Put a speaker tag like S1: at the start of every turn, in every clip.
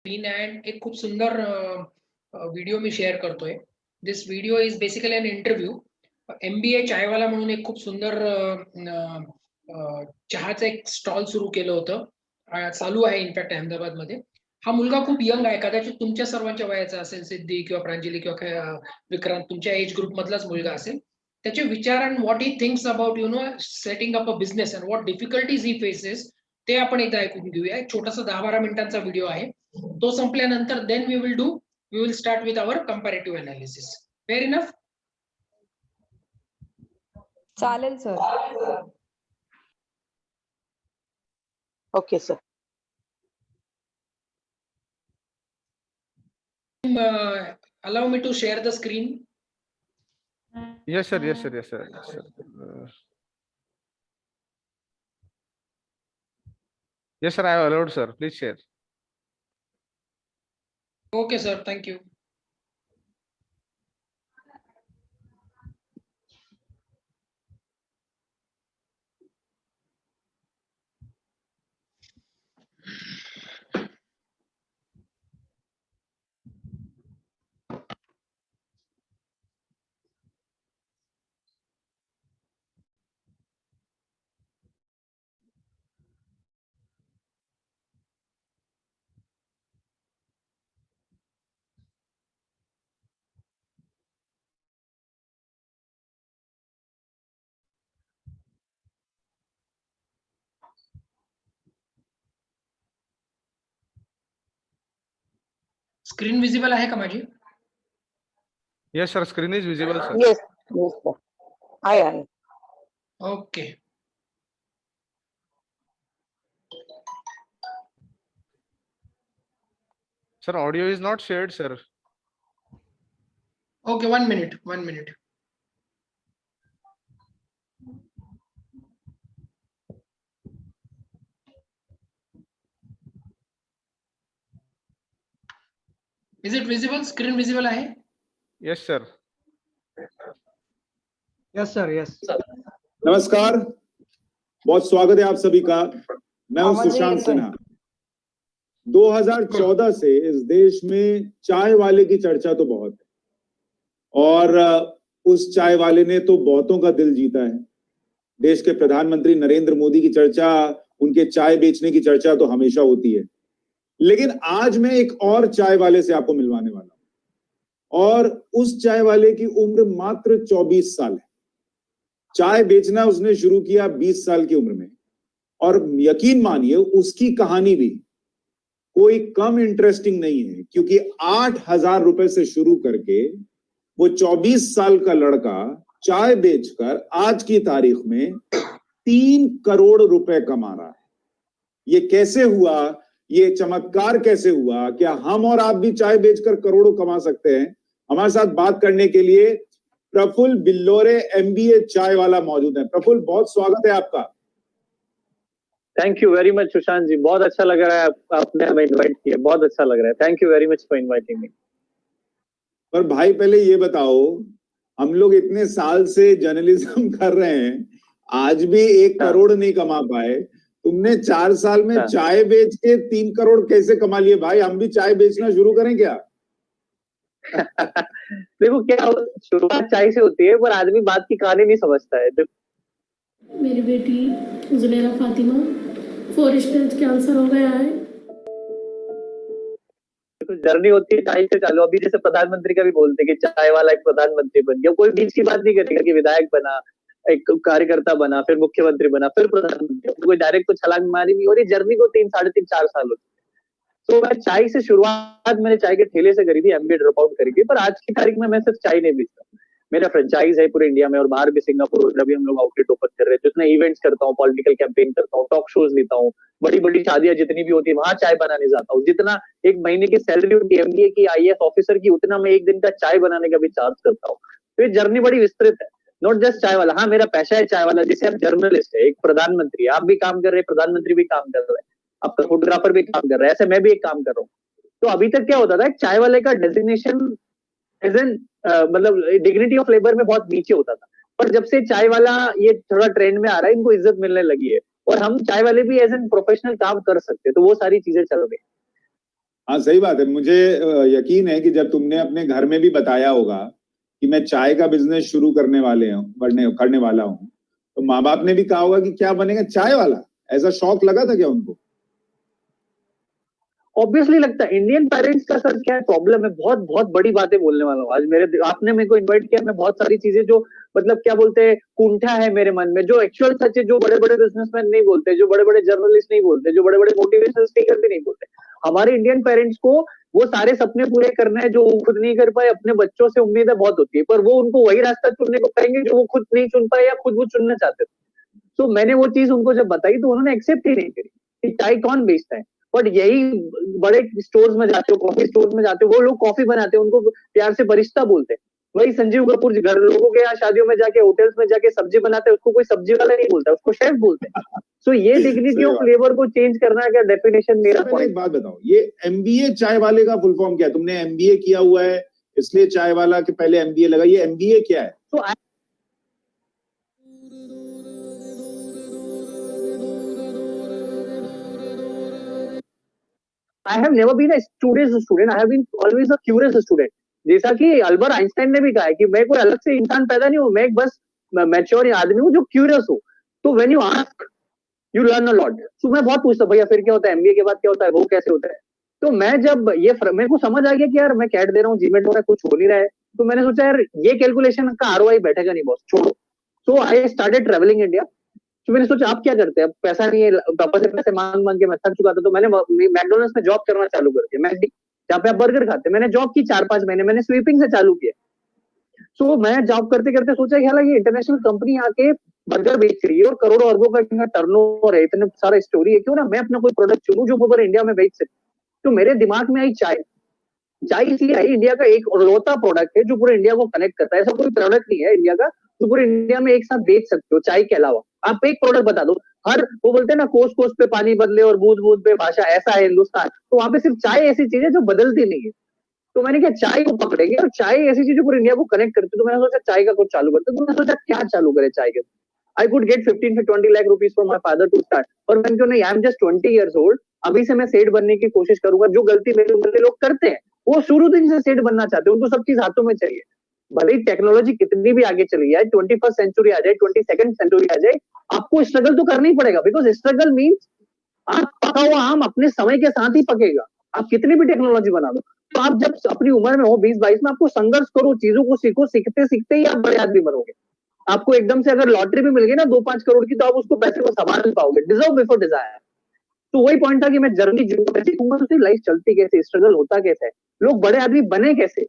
S1: Screen and एक खूप सुंदर व्हिडिओ मी शेअर करतोय. This video is basically on interview. MBA चायवाला म्हणून एक खूप सुंदर चहाचं एक स्टॉल सुरू केलं होतं. चालू आहे इनफॅक्ट अहमदाबादमध्ये. हा मुलगा खूप यंग आहे. कदाचित तुमच्या सर्वांच्या वयाचा असेल, सिद्धी किंवा प्रांजली किंवा विक्रांत तुमच्या एज ग्रुप मधलाच मुलगा असेल. त्याचे विचार and what he thinks about setting up a business and what difficulties he faces ते आपण एकदा ऐकून घेऊया. एक छोटासा 10-12 मिनिटांचा व्हिडिओ आहे. तो संपल्यानंतर then we will start with our comparative analysis. Fair enough?
S2: चालेल sir.
S3: Okay sir.
S1: Allow me to share the screen.
S4: Yes, sir. Yes, sir. Yes, sir. Yes, sir. I have allowed, sir. Please share.
S1: Okay, sir. Thank you. Screen visible आहे का माझी?
S4: Yes, sir. Screen is visible, sir.
S3: Yes, yes, sir. आहे.
S1: Okay.
S4: Sir, audio is not shared, sir.
S1: Okay, 1 minute. 1 minute. Is it visible? Screen visible आहे?
S4: Yes, sir.
S5: Yes sir. Yes.
S6: नमस्कार, बहुत स्वागत है आप सभी का. मैं हूं सुशांत सिन्हा. 2014 से इस देश में चाय वाले की चर्चा तो बहुत है और उस चाय वाले ने तो बहुतों का दिल जीता है. देश के प्रधानमंत्री नरेंद्र मोदी की चर्चा, उनके चाय बेचने की चर्चा तो हमेशा होती है. लेकिन आज मैं एक और चाय वाले से आपको मिलवाने वाला हूं और उस चाय वाले की उम्र मात्र 24 साल है. चाय बेचना उसने शुरू किया 20 साल की उम्र में और यकीन मानिए उसकी कहानी भी कोई कम इंटरेस्टिंग नहीं है, क्योंकि 8,000 रुपए से शुरू करके वो 24 साल का लड़का चाय बेचकर आज की तारीख में 3 करोड़ रुपए कमा रहा है. ये कैसे हुआ? ये चमत्कार कैसे हुआ? क्या हम और आप भी चाय बेचकर करोड़ों कमा सकते हैं? हमारे साथ बात करने के लिए प्रफुल्ल बिल्लोरे MBA चाय वाला मौजूद है. प्रफुल्ल, बहुत स्वागत है आपका.
S7: Thank you very much Sushant ji, बहुत अच्छा लग रहा है आपने हमें इनवाइट किया, बहुत अच्छा लग रहा है. Thank you very much for inviting me.
S6: पर भाई पहले ये बताओ, हम लोग इतने साल से जर्नलिज्म कर रहे हैं, आज भी 1 करोड़ नहीं कमा पाए. तुमने 4 साल में चाय बेच के 3 करोड़ कैसे कमा लिए भाई? हम भी चाय बेचना शुरू करें क्या?
S7: देखो क्या शुरुआत चाय से होती है, पर आदमी बात की कहानी नहीं समझता है.
S8: मेरी बेटी जुलेरा फातिमा 4 स्टेज कैंसर हो गया है.
S7: जर्नी होती है चाय से चालू. अभी जैसे प्रधानमंत्री का भी बोलते हैं कि चाय वाला एक प्रधानमंत्री बन गया. कोई बीच की बात नहीं करेगा कि विधायक बना, एक कार्यकर्ता बना, फिर मुख्यमंत्री बना, फिर प्रधानमंत्री. कोई डायरेक्ट तो छलांग मारी नहीं. और ये जर्नी को 3, 3.5, 4 साल होती है. तो मैं चाय से शुरुआत मैंने चाय के ठेले से करी थी, MBA ड्रॉप आउट करके. पर आज की तारीख में मैं सिर्फ चाय नहीं बेचता. मेरा फ्रेंचाइज है पूरे इंडिया में और बाहर भी, सिंगापुर में भी हम लोग आउटलेट ओपन कर रहे हैं. जितने इवेंट्स करता हूँ, पॉलिटिकल कैंपेन करता हूँ, टॉक शोज लेता हूँ, बड़ी बड़ी शादियां जितनी भी होती है वहां चाय बनाने जाता हूँ. जितना एक महीने की सैलरी होती है MBA की, IAS ऑफिसर की, उतना मैं एक दिन का चाय बनाने का भी चार्ज करता हूँ. तो ये जर्नी बड़ी विस्तृत है, नॉट जस्ट चाय वाला. हाँ, मेरा पैसा है चाय वाला. जैसे आप जर्नलिस्ट है, एक प्रधानमंत्री, आप भी काम कर रहे हैं, प्रधानमंत्री भी काम कर रहे हैं, आपका फोटोग्राफर भी काम कर रहा है, ऐसे मैं भी एक काम कर रहा हूँ. तो अभी तक क्या होता था, चाय वाले का डेजिग्नेशन एज एन मतलब डिग्निटी ऑफ लेबर में बहुत नीचे होता था. पर जब से चाय वाला ये थोड़ा ट्रेंड में आ रहा है, इनको इज्जत मिलने लगी है और हम चाय वाले भी एज एन प्रोफेशनल काम कर सकते हैं. तो वो सारी चीजें चल रही है.
S6: हाँ सही बात है। मुझे यकीन है कि जब तुमने अपने घर में भी बताया होगा कि मैं चाय का बिजनेस शुरू करने वाला हूँ, तो माँ बाप ने भी कहा होगा कि क्या बनेगा, चाय वाला। ऐसा शौक लगा था क्या उनको?
S7: ऑब्वियसली लगता है। इंडियन पेरेंट्स का सर क्या प्रॉब्लम है, बहुत बहुत बड़ी बातें बोलने वाला हूँ आज। आपने मेरे को इनवाइट किया, मैं बहुत सारी चीजें जो मतलब क्या बोलते हैं कुंठा है मेरे मन में, जो एक्चुअल सच है, जो बड़े बड़े बिजनेसमैन नहीं बोलते, जो बड़े बड़े जर्नलिस्ट नहीं बोलते, जो बड़े बड़े मोटिवेशनल स्पीकर भी नहीं बोलते। हमारे इंडियन पेरेंट्स को वो सारे सपने पूरे करना है जो वो खुद नहीं कर पाए। अपने बच्चों से उम्मीदें बहुत होती है, पर वो उनको वही रास्ता चुनने को कहेंगे जो वो खुद नहीं चुन पाए या खुद वो चुनना चाहते थे। तो मैंने वो चीज उनको जब बताई तो उन्होंने एक्सेप्ट ही नहीं करी कि चाय कौन बेचता है। बट यही बड़े स्टोर्स में जाते हो, कॉफी स्टोर्स में जाते हो, वो लोग कॉफी बनाते हैं, उनको प्यार से बरिस्ता बोलते हैं। वही संजीव कपूर घर लोगों के यहाँ शादियों में जाके, होटल्स में जाके सब्जी बनाते हैं, उसको कोई सब्जी वाला नहीं बोलता, उसको शेफ बोलते हैं। सो ये डिग्निटी ऑफ लेबर को चेंज करना है क्या डेफिनेशन मेरा
S6: पहले एक बात बताओ, ये एमबीए चाय वाले का फुल फॉर्म क्या है? तुमने एमबीए किया हुआ है इसलिए चाय वाला के पहले एमबीए लगा, ये एमबीए क्या है?
S7: तो I have never been a studious student. I have been always a curious student. जैसा कि अल्बर्ट आइंस्टाइन ने भी कहा है कि मैं कोई अलग से इंसान पैदा नहीं हूँ, मैं एक बस मैच्योर आदमी हूँ जो क्यूरियस हूँ। तो when you ask you learn a lot. तो मैं बहुत पूछता भैया फिर क्या होता है, एमबीए के बाद क्या होता है, वो कैसे होता है। तो मैं जब ये मेरे को समझ आ गया कि यार मैं कैट दे रहा हूँ, जीमेट हो रहा है, कुछ हो नहीं रहा है, तो मैंने सोचा यार ये कैलकुलेशन का आरओआई बैठेगा नहीं बॉस, छोड़ो। सो आई स्टार्टेड ट्रेवलिंग इंडिया। तो मैंने सोचा आप क्या करते हैं, अब पैसा नहीं है, पापा से पैसे मांग मांग के मैं थक चुका था। तो मैंने मैकडोनल्ड्स में जॉब करना चालू कर दिया, मैकडी, जहाँ पे आप बर्गर खाते। मैंने जॉब की 4-5 महीने, मैंने स्वीपिंग से चालू किया। सो मैं जॉब करते करते सोचा कि हालांकि इंटरनेशनल कंपनी आके बर्गर बेच रही है और करोड़ों अरबों का टर्नओवर है, इतने सारा स्टोरी है, क्यों ना मैं अपना कोई प्रोडक्ट चुनूं जो पूरे इंडिया में बेच सके। तो मेरे दिमाग में आई चाय। चाय इसलिए आई, इंडिया का एक रोता प्रोडक्ट है जो पूरे इंडिया को कनेक्ट करता है। ऐसा कोई प्रोडक्ट नहीं है इंडिया का जो पूरे इंडिया में एक साथ बेच सकते हो चाय के अलावा। आप एक प्रोडक्ट बता दो, हर वो बोलते हैं ना कोस कोस पे पानी बदले और बूंद बूंद पे भाषा, ऐसा है हिंदुस्तान। तो वहां पे सिर्फ चाय ऐसी चीज है जो बदलती नहीं है। तो मैंने क्या चाय को पकड़ेंगे, और चाय ऐसी चीज जो पूरी इंडिया को कनेक्ट करती है। तो मैंने सोचा चाय का कुछ चालू करते। तो मैंने सोचा क्या चालू करे चाय के। I could get 15 to 20 lakh rupees from my father to start. और मैंने क्यों नहीं, I am just 20 years old, अभी से मैं सेठ बनने की कोशिश करूंगा। जो गलती मेरे उम्र के लोग करते हैं, वो शुरू दिन से सेठ बनना चाहते हैं, उनको सब चीज हाथों में चाहिए। भले ही टेक्नोलॉजी कितनी भी आगे चली जाए, 21st सेंचुरी आ जाए, 22nd सेंचुरी आ जाए, आपको स्ट्रगल तो करना ही पड़ेगा। बिकॉज स्ट्रगल मीन्स आप पका हुआ आम अपने समय के साथ ही पकेगा। आप कितनी भी टेक्नोलॉजी बना दो, तो आप जब अपनी उम्र में हो 20-22 में, आपको संघर्ष करो, चीजों को सीखो, सीखते सीखते ही आप बड़े आदमी बनोगे। आपको एकदम से अगर लॉटरी भी मिल गई ना 2-5 करोड़ की, तो आप उसको पैसे को संभाल नहीं पाओगे। Deserve before desire. तो वही पॉइंट था कि मैं जर्नी सीखूंगा तो लाइफ चलती कैसे, स्ट्रगल होता कैसे है, लोग बड़े आदमी बने कैसे।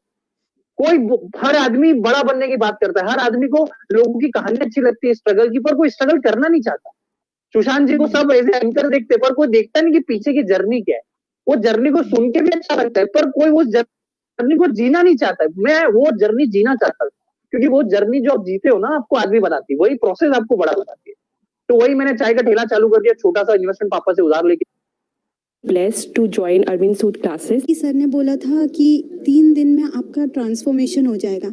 S7: कोई हर आदमी बड़ा बनने की बात करता है, हर आदमी को लोगों की कहानी अच्छी लगती है स्ट्रगल की, पर कोई स्ट्रगल करना नहीं चाहता। सुशांत जी को सब ऐसे एंकर देखते, पर कोई देखता नहीं कि पीछे की जर्नी क्या है। वो जर्नी को सुन के भी अच्छा लगता है, पर कोई उस जर्नी को जीना नहीं चाहता। मैं वो जर्नी जीना चाहता हूँ, क्योंकि वो जर्नी जो आप जीते हो ना, आपको आदमी बनाती है, वही प्रोसेस आपको बड़ा बनाती है। तो वही मैंने चाय का ठेला चालू कर दिया, छोटा सा इन्वेस्टमेंट पापा से उधार लेके।
S2: blessed to join Arvind Sood classes.
S5: कि सर ने बोला था कि 3 दिन में आपका ट्रांसफॉर्मेशन हो जाएगा।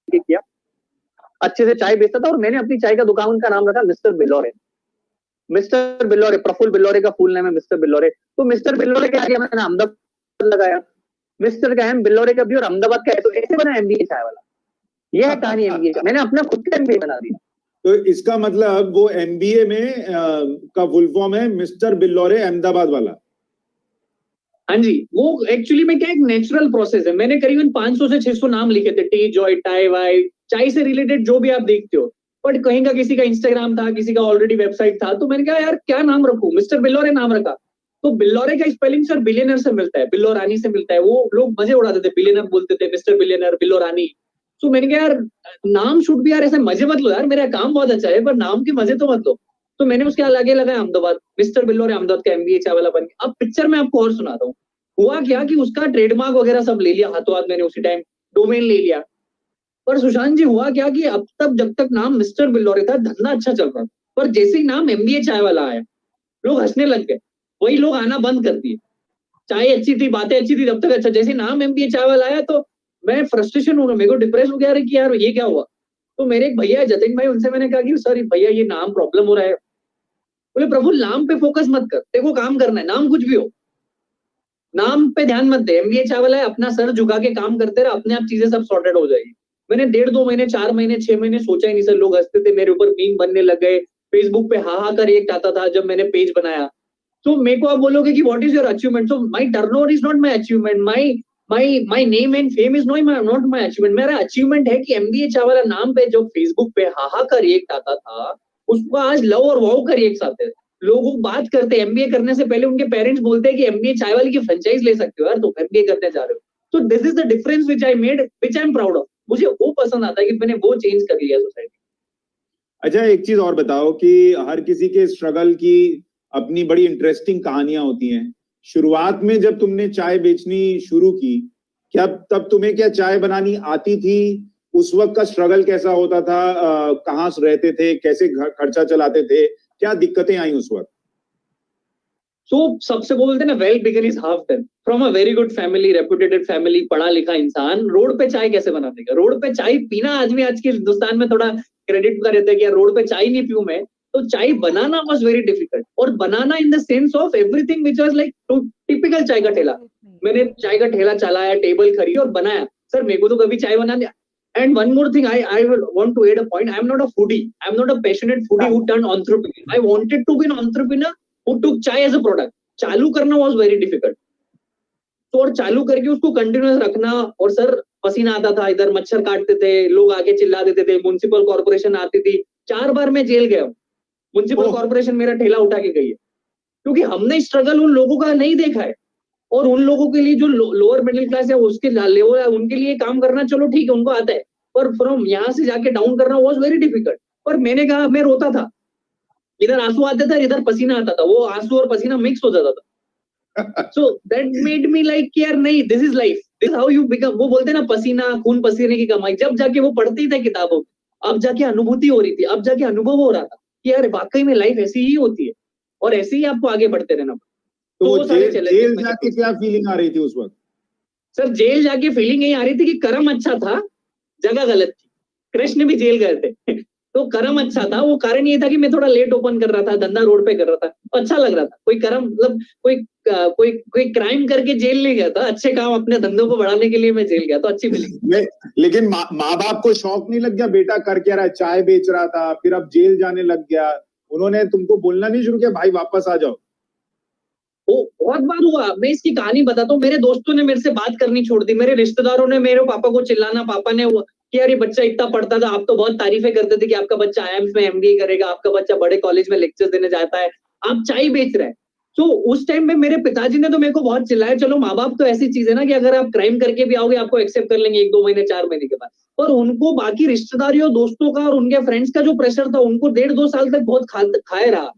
S7: किया, अच्छे से चाय बेचता था, और मैंने अपनी चाय का दुकान का नाम रखा मिस्टर बिल्लोरे। मिस्टर बिल्लोरे, प्रफुल्ल बिल्लोरे का फुल नेम है मिस्टर बिल्लोरे। तो मिस्टर बिल्लोरे के आगे मैंने अहमदाबाद लगाया, मिस्टर का एम बिल्लोरे का भी और अहमदाबाद का है। तो ऐसे बना एमबीए चाय वाला। यह है कहानी एमबीए का। मैंने अपना खुद का एमबीए बना दिया।
S6: तो इसका मतलब वो एमबीए में का फुल फॉर्म है मिस्टर बिल्लोरे अहमदाबाद वाला।
S9: हाँ जी, वो एक्चुअली में क्या एक नेचुरल प्रोसेस है। मैंने करीबन 500 से 600 नाम लिखे थे, टी जॉय, टाई वाई, चाय से रिलेटेड जो भी आप देखते हो। बट कहीं का किसी का इंस्टाग्राम था, किसी का ऑलरेडी वेबसाइट था, तो मैंने कहा यार क्या नाम रखूं, मिस्टर बिल्लोरे नाम रखा। तो बिल्लोरे का स्पेलिंग सर बिलियनर से मिलता है, बिल्लोरानी से मिलता है। वो लोग मजे उड़ाते थे, बिलियनर बोलते थे, मिस्टर बिलियनर, बिल्लोरानी। तो मैंने कहा यार नाम शुड भी यार ऐसे मजे मत लो यार, मेरा काम बहुत अच्छा है पर नाम के मजे तो मत लो। तो मैंने उसके आगे लगाया अहमदाबाद, मिस्टर बिल्लोरे अहमदाबाद का एमबीए चाय वाला बन गया। अब पिक्चर में आपको और सुनाता हूँ। हुआ क्या कि उसका ट्रेडमार्क वगैरह सब ले लिया हाथों हाथ, मैंने उसी टाइम डोमेन ले लिया। पर सुशांत जी हुआ क्या कि अब तक जब तक नाम मिस्टर बिल्लोरे था, धंधा अच्छा चल रहा, पर जैसे ही नाम एमबीए चाय वाला आया, लोग हंसने लग गए। वही लोग आना बंद कर दिए। चाय अच्छी थी, बातें अच्छी थी तब तक अच्छा, जैसे नाम एमबीए चाय वाला आया तो मैं फ्रस्ट्रेशन हो गया, मेरे को डिप्रेस हो गया कि यार ये क्या हुआ। तो मेरे एक भैया जतिन भाई, उनसे मैंने कहा कि सर भैया ये नाम प्रॉब्लम हो रहा है। बोले प्रभु नाम पे फोकस मत कर, तेरे को काम करना है, नाम कुछ भी हो। नाम पे ध्यान मत दे, एमबीए चाय वाला है, अपना सर झुका के काम करते रहे, अपने आप चीजें सब सॉर्टेड हो जाएगी। मैंने 1.5-2 महीने, 4 महीने, 6 महीने सोचा ही नहीं सर, लोग हंसते थे मेरे ऊपर, मीम बनने लग गए, फेसबुक पे हाहाकार रिएक्ट आता था जब मैंने पेज बनाया। तो मेरे को आप बोलोगे कि what is your achievement, so my turnover is not my achievement, my name and fame is not my achievement. मेरा अचीवमेंट है कि एमबीए चाय वाला नाम पे जो फेसबुक पे हाहाकार रिएक्ट आता था, उसको आज लव और वाव का रिएक्ट आते हैं। लोग बात करते हैं एमबीए करने से पहले, उनके पेरेंट्स बोलते हैं कि एमबीए चाय वाली की फ्रेंचाइज ले सकते हो यार, तुम एमबीए करने जा रहे हो। तो this is the difference which I made, which I am proud of. मुझे वो पसंद आता है कि मैंने वो चेंज कर लिया सोसाइटी।
S6: अच्छा, एक चीज और बताओ कि हर किसी के स्ट्रगल की अपनी बड़ी इंटरेस्टिंग कहानियां होती हैं। शुरुआत में जब तुमने चाय बेचनी शुरू की, क्या तब तुम्हें क्या चाय बनानी आती थी? उस वक्त का स्ट्रगल कैसा होता था? कहाँ रहते थे? कैसे खर्चा चलाते थे? क्या दिक्कतें आई उस वक्त?
S9: तो सबसे बोलते हैं ना, well begun is half done. From a very good family, reputed family, पढ़ा लिखा इंसान रोड पे चाय कैसे बना देगा? रोड पे चाय पीना आदमी आज के हिंदुस्तान में थोड़ा क्रेडिट का रहता है कि यार रोड पे चाय नहीं पीऊं मैं। तो चाय बनाना वाज वेरी डिफिकल्ट, और बनाना in the sense of everything which was like typical चाय का ठेला। मैंने चाय का ठेला चलाया, टेबल खरीदी और बनाया। सर मेरे को तो कभी चाय बनाने। And one more thing, I will want to add a point. I am not a foodie. I am not a passionate foodie who turned entrepreneur. I wanted to be an entrepreneur who took chai as a product. चालू करना was very difficult. तो और चालू करके उसको continuous रखना, और sir पसीना आता था, इधर मच्छर काटते थे, लोग आके चिल्ला देते थे, म्युनिसिपल कॉर्पोरेशन आती थी। 4 बार मैं जेल गया हूँ, म्युनिसिपल कॉर्पोरेशन मेरा ठेला उठा के गई है, क्योंकि हमने स्ट्रगल उन लोगों का नहीं देखा है। और उन लोगों के लिए जो लोअर मिडिल क्लास है उसके लेवल है, उनके लिए काम करना चलो ठीक है, उनको आता है, पर फ्रॉम यहाँ से जाके डाउन करना वाज वेरी डिफिकल्ट। पर मैंने कहा, मैं रोता था, इधर आंसू आते थे, इधर पसीना आता था, वो आंसू और पसीना मिक्स हो जाता था। So that made me like यार नहीं, this is life, this how you become. वो बोलते हैं ना, पसीना खून पसीने की कमाई। जब जाके वो पढ़ती था किताबों, अब जाके अनुभूति हो रही थी, अब जाके अनुभव हो रहा था कि यार वाकई में लाइफ ऐसी ही होती है, और ऐसे ही आपको आगे बढ़ते रहना।
S6: तो
S9: वो सारे
S6: जेल जाके क्या फीलिंग आ रही थी उस वक्त?
S9: सर जेल जाके फीलिंग यही आ रही थी कि कर्म अच्छा था, जगह गलत थी। कृष्ण भी जेल गए थे तो कर्म अच्छा था। वो कारण ये था कि मैं थोड़ा लेट ओपन कर रहा था, धंधा रोड पे कर रहा था, तो अच्छा लग रहा था। कोई कर्म मतलब कोई क्राइम करके जेल नहीं गया था, अच्छे काम अपने धंधों को बढ़ाने के लिए मैं जेल गया, तो अच्छी फीलिंग।
S6: लेकिन माँ बाप को शौक नहीं लग गया? बेटा कर क्या रहा है, चाय बेच रहा था, फिर अब जेल जाने लग गया, उन्होंने तुमको बोलना नहीं शुरू किया भाई वापस आ जाओ?
S9: वो बहुत बार हुआ। मैं इसकी कहानी बताता हूँ। मेरे दोस्तों ने मेरे से बात करनी छोड़ दी, मेरे रिश्तेदारों ने मेरे पापा को चिल्लाना, पापा ने कि यार ये बच्चा इतना पढ़ता था, आप तो बहुत तारीफें करते थे कि आपका बच्चा आईआईएम्स में एमबीए करेगा, आपका बच्चा बड़े कॉलेज में लेक्चर देने जाता है, आप चाय बेच रहे हैं। तो उस टाइम में मेरे पिताजी ने तो मेरे को बहुत चिल्लाया। चलो माँ बाप तो ऐसी चीज है ना कि अगर आप क्राइम करके भी आओगे आपको एक्सेप्ट कर लेंगे 1-2 महीने 4 महीने के बाद, पर उनको बाकी रिश्तेदारियों दोस्तों का और उनके फ्रेंड्स का जो प्रेशर था, उनको 1.5-2 साल तक बहुत खाए रहा।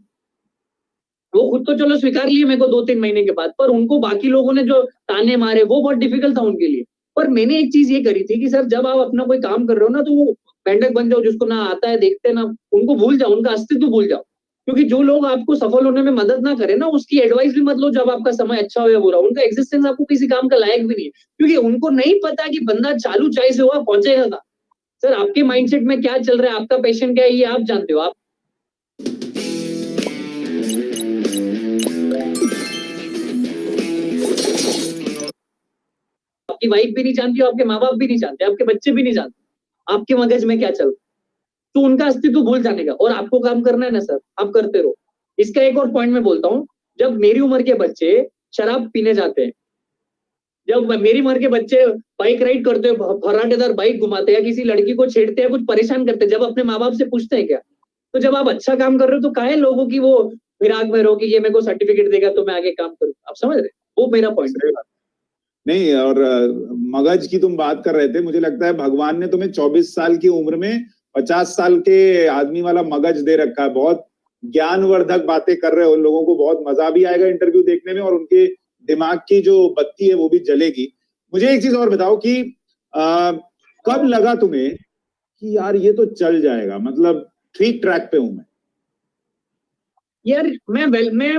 S9: वो खुद तो चलो स्वीकार लिए मेरे को 2-3 महीने के बाद, पर उनको बाकी लोगों ने जो ताने मारे वो बहुत डिफिकल्ट था उनके लिए। पर मैंने एक चीज ये करी थी कि सर जब आप अपना कोई काम कर रहे हो ना, तो वो मेंढक बन जाओ, जिसको ना आता है देखते ना, उनको भूल जाओ, उनका अस्तित्व भूल जाओ। क्योंकि जो लोग आपको सफल होने में मदद ना करे ना, उसकी एडवाइस भी मत लो जब आपका समय अच्छा हो या बुरा। उनका एग्जिस्टेंस आपको किसी काम का लायक भी नहीं है, क्योंकि उनको नहीं पता कि बंदा चालू चाय से हुआ पहुंचेगा कहाँ। सर आपके माइंडसेट में क्या चल रहा है, आपका पैशन क्या है, ये आप जानते हो। आप आपकी वाइफ भी नहीं जानती, आपके माँ बाप भी नहीं जानते, आपके बच्चे भी नहीं जानते आपके मगज में क्या चल रहा है। तो उनका अस्तित्व भूल जाने का, और आपको काम करना है ना सर, आप करते रहो। इसका एक और पॉइंट मैं बोलता हूँ, जब मेरी उम्र के बच्चे शराब पीने जाते हैं, जब मेरी उम्र के बच्चे बाइक राइड करते हैं, फर्राटेदार बाइक घुमाते हैं, किसी लड़की को छेड़ते हैं, कुछ परेशान करते हैं, जब अपने माँ बाप से पूछते हैं क्या, तो जब आप अच्छा काम कर रहे हो तो काहे लोगों की वो फिराक में रहो कि ये मेरे को सर्टिफिकेट देगा तो मैं आगे काम करूँ। आप समझ रहे? वो मेरा पॉइंट है।
S6: नहीं, और मगज की तुम बात कर रहे थे, मुझे लगता है भगवान ने तुम्हें 24 साल की उम्र में 50 साल के आदमी वाला मगज दे रखा है। बहुत ज्ञानवर्धक बातें कर रहे हो, लोगों को बहुत मजा भी आएगा इंटरव्यू देखने में, और उनके दिमाग की जो बत्ती है वो भी जलेगी। मुझे एक चीज और बताओ कि कब लगा तुम्हें कि यार ये तो चल जाएगा, मतलब ठीक ट्रैक पे हूं मैं?
S9: यार मैं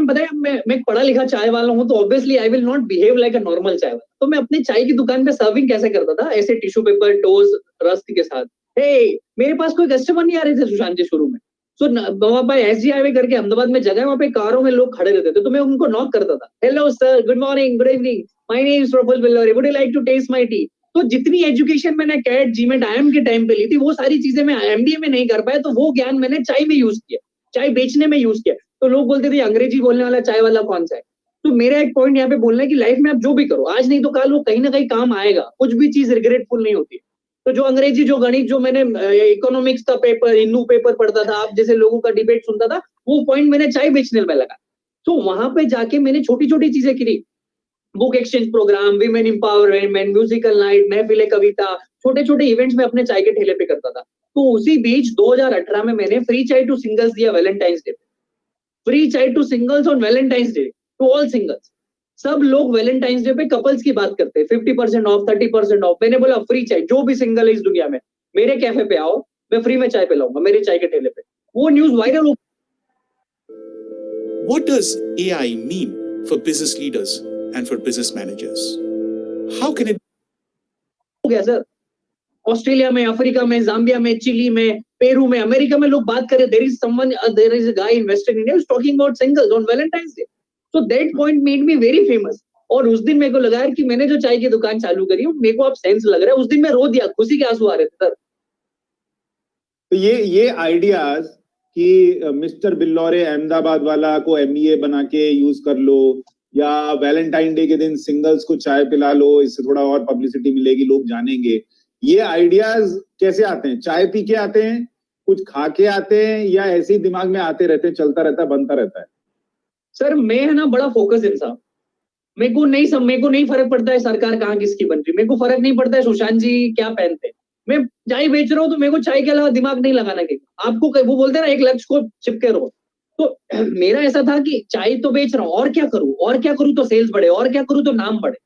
S9: बताया, मैं पढ़ा लिखा चाय वाला हूँ, तो obviously I will not behave like a normal चाय वाला। तो मैं अपनी चाय की दुकान पे सर्विंग कैसे करता था, ऐसे टिश्यू पेपर, टोस्ट, रस्क के साथ। हे मेरे पास कोई कस्टमर नहीं आ रहे थे सुशांत जी शुरू में, सो वहां पर SG हाईवे करके अहमदाबाद में जगह है, वहां पे कारों में लोग खड़े रहते थे, तो मैं उनको नॉक करता था, hello sir, good morning, good evening, my name is Prafulla Billauri, would you like to taste my tea. तो जितनी एजुकेशन मैंने कैट, जीमेट, IIM के टाइम पे ली थी, वो सारी चीजें मैं MBA में नहीं कर पाया, तो वो ज्ञान मैंने चाय में यूज किया, चाय बेचने में यूज किया। तो लोग बोलते थे अंग्रेजी बोलने वाला चाय वाला कौन सा है। तो मेरा एक पॉइंट यहाँ पे बोलना है कि लाइफ में आप जो भी करो, आज नहीं तो कल वो कहीं ना कहीं काम आएगा, कुछ भी चीज रिग्रेटफुल नहीं होती। तो जो अंग्रेजी, जो गणित, जो मैंने इकोनॉमिक्स का पेपर, हिंदू पेपर पढ़ता था, आप जैसे लोगों का डिबेट सुनता था, वो पॉइंट मैंने चाय बेचने में लगा। तो वहां पे जाके मैंने छोटी छोटी चीजें करी, book exchange program, women empowerment, musical night, महफिले कविता, छोटे छोटे इवेंट्स में अपने चाय के ठेले पे करता था। तो उसी बीच 2018 में मैंने फ्री चाय टू सिंगल्स दिया वैलेंटाइंस डे पे, free chai to singles on Valentine's Day, to all singles. सब लोग वैलेंटाइंस डे पे कपल्स की बात करते हैं, 50% ऑफ, 30% ऑफ। मैंने बोला फ्री चाय, जो भी सिंगल है इस दुनिया में, मेरे कैफे पे आओ, मैं फ्री में चाय पिलाऊंगा, मेरे चाय के ठेले पे। वो न्यूज वायरल हो।
S10: What does AI mean for business leaders and for business managers? How can it
S9: हो गया सर, ऑस्ट्रेलिया में, अफ्रीका में, जाम्बिया में, चिली में, पेरू में, अमेरिका में लोग बात करें, there is a guy in western India is talking about singles on Valentine's Day. So that point made me very famous. और उस दिन मेरे को लगा कि मैंने जो चाय की दुकान चालू करी, मेरे को अब सेंस लग रहा है। उस दिन मैं रो दिया, खुशी के आंसू आ रहे थे सर।
S6: तो ये आइडियाज कि मिस्टर बिल्लौरे अहमदाबाद वाला को MBA बना के यूज कर लो, या वैलेंटाइन डे के दिन सिंगल्स को चाय पिला लो, इससे थोड़ा और पब्लिसिटी मिलेगी, लोग जानेंगे, ये आइडियाज कैसे आते हैं? चाय पी के आते हैं, कुछ खा के आते हैं, या ऐसे ही दिमाग में आते रहते हैं, चलता रहता है, बनता रहता है?
S9: सर मैं है ना बड़ा फोकस इंसान, मेरे को नहीं फर्क पड़ता है सरकार कहाँ किसकी बन रही, मेरे को फर्क नहीं पड़ता है सुशांत जी क्या पहनते हैं। मैं चाय बेच रहा हूँ तो मेरे को चाय के अलावा दिमाग नहीं लगाना कि आपको वो बोलते हैं ना, एक लक्ष्य को चिपके रहो। तो मेरा ऐसा था कि चाय तो बेच रहा हूँ, और क्या करूँ तो सेल्स बढ़े, और क्या करूँ तो नाम बढ़े।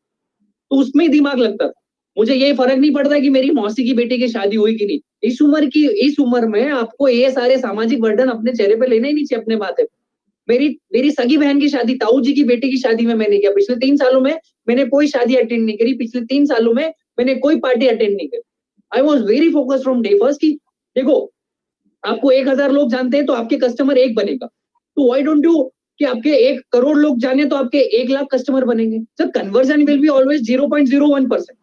S9: तो उसमें ही दिमाग लगता था। मुझे ये फर्क नहीं पड़ता कि मेरी मौसी की बेटी की शादी हुई कि नहीं। इस उम्र में आपको ये सारे सामाजिक बर्डन अपने चेहरे पे लेना ही नहीं चाहिए अपने माथे पे। मेरी सगी बहन की शादी, ताऊ जी की बेटी की शादी में मैंने किया। पिछले 3 सालों में मैंने कोई शादी अटेंड नहीं करी, पिछले 3 सालों में मैंने कोई पार्टी अटेंड नहीं करी। I was very focused from day first कि देखो, आपको 1000 लोग जानते हैं तो आपके कस्टमर 1 बनेगा, तो व्हाई डोंट यू कि आपके 1 करोड़ लोग जाने तो आपके 1 लाख कस्टमर बनेंगे। Sir conversion will be always 0.01%।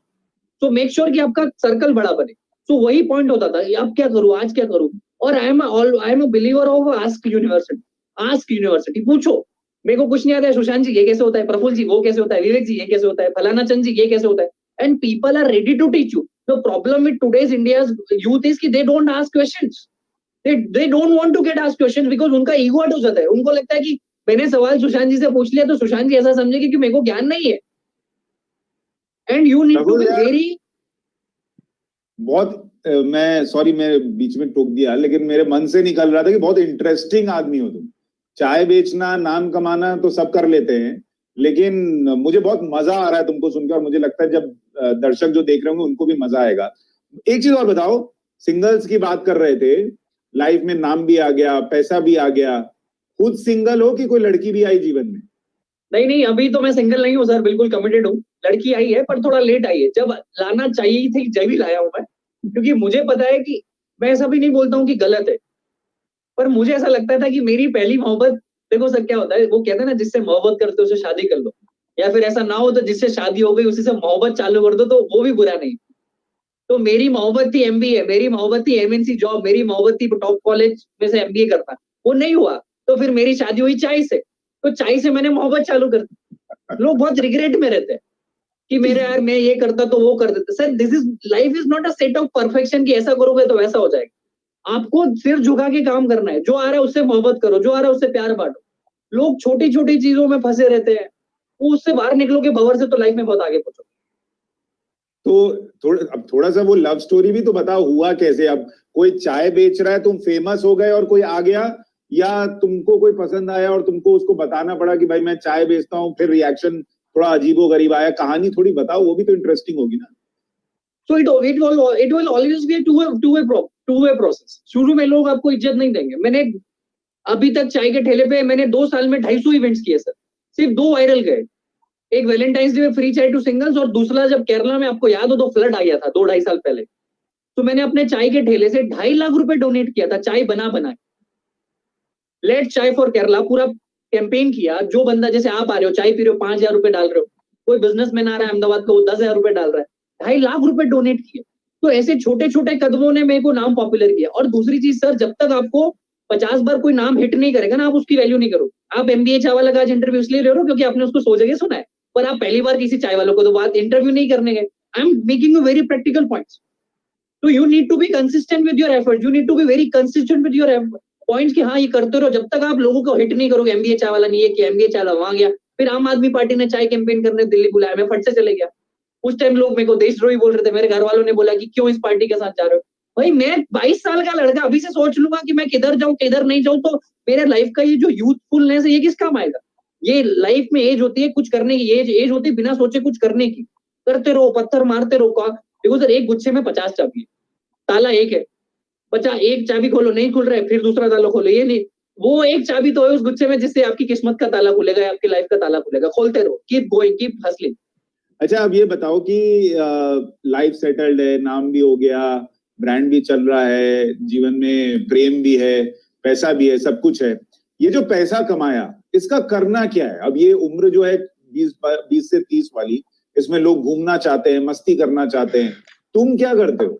S9: तो मेक श्योर कि आपका सर्कल बड़ा बने। तो वही पॉइंट होता था, अब क्या करूं, आज क्या करूं। और I am a believer of ask university. पूछो, मेरे को कुछ नहीं आता है, सुशांत जी ये कैसे होता है, प्रफुल्ल जी वो कैसे होता है, विवेक जी ये कैसे होता है, फलाना चंद जी ये कैसे होता है, and people are ready to teach you. The problem with today's India's youth is कि they don't ask questions, they don't want to get asked questions because उनका ईगो हट हो जाता है। उनको लगता है कि मैंने सवाल सुशांत जी से पूछ लिया तो सुशांत जी ऐसा समझेंगे कि मेरे को ज्ञान नहीं है। And you need to be very
S6: बहुत मैं सॉरी, मैं बीच में टोक दिया, लेकिन मेरे मन से निकल रहा था कि बहुत इंटरेस्टिंग आदमी हो तुम। चाय बेचना, नाम कमाना तो सब कर लेते हैं, लेकिन मुझे बहुत मजा आ रहा है तुमको सुनकर, और मुझे लगता है जब दर्शक जो देख रहे होंगे उनको भी मजा आएगा। एक चीज और बताओ, सिंगल्स की बात कर रहे थे, लाइफ में नाम भी आ गया, पैसा भी आ गया, खुद सिंगल हो कि कोई लड़की भी आई जीवन में?
S9: नहीं, अभी तो मैं सिंगल नहीं हूँ सर, बिल्कुल कमिटेड हूँ। लड़की आई है पर थोड़ा लेट आई है, जब लाना चाहिए थी जब ही लाया हूं मैं, क्योंकि मुझे पता है कि मैं ऐसा भी नहीं बोलता हूँ कि गलत है, पर मुझे ऐसा लगता था कि मेरी पहली मोहब्बत, देखो सर क्या होता है, वो कहते हैं ना जिससे मोहब्बत करते हो उसे शादी कर लो, या फिर ऐसा ना हो तो जिससे शादी हो गई उसी से मोहब्बत चालू कर दो, तो वो भी बुरा नहीं। तो मेरी मोहब्बत थी MBA, मेरी मोहब्बत थी MNC जॉब, मेरी मोहब्बत थी टॉप कॉलेज में से MBA करना, वो नहीं हुआ। तो फिर मेरी शादी हुई चाय से, तो चाय से मैंने मोहब्बत चालू कर दी। लोग बहुत रिग्रेट में रहते हैं कि मेरे यार मैं ये करता तो वो कर देता। Sir this is life is not a set of perfection कि ऐसा करोगे तो वैसा हो जाएगा। आपको सिर झुका के काम करना है, जो आ रहा है उससे मोहब्बत करो, जो आ रहा है उससे प्यार बांटो। लोग छोटी छोटी चीजों में फंसे रहते हैं, वो उससे बाहर निकलोगे भंवर से तो लाइफ में बहुत आगे पहुंचो।
S6: तो अब थोड़ा सा वो लव स्टोरी भी तो बताओ, हुआ कैसे? अब कोई चाय बेच रहा है, तुम फेमस हो गए और कोई आ गया, या तुमको कोई पसंद आया और तुमको उसको बताना पड़ा कि भाई मैं चाय बेचता हूँ, फिर रिएक्शन थोड़ा अजीबो गरीब आया? कहानी थोड़ी बताओ, वो भी तो इंटरेस्टिंग होगी ना।
S9: So it will always be a two-way process. शुरू में लोग आपको इज्जत नहीं देंगे। मैंने अभी तक चाय के ठेले पे मैंने 2 साल में 250 इवेंट्स किए सर, सिर्फ 2 वायरल गए। एक वैलेंटाइंस डे में फ्री चाय टू सिंगल्स, और दूसरा जब केरला में आपको याद हो तो फ्लड आ गया था 2-2.5 साल पहले, तो मैंने अपने चाय के ठेले से 2.5 लाख रुपए डोनेट किया था चाय बना के। लेट चाय फॉर केरला पूरा कैंपेन किया, जो बंदा जैसे आप आ रहे हो चाय पी रहे हो 5,000 रुपए डाल रहे हो, कोई बिजनेसमैन आ रहा है अहमदाबाद का वो 10,000 रुपए डाल रहा है, 2.5 लाख रुपए डोनेट किए। तो ऐसे छोटे छोटे कदमों ने मेरे को नाम पॉपुलर किया। और दूसरी चीज सर, जब तक आपको 50 बार कोई नाम हिट नहीं करेगा ना, आप उसकी वैल्यू नहीं करो। आप MBA चाय वाला का आज इंटरव्यू इसलिए ले रहे हो क्योंकि आपने उसको 100 जगह सुना है, पर आप पहली बार किसी चाय वालों को तो बात इंटरव्यू नहीं करने गए। I am making a very practical points. तो you need to be consistent with your effort, you need to be very consistent with your points कि हाँ ये करते रहो। जब तक आप लोगों को हिट नहीं करोगे, MBA चाय वाला नहीं है कि MBA चाय वाला वहां गया, फिर आम आदमी पार्टी ने चाय कैंपेन करने दिल्ली बुलाया, मैं फट से चले गया। उस टाइम लोग मेरे को देशद्रोही बोल रहे थे, मेरे घर वालों ने बोला कि क्यों इस पार्टी के साथ जा रहे हो। भाई मैं 22 साल का लड़का अभी से सोच लूंगा कि मैं किधर जाऊं किधर नहीं जाऊं, तो मेरे लाइफ का ये जो यूथफुलनेस है ये किस काम आएगा। ये लाइफ में एज होती है कुछ करने की, एज होती है बिना सोचे कुछ करने की। करते रहो, पत्थर मारते रहो। देखो सर, एक गुच्छे में 50 चाबी है, ताला एक है, बच्चा एक चाबी खोलो नहीं खुल रहा है, फिर दूसरा ताला खोलो, ये नहीं, वो एक चाबी तो है उस गुच्छे में जिससे आपकी किस्मत का ताला खुलेगा, आपकी लाइफ का ताला खुलेगा। खोलते रहो, कीप गोइंग, कीप हसलिंग।
S6: अच्छा, अब ये बताओ कि लाइफ सेटल्ड है, नाम भी हो गया, ब्रांड भी चल रहा है, जीवन में प्रेम भी है, पैसा भी है, सब कुछ है। ये जो पैसा कमाया इसका करना क्या है? अब ये उम्र जो है 20 से 30 वाली, इसमें लोग घूमना चाहते हैं, मस्ती करना चाहते हैं, तुम क्या करते हो?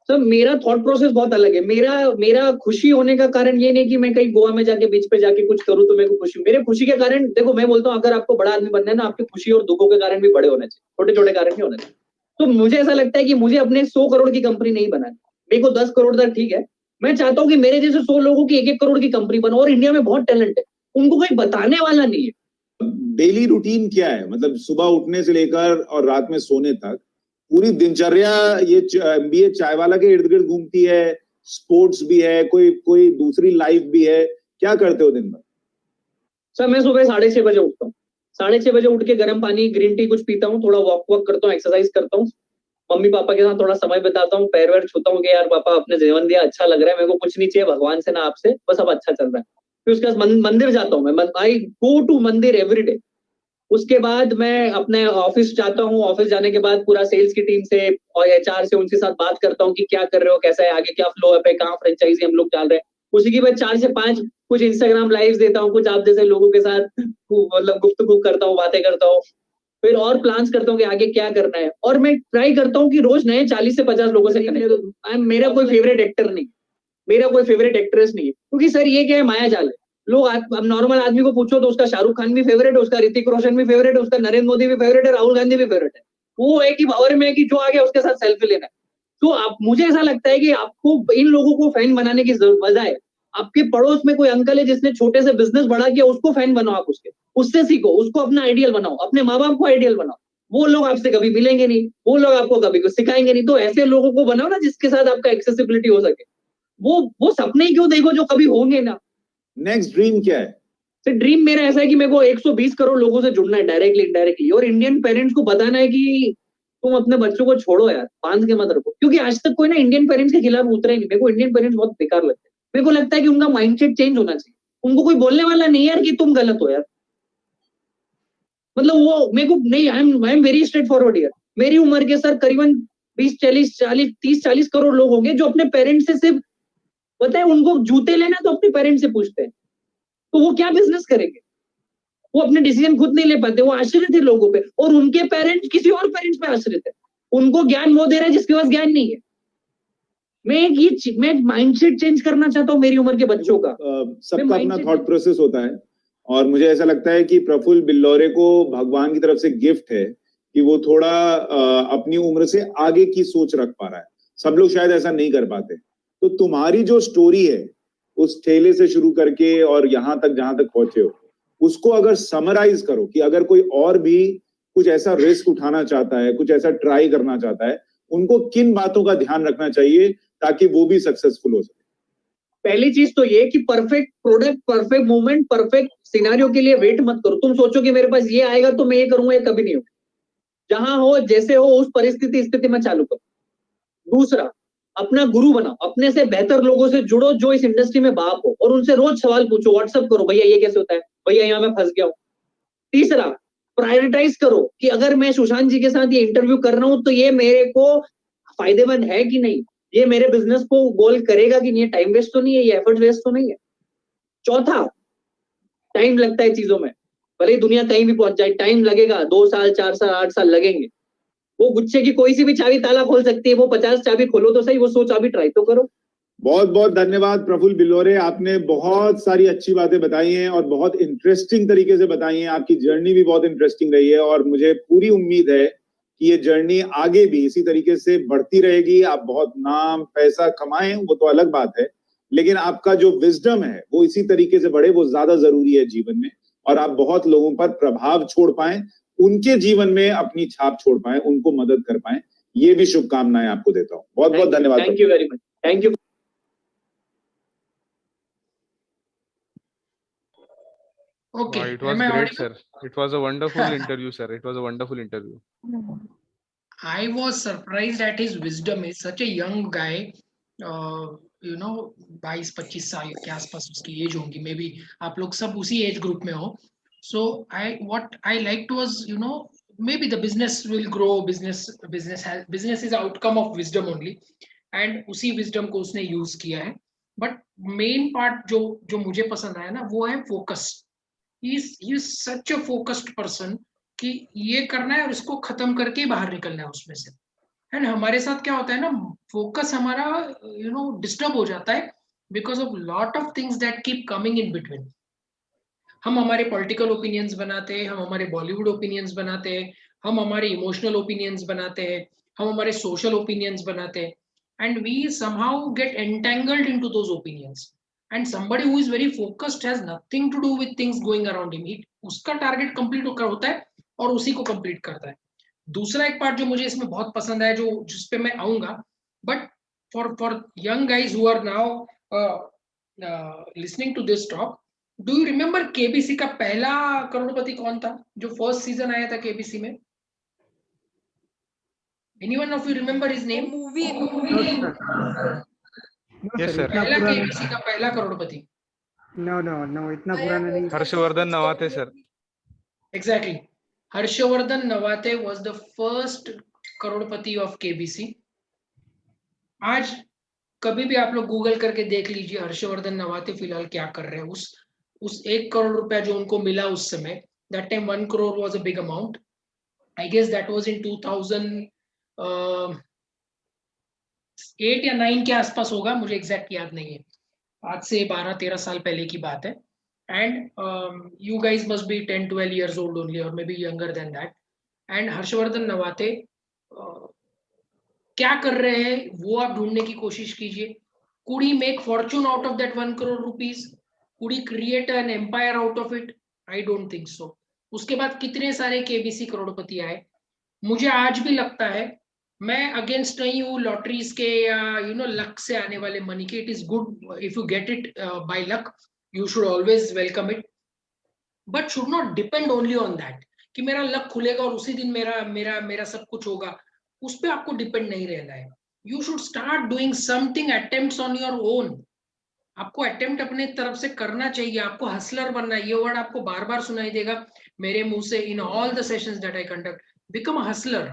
S9: सर मेरा थॉट प्रोसेस बहुत अलग है। मेरा खुशी होने का कारण ये नहीं कि मैं कहीं गोवा में जाके बीच पे जाके कुछ करूं तो मेरे को खुशी। मेरे खुशी के कारण, देखो मैं बोलता हूँ, अगर आपको बड़ा आदमी बनना है ना, आपकी खुशी और दुखों के कारण भी बड़े होने चाहिए, छोटे छोटे कारण नहीं होने चाहिए। तो मुझे ऐसा लगता है कि मुझे अपने 100 करोड़ की कंपनी नहीं बनानी, मेरे को 10 करोड़ तक ठीक है। मैं चाहता हूँ कि मेरे जैसे 100 लोगों की 1-1 करोड़ की कंपनी बनो। और इंडिया में बहुत टैलेंट है, उनको कोई बताने वाला नहीं है।
S6: डेली रूटीन क्या है? मतलब सुबह उठने से लेकर और रात में सोने तक पूरी दिनचर्या ये MBA चाय वाला के इर्द गिर्द घूमती है? स्पोर्ट्स भी है, कोई दूसरी लाइफ भी है? क्या करते हो दिन भर?
S9: सर मैं सुबह 6:30 बजे उठता हूँ। 6:30 बजे उठ के गर्म पानी ग्रीन टी कुछ पीता हूँ, थोड़ा वॉक करता हूँ, एक्सरसाइज करता हूँ, मम्मी पापा के साथ थोड़ा समय बिताता हूँ, पैर वैर छूता हूँ कि यार पापा आपने जीवन दिया, अच्छा लग रहा है, मेरे को कुछ नहीं चाहिए भगवान से ना आपसे, बस अब अच्छा चल रहा है। फिर उसके बाद मंदिर जाता हूँ मैं, आई गो टू मंदिर एवरी डे। उसके बाद मैं अपने ऑफिस जाता हूँ, ऑफिस जाने के बाद पूरा सेल्स की टीम से और HR से उनके साथ बात करता हूँ कि क्या कर रहे हो, कैसा है आगे, क्या फ्लो है, कहाँ फ्रेंचाइजी हम लोग डाल रहे हैं। उसी के बाद 4 से 5 कुछ इंस्टाग्राम लाइव देता हूँ, कुछ आप जैसे लोगों के साथ मतलब गुफ्तगू करता हूँ, बातें करता हूँ, फिर और प्लान्स करता हूँ कि आगे क्या करना है। और मैं ट्राई करता हूँ कि रोज नए 40 से 50 लोगों से कनेक्ट। मेरा कोई फेवरेट एक्टर नहीं, मेरा कोई फेवरेट एक्ट्रेस नहीं है, क्योंकि सर ये क्या है, माया जाल है। लोग अब नॉर्मल आदमी को पूछो तो उसका शाहरुख खान भी फेवरेट है, उसका ऋतिक रोशन भी फेवरेट है, उसका नरेंद्र मोदी भी फेवरेट है, राहुल गांधी भी फेवरेट है। वो एक ही पावर में है कि जो आ गया उसके साथ सेल्फी लेना है। तो आप, मुझे ऐसा लगता है कि आपको इन लोगों को फैन बनाने की बजाय आपके पड़ोस में कोई अंकल है जिसने छोटे से बिजनेस बढ़ा किया, उसको फैन बनाओ आप, उससे सीखो, उसको अपना आइडियल बनाओ, अपने माँ बाप को आइडियल बनाओ। वो लोग आपसे कभी मिलेंगे नहीं, वो लोग आपको कभी कुछ सिखाएंगे नहीं। तो ऐसे लोगों को बनाओ ना जिसके साथ आपका एक्सेसिबिलिटी हो सके। वो सपने ही क्यों देखो जो कभी होंगे ना।
S6: नेक्स्ट ड्रीम क्या है?
S9: तो ड्रीम मेरा ऐसा है कि मेरे को 120 करोड़ लोगों से जुड़ना है, डायरेक्टली इनडायरेक्टली, और इंडियन पेरेंट्स को बताना है कि तुम अपने बच्चों को छोड़ो यार, बांध के मत रखो। क्योंकि आज तक कोई ना इंडियन पेरेंट्स के खिलाफ उतरा ही नहीं। मेरे को इंडियन पेरेंट्स बहुत बेकार लगते हैं। मेरे को लगता है कि उनका माइंडसेट चेंज होना चाहिए। उनको कोई बोलने वाला नहीं यार कि तुम गलत हो यार। मतलब वो मेरे को नहीं, I am very straight forward यार। मेरी उम्र के सर करीबन 30-40 करोड़ लोग होंगे जो अपने पेरेंट्स से सिर्फ, पता है उनको जूते लेना तो अपने पेरेंट्स से पूछते हैं, तो वो क्या बिजनेस करेंगे? वो अपने डिसीजन खुद नहीं ले पाते, वो आश्रित है लोगों पे, और उनके पेरेंट्स किसी और पेरेंट्स पे आश्रित है। उनको ज्ञान वो दे रहा है जिसके पास ज्ञान नहीं है। मैं माइंडसेट चेंज करना चाहता हूँ मेरी उम्र के बच्चों का।
S6: सबका अपना थॉट प्रोसेस होता है, और मुझे ऐसा लगता है कि प्रफुल्ल बिल्लौरे को भगवान की तरफ से गिफ्ट है कि वो थोड़ा अपनी उम्र से आगे की सोच रख पा रहा है। सब लोग शायद ऐसा नहीं कर पाते। तो तुम्हारी जो स्टोरी है, उस ठेले से शुरू करके और यहाँ तक जहां तक पहुंचे हो, उसको अगर समराइज करो कि अगर कोई और भी कुछ ऐसा रिस्क उठाना चाहता है, कुछ ऐसा ट्राई करना चाहता है, उनको किन बातों का ध्यान रखना चाहिए ताकि वो भी सक्सेसफुल हो सके?
S9: पहली चीज तो ये कि perfect product, perfect movement, perfect scenario के लिए वेट मत करो। तुम सोचो कि मेरे पास ये आएगा तो मैं ये करूंगा, ये कभी नहीं होगा। जहां हो, जैसे हो, उस स्थिति में चालू करो। दूसरा, अपना गुरु बनाओ, अपने से बेहतर लोगों से जुड़ो जो इस इंडस्ट्री में बाप हो, और उनसे रोज सवाल पूछो, व्हाट्सएप करो, भैया ये कैसे होता है, भैया यहाँ मैं फंस गया हूँ। तीसरा, प्रायोरिटाइज करो कि अगर मैं सुशांत जी के साथ ये इंटरव्यू कर रहा हूं तो ये मेरे को फायदेमंद है कि नहीं। ये मेरे बिजनेस को गोल करेगा कि नहीं, ये टाइम वेस्ट तो नहीं है, ये एफर्ट वेस्ट तो नहीं है। चौथा, टाइम लगता है चीजों में, भले ही दुनिया कहीं भी पहुंच जाए, टाइम लगेगा, 2 साल 4 साल 8 साल लगेंगे। वो गुच्छे की कोई सी भी चाबी ताला खोल सकती है, वो 50 चाबी खोलो तो सही, वो 100 चाबी ट्राई तो करो।
S6: बहुत बहुत धन्यवाद प्रफुल्ल बिल्लोरे, आपने बहुत सारी अच्छी बातें बताई हैं और बहुत इंटरेस्टिंग तरीके से बताई हैं। आपकी जर्नी भी बहुत इंटरेस्टिंग रही है और मुझे पूरी उम्मीद है कि ये जर्नी आगे भी इसी तरीके से बढ़ती रहेगी। आप बहुत नाम पैसा कमाएं वो तो अलग बात है, लेकिन आपका जो विजडम है वो इसी तरीके से बढ़े, वो ज्यादा जरूरी है जीवन में। और आप बहुत लोगों पर प्रभाव छोड़ पाएं, उनके जीवन में अपनी छाप छोड़ पाएं, उनको मदद कर पाएं, ये भी शुभकामनाएं आपको देता हूँ। बहुत बहुत धन्यवाद।
S9: Thank you very much. Thank you.
S1: Okay.
S4: It was
S1: Am I
S4: great,
S1: audible?
S4: sir. It was a wonderful interview, sir. It was a wonderful interview.
S1: I was surprised at his wisdom. He's such a young guy. You know, 22-25 साल के आसपास उसकी as होगी, may be आप लोग सब उसी age group में हो. So what I liked was, you know, maybe the business will grow. Business is outcome of wisdom only, and उसी wisdom को उसने use किया है. But main part जो मुझे पसंद आया ना, वो है focus. He is such a focused person कि ये करना है और इसको खत्म करके ही बाहर निकलना है उसमें से. एंड हमारे साथ क्या होता है ना, फोकस हमारा डिस्टर्ब हो जाता है because of lot of things that keep coming in between. हम हमारे पॉलिटिकल ओपिनियंस बनाते हैं, हम हमारे बॉलीवुड ओपिनियंस बनाते हैं, हम हमारे इमोशनल ओपिनियंस बनाते हैं, हम हमारे सोशल ओपिनियंस बनाते हैं, and we somehow get entangled into those opinions. And somebody who is very focused has nothing to do with things going around him. उसका टारगेट कंप्लीट होता है और उसी को कंप्लीट करता है. दूसरा एक पार्ट जो मुझे इसमें बहुत पसंद है, जो जिस पे मैं आऊंगा, but for young guys who are now listening to this talk, do you remember KBC का पहला करोड़पति कौन था जो फर्स्ट सीजन आया था केबीसी में? Anyone of you remember his name?
S4: Yes, sir.
S1: पहला केबीसी का पहला करोड़पति.
S11: नो इतना पुराना नहीं.
S4: हर्षवर्धन नवाते, sir.
S1: Exactly. Harshavardhan Navate was the first Crorepati of KBC. आज कभी भी आप लोग गूगल करके देख लीजिए हर्षवर्धन नवाते फिलहाल क्या कर रहे हैं. उस 1 करोड़ रुपया जो उनको मिला उस समय, that time 1 crore was a big amount. I guess that was in 2008 या 9 के आसपास होगा, मुझे एग्जैक्ट याद नहीं है. आज से 12-13 साल पहले की बात है. And you guys must be 10-12 years old only, or maybe younger than that. And Harshavardhan Navate क्या कर रहे हैं वो आप ढूंढने की कोशिश कीजिए. Could he make fortune out of that 1 crore rupees? Could he create an empire out of it? I don't think so. उसके बाद कितने सारे केबीसी करोड़पति आए. मुझे आज भी लगता है, मैं अगेंस्ट नहीं हूँ लॉटरीज के या लक से आने वाले मनी के. It is good if you get it by luck, you should always welcome it, but should not depend only on that कि मेरा लक खुलेगा और उसी दिन मेरा सब कुछ होगा. उस पे आपको डिपेंड नहीं रहना है. You should start doing something, attempts on your own. आपको अटेम्प्ट अपने तरफ से करना चाहिए. आपको हसलर बनना है. ये वर्ड आपको बार बार सुनाई देगा मेरे मुंह से in all the sessions that I conduct. Become Hustler.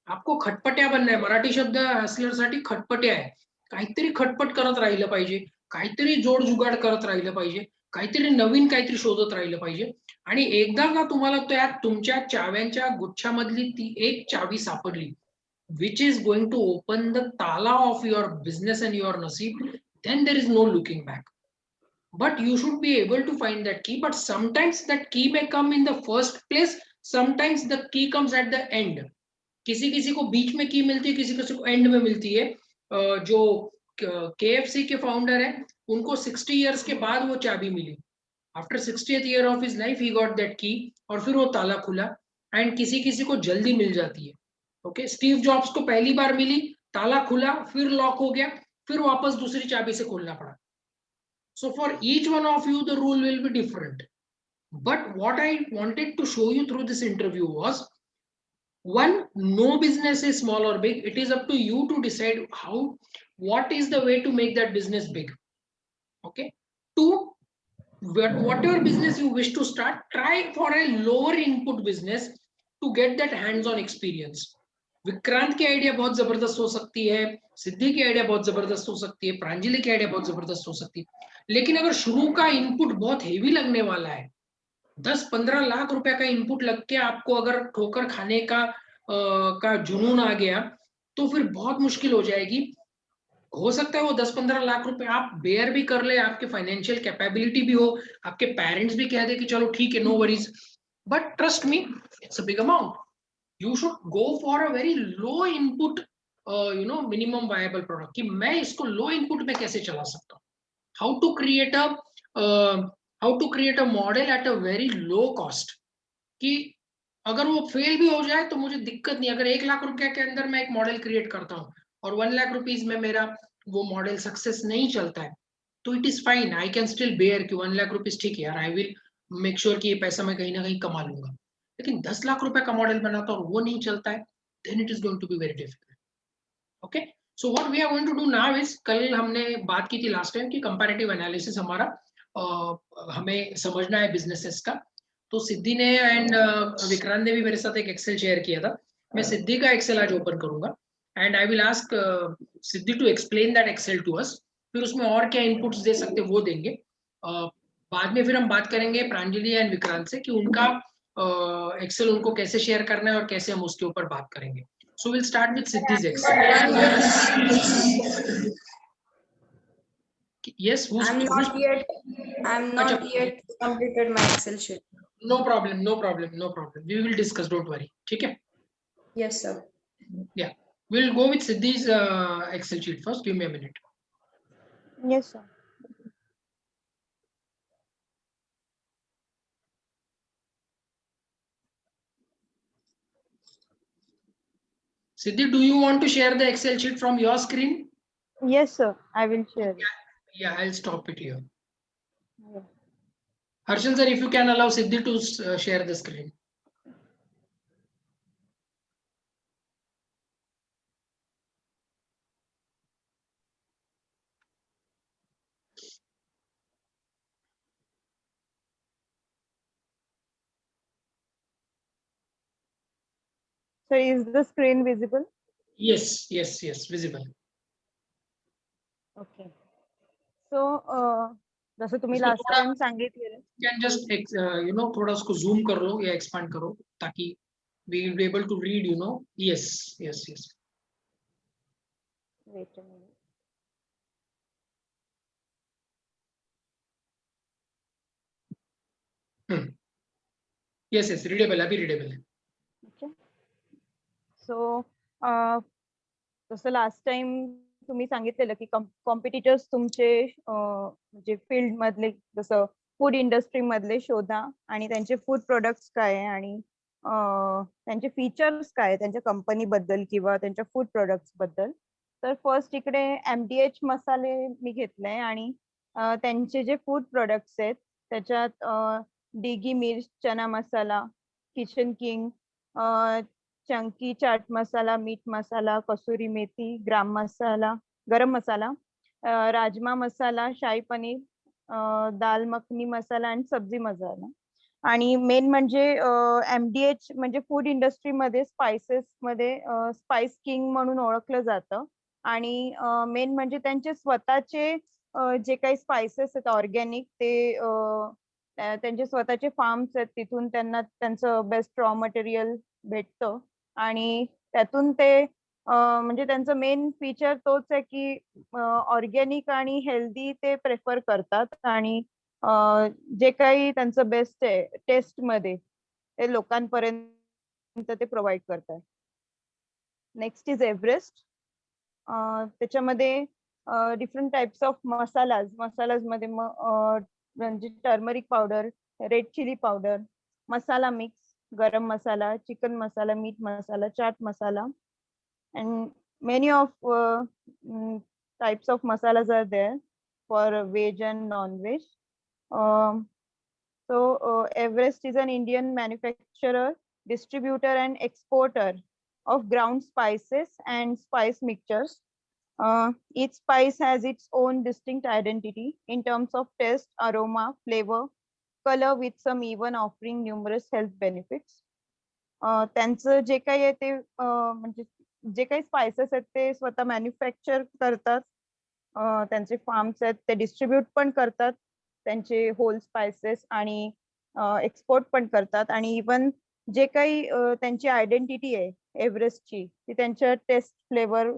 S1: आपको खटपट्या बनना आहे. मराठी शब्द हसलर साठी खटपट्या आहे. काहीतरी खटपट करत राहिलं पाहिजे, काहीतरी जोड जुगाड करत राहिलं पाहिजे, काहीतरी नवीन काहीतरी शोधत राहिलं पाहिजे. आणि एकदा का तुम्हाला त्यात तुमच्या चाव्यांच्या गुच्छामधली ती एक चावी सापडली, which is going to open the tala of your business and your nasib, then there is no looking back. But you should be able to find that key. But sometimes that key may come in the first place, sometimes the key comes at the end. किसी को बीच में की मिलती है, किसी को and में मिलती है. जो KFC के फाउंडर है, उनको 60 इयर्स के बाद वो चाबी मिली. After 60th year of his life he got that key, और फिर वो ताला खुला. एंड किसी को जल्दी मिल जाती है. ओके, स्टीव जॉब्स को पहली बार मिली, ताला खुला, फिर लॉक हो गया, फिर वापस दूसरी चाबी से खोलना पड़ा. So for each one of you the rule will be different. But what I wanted to show you through this interview was, one, no business is small or big. It is up to you to decide what is the way to make that business big. Okay. 2, whatever business you wish to start, try for a lower input business to get that hands-on experience. Vikrant की idea बहुत जबरदस्त हो सकती है, सिद्धि की idea बहुत जबरदस्त हो सकती है, प्रांजलि की आइडिया बहुत जबरदस्त हो सकती है, लेकिन अगर शुरू का इनपुट बहुत हेवी लगने वाला है, 10-15 लाख रुपए का इनपुट लग के आपको अगर ठोकर खाने का जुनून आ गया, तो फिर बहुत मुश्किल हो जाएगी। हो सकता है वो 10-15 लाख रुपए आप बेयर भी कर ले, आपके फाइनेंशियल कैपेबिलिटी भी हो, आपके पेरेंट्स भी कह दे कि चलो ठीक है, no worries, but trust me, it's a big amount. You should go for a very low input, minimum viable product. कि मैं इसको low input में कैसे चला सकता हूँ. How to create a model at a very low cost. कि अगर वो फेल भी हो जाए तो मुझे दिक्कत नहीं, अगर 1 लाख रुपए के अंदर मैं एक मॉडल क्रिएट करता हूँ और 1 लाख रुपीज में मेरा वो मॉडल सक्सेस नहीं चलता है, तो it is fine, I can still bear कि 1 लाख रुपीज ठीक है यार, आई विल मेक श्योर कि ये पैसा मैं कहीं ना कहीं कमा लूंगा. लेकिन 10 लाख रुपए का मॉडल बनाता और वो नहीं चलता है, then it is going to be very difficult. Okay, so what we are going to do now is, कल हमने बात की थी लास्ट टाइम कि कंपैरेटिव एनालिसिस हमारा हमें समझना है बिजनेसेस का. तो सिद्धि ने एंड विक्रांत ने भी मेरे साथ एक एक्सेल शेयर किया था. मैं सिद्धि का एक्सेल आज ओपन करूंगा and I will ask Siddhi to explain that Excel to us. फिर उसमें और क्या इनपुट्स दे सकते वो देंगे. बाद में फिर हम बात करेंगे प्रांजलि एंड विक्रांत से कि उनका एक्सेल उनको कैसे शेयर करना है और कैसे हम उसके ऊपर बात करेंगे. So will start with Siddhi's excel. Yes,
S12: I'm not yet completed my Excel sheet.
S1: No problem. We will discuss. Don't worry. ठीक है?
S12: Yes, sir.
S1: Yeah, we'll go with Siddhi's Excel sheet first. Give me a minute.
S3: Yes, sir.
S1: Siddhi, do you want to share the Excel sheet from your screen?
S3: Yes, sir. I will share it.
S1: Yeah, I'll stop it here.
S3: Yeah.
S1: Harshal sir, if you can allow Siddhi to share the screen.
S3: So is the screen visible?
S1: Yes, visible.
S3: Okay. So जसं तुम्ही
S1: इसको
S3: last
S1: थोड़ा-
S3: time सांगितलेलं.
S1: You can just थोड़ा उसको zoom कर लो या expand करो ताकि we will be able to read. Yes.
S3: Wait a minute.
S1: Yes, readable. अभी readable है.
S3: Okay. So जसं लास्ट टाइम तुम्ही सांगितलेलं की कॉम्पिटिटर्स तुमचे म्हणजे फील्ड मधले जसं फूड इंडस्ट्री मधले शोधा आणि त्यांचे फूड प्रोडक्ट्स काय आहे आणि त्यांचे फीचर्स काय आहे त्यांच्या कंपनी बद्दल किंवा त्यांच्या फूड प्रोडक्ट्स बद्दल. तर फर्स्ट इकडे MDH मसाले मी घेतले आणि त्यांचे जे फूड प्रोडक्ट्स आहेत त्याच्यात डिगी मिर्च, चना मसाला, किचन किंग, चंकी चाट मसाला, मीठ मसाला, कसुरी मेथी, गरम मसाला, राजमा मसाला, शाही पनीर, दाल मखनी मसाला आणि सब्जी मसाला. आणि मेन म्हणजे MDH म्हणजे फूड इंडस्ट्रीमध्ये स्पाइसेस मध्ये स्पाइस किंग म्हणून ओळखलं जातं. आणि मेन म्हणजे त्यांचे स्वतःचे जे काही स्पाइसेस आहेत ऑर्गॅनिक ते त्यांचे स्वतःचे फार्म्स आहेत, तिथून त्यांना त्यांचं बेस्ट रॉ मटेरियल भेटतं आणि त्यातून ते म्हणजे त्यांचं मेन फीचर तोच आहे की ऑर्गॅनिक आणि हेल्दी ते प्रेफर करतात आणि जे काही त्यांचं बेस्ट आहे टेस्ट मध्ये ते लोकांपर्यंत ते प्रोव्हाइड करतात. Next is Everest. त्याच्यामध्ये डिफरंट टाइप्स ऑफ मसालाज मध्ये म्हणजे turmeric powder, red chilli powder, masala mix, garam masala, chicken masala, meat masala, chaat masala, and many of types of masalas are there for veg and non-veg. So Everest is an Indian manufacturer, distributor and exporter of ground spices and spice mixtures. Each spice has its own distinct identity in terms of taste, aroma, flavor, color, with some even offering numerous health benefits. त्यांचं जे काही आहे ते म्हणजे जे काही spices आहेत ते स्वतः manufacture करतात. त्यांचे फार्म्स आहेत ते डिस्ट्रीब्यूट पण करतात त्यांचे होल स्पायसेस आणि एक्सपोर्ट पण करतात. आणि इवन जे काही त्यांची आयडेंटिटी आहे एव्हरेस्टची ती त्यांच्या टेस्ट फ्लेवर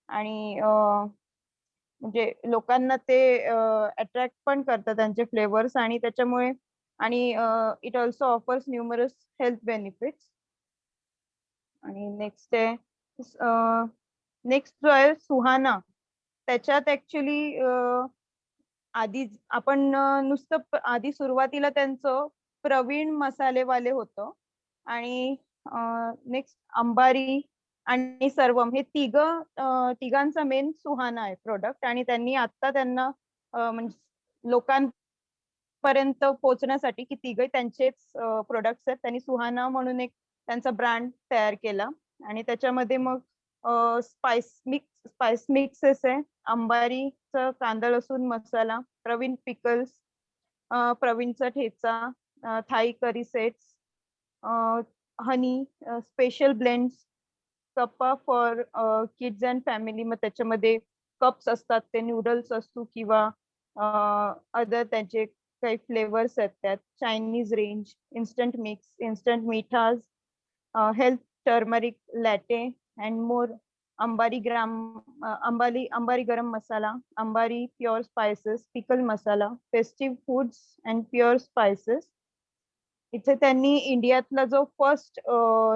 S3: आणि म्हणजे लोकांना ते अट्रॅक्ट पण करतात त्यांचे फ्लेवर्स आणि त्याच्यामुळे आणि it also offers numerous health benefits. आणि नेक्स्ट आहे नेक्स्ट जो आहे सुहाना. त्याच्यात ऍक्च्युली आधी आपण नुसतं आधी सुरुवातीला त्यांचं प्रवीण मसालेवाले होतं आणि नेक्स्ट अंबारी आणि सर्वम हे तिघांचा मेन सुहाना आहे प्रोडक्ट. आणि त्यांनी आता त्यांना म्हणजे लोकांपर्यंत पोहोचण्यासाठी की तिघही त्यांचेच प्रोडक्ट्स आहेत त्यांनी सुहाना म्हणून एक त्यांचा ब्रँड तयार केला. आणि त्याच्यामध्ये मग स्पाइस मिक्सेस आहे. अंबारीचं कांदा लसूण मसाला, प्रवीण पिकल्स, प्रवीणचा ठेचा, Thai curry sets, honey special blends, cuppa for kids and family. मग त्याच्यामध्ये कप्स असतात ते नूडल्स असतो किंवा अदर त्यांचे काही फ्लेवर्स आहेत त्यात. Chinese range, instant mix, instant मिठाज, health turmeric latte and more. Ambari garam masala, Ambari pure spices, pickle masala, festive foods and pure spices. इथे त्यांनी इंडियातला जो first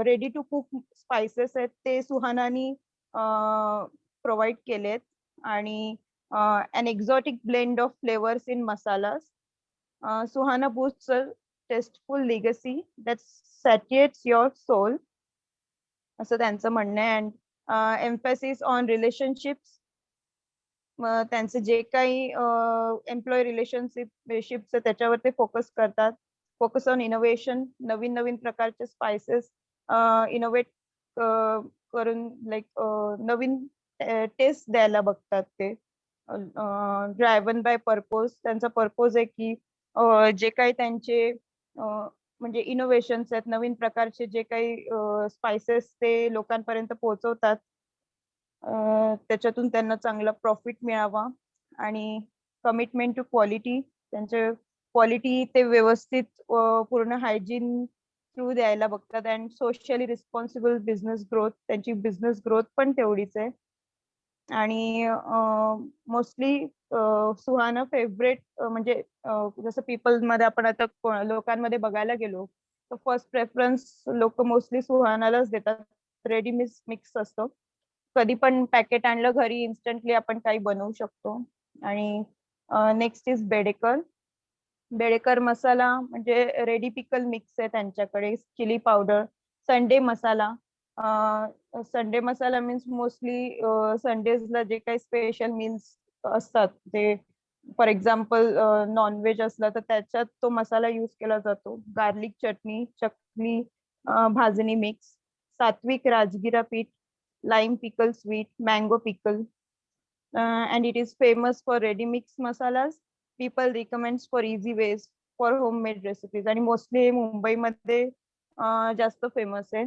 S3: ready to cook spices आहेत ते सुहानानी प्रोव्हाइड केलेत. आणि an exotic blend of flavors in masalas. Suhana boosts a tasteful legacy that satiates your soul. असं त्यांचं म्हणणं आहे. And emphasis on relationships. त्यांचे जे काही एम्प्लॉय रिलेशनशिप्स त्याच्यावर ते फोकस करतात. फोकस ऑन इनोव्हेशन, नवीन नवीन प्रकारचे स्पायसेस इनोव्हेट करून लाईक नवीन टेस्ट द्यायला बघतात ते. Driven by purpose. त्यांचा पर्पोज आहे की जे काही त्यांचे म्हणजे इनोव्हेशन्स आहेत, नवीन प्रकारचे जे काही स्पायसेस ते लोकांपर्यंत पोहोचवतात, त्याच्यातून त्यांना चांगला प्रॉफिट मिळावा. आणि कमिटमेंट टू क्वालिटी. त्यांचे क्वालिटी ते व्यवस्थित पूर्ण हायजीन थ्रू द्यायला बघतात. And socially responsible business growth. त्यांची बिझनेस ग्रोथ पण तेवढीच आहे. आणि मोस्टली सुहाना फेवरेट म्हणजे जसं पीपल मध्ये आपण आता लोकांमध्ये बघायला गेलो तर फर्स्ट प्रेफरन्स लोक मोस्टली सुहानालाच देतात. रेडी मिक्स असतो. कधी पण पॅकेट आणलं घरी इन्स्टंटली आपण काही बनवू शकतो. आणि नेक्स्ट इज बेडेकर. बेडेकर मसाला म्हणजे रेडी पिकल मिक्स आहे त्यांच्याकडे. चिली पावडर, संडे मसाला. संडे मसाला मीन्स मोस्टली संडेजला जे काही स्पेशल मील्स असतात ते फॉर एक्झाम्पल नॉनव्हेज असलं तर त्याच्यात तो मसाला यूज केला जातो. गार्लिक चटणी, भाजणी मिक्स, सात्विक राजगिरा पीठ, lime pickle sweet, mango pickle. And it is famous for ready mix masalas. People recommends for easy ways for homemade recipes. आणि मोस्टली मुंबईमध्ये जास्त फेमस आहे.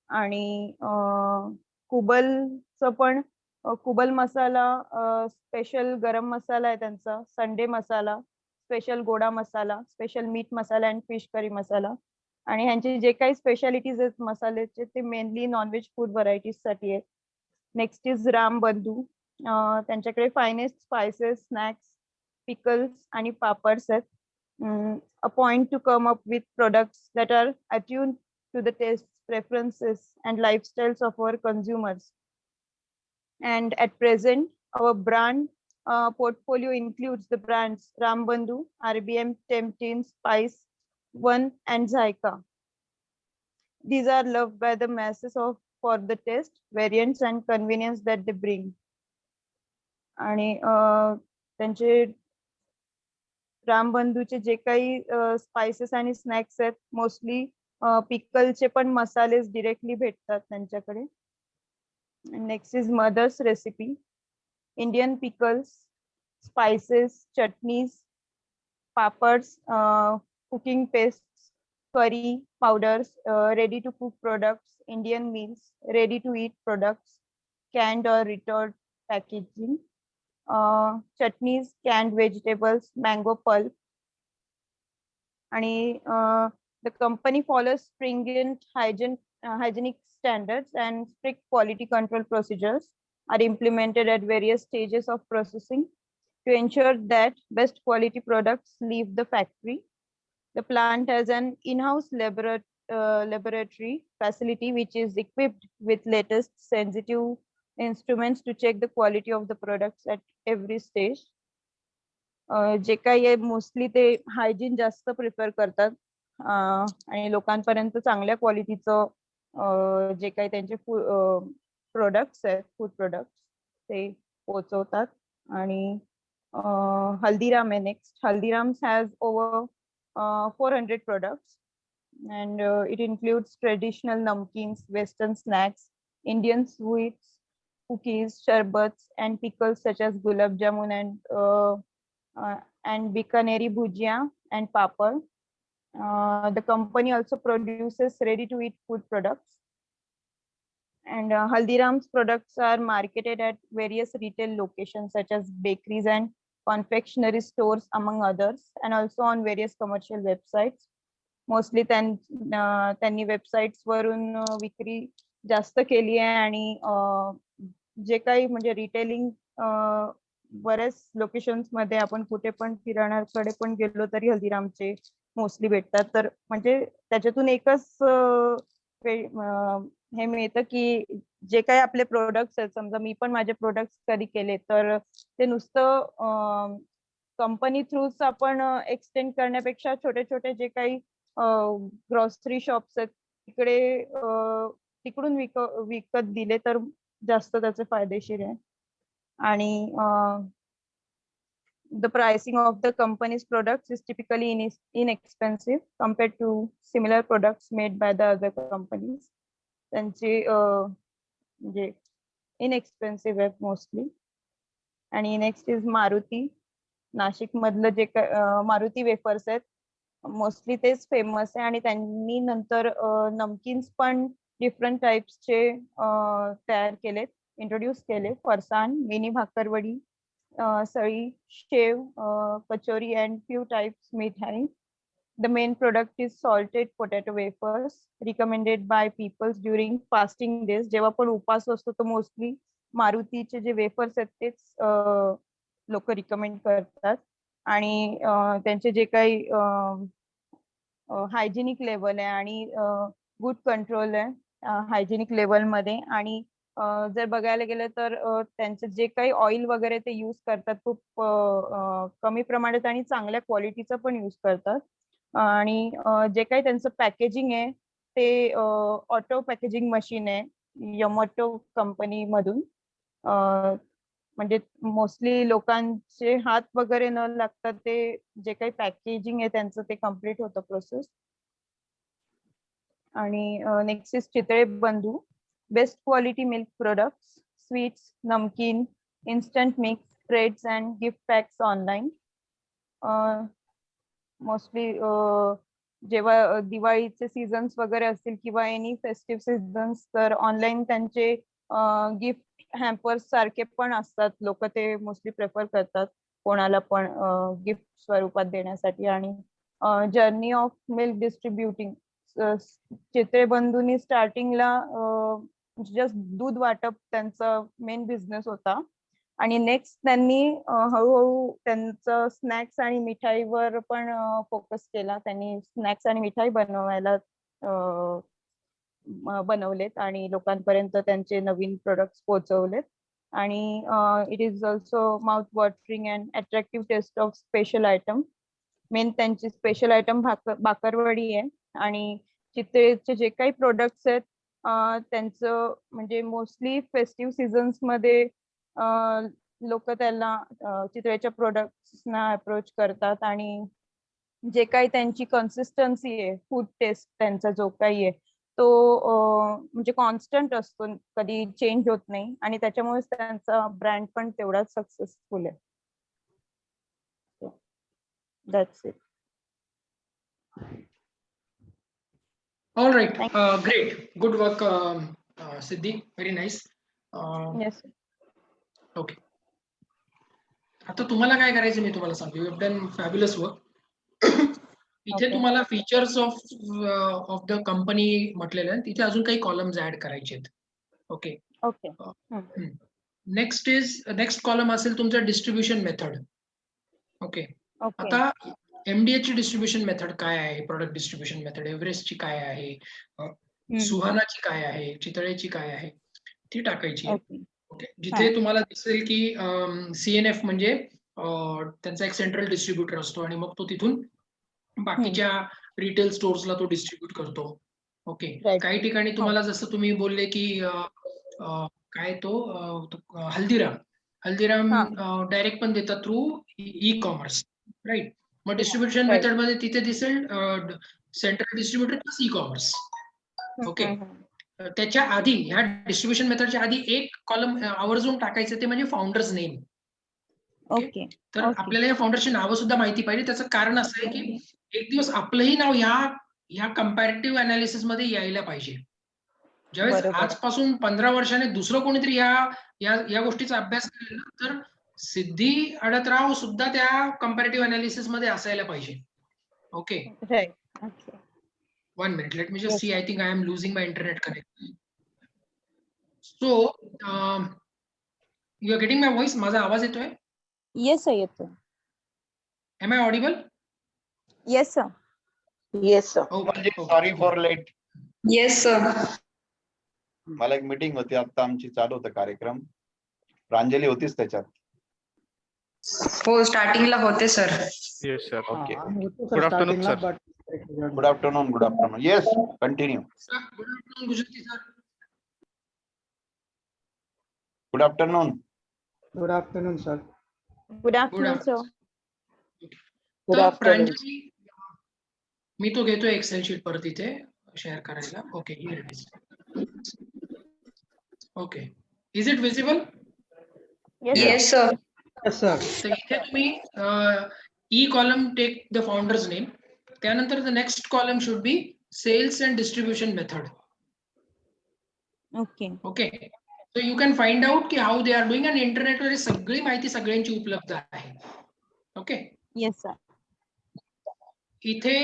S3: आणि कुबलचं पण कुबल मसाला स्पेशल गरम मसाला आहे त्यांचा. संडे मसाला, स्पेशल गोडा मसाला, स्पेशल मीठ मसाला अँड फिश करी मसाला. आणि ह्यांचे जे काही स्पेशालिटीज आहेत मसाल्याचे ते मेनली नॉनव्हेज फूड व्हरायटीज साठी आहेत. Next is Rambandhu. त्यांच्याकडे फायनेस्ट स्पायसेस, स्नॅक्स, पिकल्स आणि पापड्स आहेत. A point to come up with products that are attune to the taste, preferences and lifestyles of our consumers. And at present, our brand portfolio includes the brands Rambandhu, RBM, Temptin, Spice, One, and Zyka. These are loved by the masses for the taste, variants, and convenience that they bring. आणि त्यांचे रामबंधूचे जे काही spices आणि snacks आहेत mostly पिकलचे पण मसालेस directly भेटतात त्यांच्याकडे. Next is Mother's Recipe. Indian pickles, spices, chutneys, papads, cooking paste, curry powders, ready to cook products, Indian meals, ready to eat products, canned or returned packaging, chutneys, canned vegetables, mango pulp. आणि the company follows stringent hygienic standards and strict quality control procedures are implemented at various stages of processing to ensure that best quality products leave the factory. The plant has an in-house laboratory facility which is equipped with latest sensitive instruments to check the quality of the products at every stage. जे काही आहे mostly ते hygiene जास्त prefer करतात आणि लोकांपर्यंत चांगल्या क्वालिटीचं जे काही त्यांचे प्रोडक्ट्स आहेत फूड प्रोडक्ट्स ते पोहोचवतात. आणि हल्दीराम आहे next. Haldiram's has over 400 products and it includes traditional namkeens, western snacks, Indian sweets, cookies, sharbats and pickles such as gulab jamun and Bikaneri bhujia and papad. The company also produces ready to eat food products. And Haldiram's products are marketed at various retail locations such as bakeries and confectionery stores among others, and also on various commercial websites. Mostly त्यांनी websites वरून विक्री जास्त केली आहे. आणि जे काही म्हणजे retailing बऱ्याच लोकेशन्स मध्ये आपण कुठे पण किराणाकडे पण गेलो तरी हल्दीरामचे मोस्टली भेटतात. तर म्हणजे त्याच्यातून एकच हे मिळतं की जे काही आपले प्रोडक्ट्स आहेत, समजा मी पण माझे प्रोडक्ट्स कधी केले तर ते नुसतं कंपनी थ्रूच आपण एक्सटेंड करण्यापेक्षा छोटे छोटे जे काही ग्रॉसरी शॉप्स आहेत तिकडे तिकडून विकत दिले तर जास्त त्याचे फायदेशीर आहे. आणि the pricing of the company's products is typically inexpensive compared to similar products made by the other companies. त्यांचे म्हणजे इनएक्सपेन्सिव्ह आहे मोस्टली. आणि नेक्स्ट इज मारुती. नाशिक मधलं जे मारुती वेफर्स आहेत मोस्टली तेच फेमस आहे. आणि त्यांनी नंतर नमकीन्स पण डिफरंट टाइप्सचे तयार केलेत, इंट्रोड्यूस केले. फरसाण, मिनी भाकरवडी, सळी, sev, kachori and few types मिठाई. The main product is salted potato wafers recommended by people during fasting days. जेव्हा पण उपवास असतो तर मोस्टली मारुतीचे जे वेफर्स आहेत तेच लोक रिकमेंड करतात. आणि त्यांचे जे काही हायजेनिक लेवल आहे आणि गुड कंट्रोल आहे हायजेनिक लेवल मध्ये. आणि जर बघायला गेलं तर त्यांचे जे काही ऑइल वगैरे ते यूज करतात खूप कमी प्रमाणात आणि चांगल्या क्वालिटीचं पण यूज करतात. आणि जे काही त्यांचं पॅकेजिंग आहे ते ऑटो पॅकेजिंग मशीन आहे यमोटो कंपनी मधून. म्हणजे मोस्टली लोकांचे हात वगैरे न लागता ते जे काही पॅकेजिंग आहे त्यांचं ते कम्प्लीट होतं प्रोसेस. आणि next is Chitale Bandhu. Best quality milk products, sweets, namkeen, instant mix, breads and gift packs online. Mostly जेव्हा दिवाळीचे सीझन्स वगैरे असतील किंवा एनी फेस्टिव्ह सीझन्स तर ऑनलाईन त्यांचे गिफ्ट हॅम्पर्स सारखे पण असतात. लोक ते मोस्टली प्रेफर करतात कोणाला पण गिफ्ट स्वरूपात देण्यासाठी. आणि जर्नी ऑफ मिल्क डिस्ट्रीब्युटिंग. चितळे बंधूंनी स्टार्टिंगला जस्ट दूध वाटप त्यांचा मेन बिझनेस होता. आणि नेक्स्ट त्यांनी हळूहळू त्यांचं स्नॅक्स आणि मिठाईवर पण फोकस केला. त्यांनी स्नॅक्स आणि मिठाई बनवलेत आणि लोकांपर्यंत त्यांचे नवीन प्रोडक्ट्स पोहोचवलेत. आणि it is also mouth watering and attractive taste of special item. Main त्यांची स्पेशल आयटम भाकरवडी आहे. आणि चितळेचे जे काही प्रोडक्ट्स आहेत त्यांचं म्हणजे मोस्टली फेस्टिव्ह सीझन्स मध्ये लोक त्याला चितळेच्या प्रोडक्ट्सना अप्रोच करतात. आणि जे काही त्यांची कन्सिस्टन्सी आहे फूड टेस्ट त्यांचा जो काही आहे तो म्हणजे कॉन्स्टंट असतो, कधी चेंज होत नाही. आणि त्याच्यामुळेच त्यांचा ब्रँड पण तेवढाच सक्सेसफुल आहे. That's it.
S1: All right. Great. Good work, Siddhi. Very nice.
S3: Yes.
S1: Okay. आता तुम्हाला काय करायचं मी तुम्हाला सांगतो. You have done fabulous work. इथे
S3: Okay.
S1: तुम्हाला फीचर्स ऑफ द कंपनी म्हटलेलं आहे. तिथे अजून काही कॉलम्स ऍड करायचे आहेत. ओके.
S3: Okay.
S1: नेक्स्ट कॉलम असेल तुमचं डिस्ट्रीब्युशन मेथड. ओके.
S3: Okay.
S1: आता MDH ची डिस्ट्रीब्युशन मेथड काय आहे? प्रोडक्ट डिस्ट्रीब्युशन मेथड एव्हरेस्टची काय आहे? सुहानाची काय आहे? चितळेची काय आहे? ती टाकायची आहे.
S3: Okay.
S1: ओके. जिथे तुम्हाला दिसेल की CNF म्हणजे त्यांचा एक सेंट्रल डिस्ट्रीब्युटर असतो आणि मग तो तिथून बाकीच्या रिटेल स्टोर्सला तो डिस्ट्रीब्यूट करतो. ओके.
S3: Right.
S1: काही ठिकाणी तुम्हाला जसं तुम्ही बोलले की काय तो हल्दीराम डायरेक्ट पण देतात थ्रू ई कॉमर्स, राईट. मग डिस्ट्रीब्युशन
S3: Right.
S1: मेथड मध्ये तिथे दिसेल central distributor plus e commerce. Okay. त्याच्या आधी ह्या डिस्ट्रीब्युशन मेथडच्या आधी एक कॉलम आवर्जून टाकायचं ते म्हणजे फाउंडर्स नेम.
S3: Okay.
S1: तर आपल्याला या फाउंडरची नावं सुद्धा माहिती पाहिजे. त्याचं कारण असं आहे की एक दिवस आपलंही नाव ह्या कंपॅरेटिव्ह अनालिसिस मध्ये यायला पाहिजे. ज्यावेळेस
S3: बरोबर.
S1: आजपासून 15 वर्षाने दुसरं कोणीतरी या गोष्टीचा अभ्यास करेल ना, तर सिद्धी अडतराव सुद्धा त्या कंपॅरेटिव्ह अनालिसिस मध्ये असायला पाहिजे. Okay.
S3: Right. Okay.
S1: 1 minute. Let me just
S3: Yes,
S1: see.
S3: sir.
S1: I think I am losing my internet connection. So, you are getting my voice? माझा आवाज येतोय?
S3: Yes, sir. येतो.
S1: Am I audible?
S3: Yes, sir.
S12: Yes, sir.
S1: Okay.
S13: Sorry for late.
S12: Yes, sir.
S13: मला एक meeting होती आता, आमची चालू होता कार्यक्रम. प्रांजली होतीच त्याच्यात.
S12: हो, स्टार्टिंगला होते sir.
S4: Yes sir.
S13: Okay.
S4: Good afternoon sir.
S13: Good afternoon. Good afternoon. Yes, continue.
S1: Good afternoon, Gujati sir.
S13: Good afternoon.
S11: Good afternoon sir.
S3: Good afternoon, sir.
S1: तर प्रांजली, मी तो घेतोय एक्सेल शीट परत इथे शेअर करायला. Okay. Here it is. Okay. Is it visible?
S12: Yes, sir.
S11: Yes, sir.
S1: तर इथे तुम्ही E column take the founder's name. त्यानंतर the next column should be sales and distribution method.
S3: Okay.
S1: Okay. So you can find out की how they are doing, आणि इंटरनेटवर सगळी माहिती सगळ्यांची उपलब्ध आहे. ओके.
S3: Yes, sir.
S1: इथे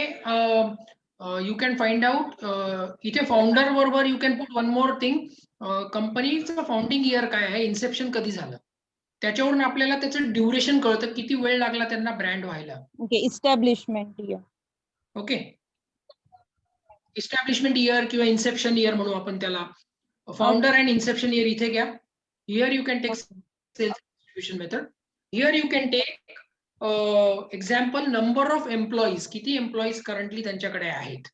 S1: यू कॅन फाइंड आउट, इथे फाउंडर बरोबर you can put one more thing. कंपनीचं फाउंडिंग इयर काय आहे, इन्सेप्शन कधी झालं, त्याच्यावरून आपल्याला त्याचं ड्युरेशन कळतं, किती वेळ लागला त्यांना ब्रँड व्हायला.
S3: Okay. Establishment year.
S1: Okay. Establishment year किंवा इन्सेप्शन इयर म्हणू आपण त्याला. फाउंडर अँड इन्सेप्शन इयर इथे घ्या. Here you can take sales distribution method. Here you can take example number of employees, किती एम्प्लॉईज करंटली त्यांच्याकडे आहेत.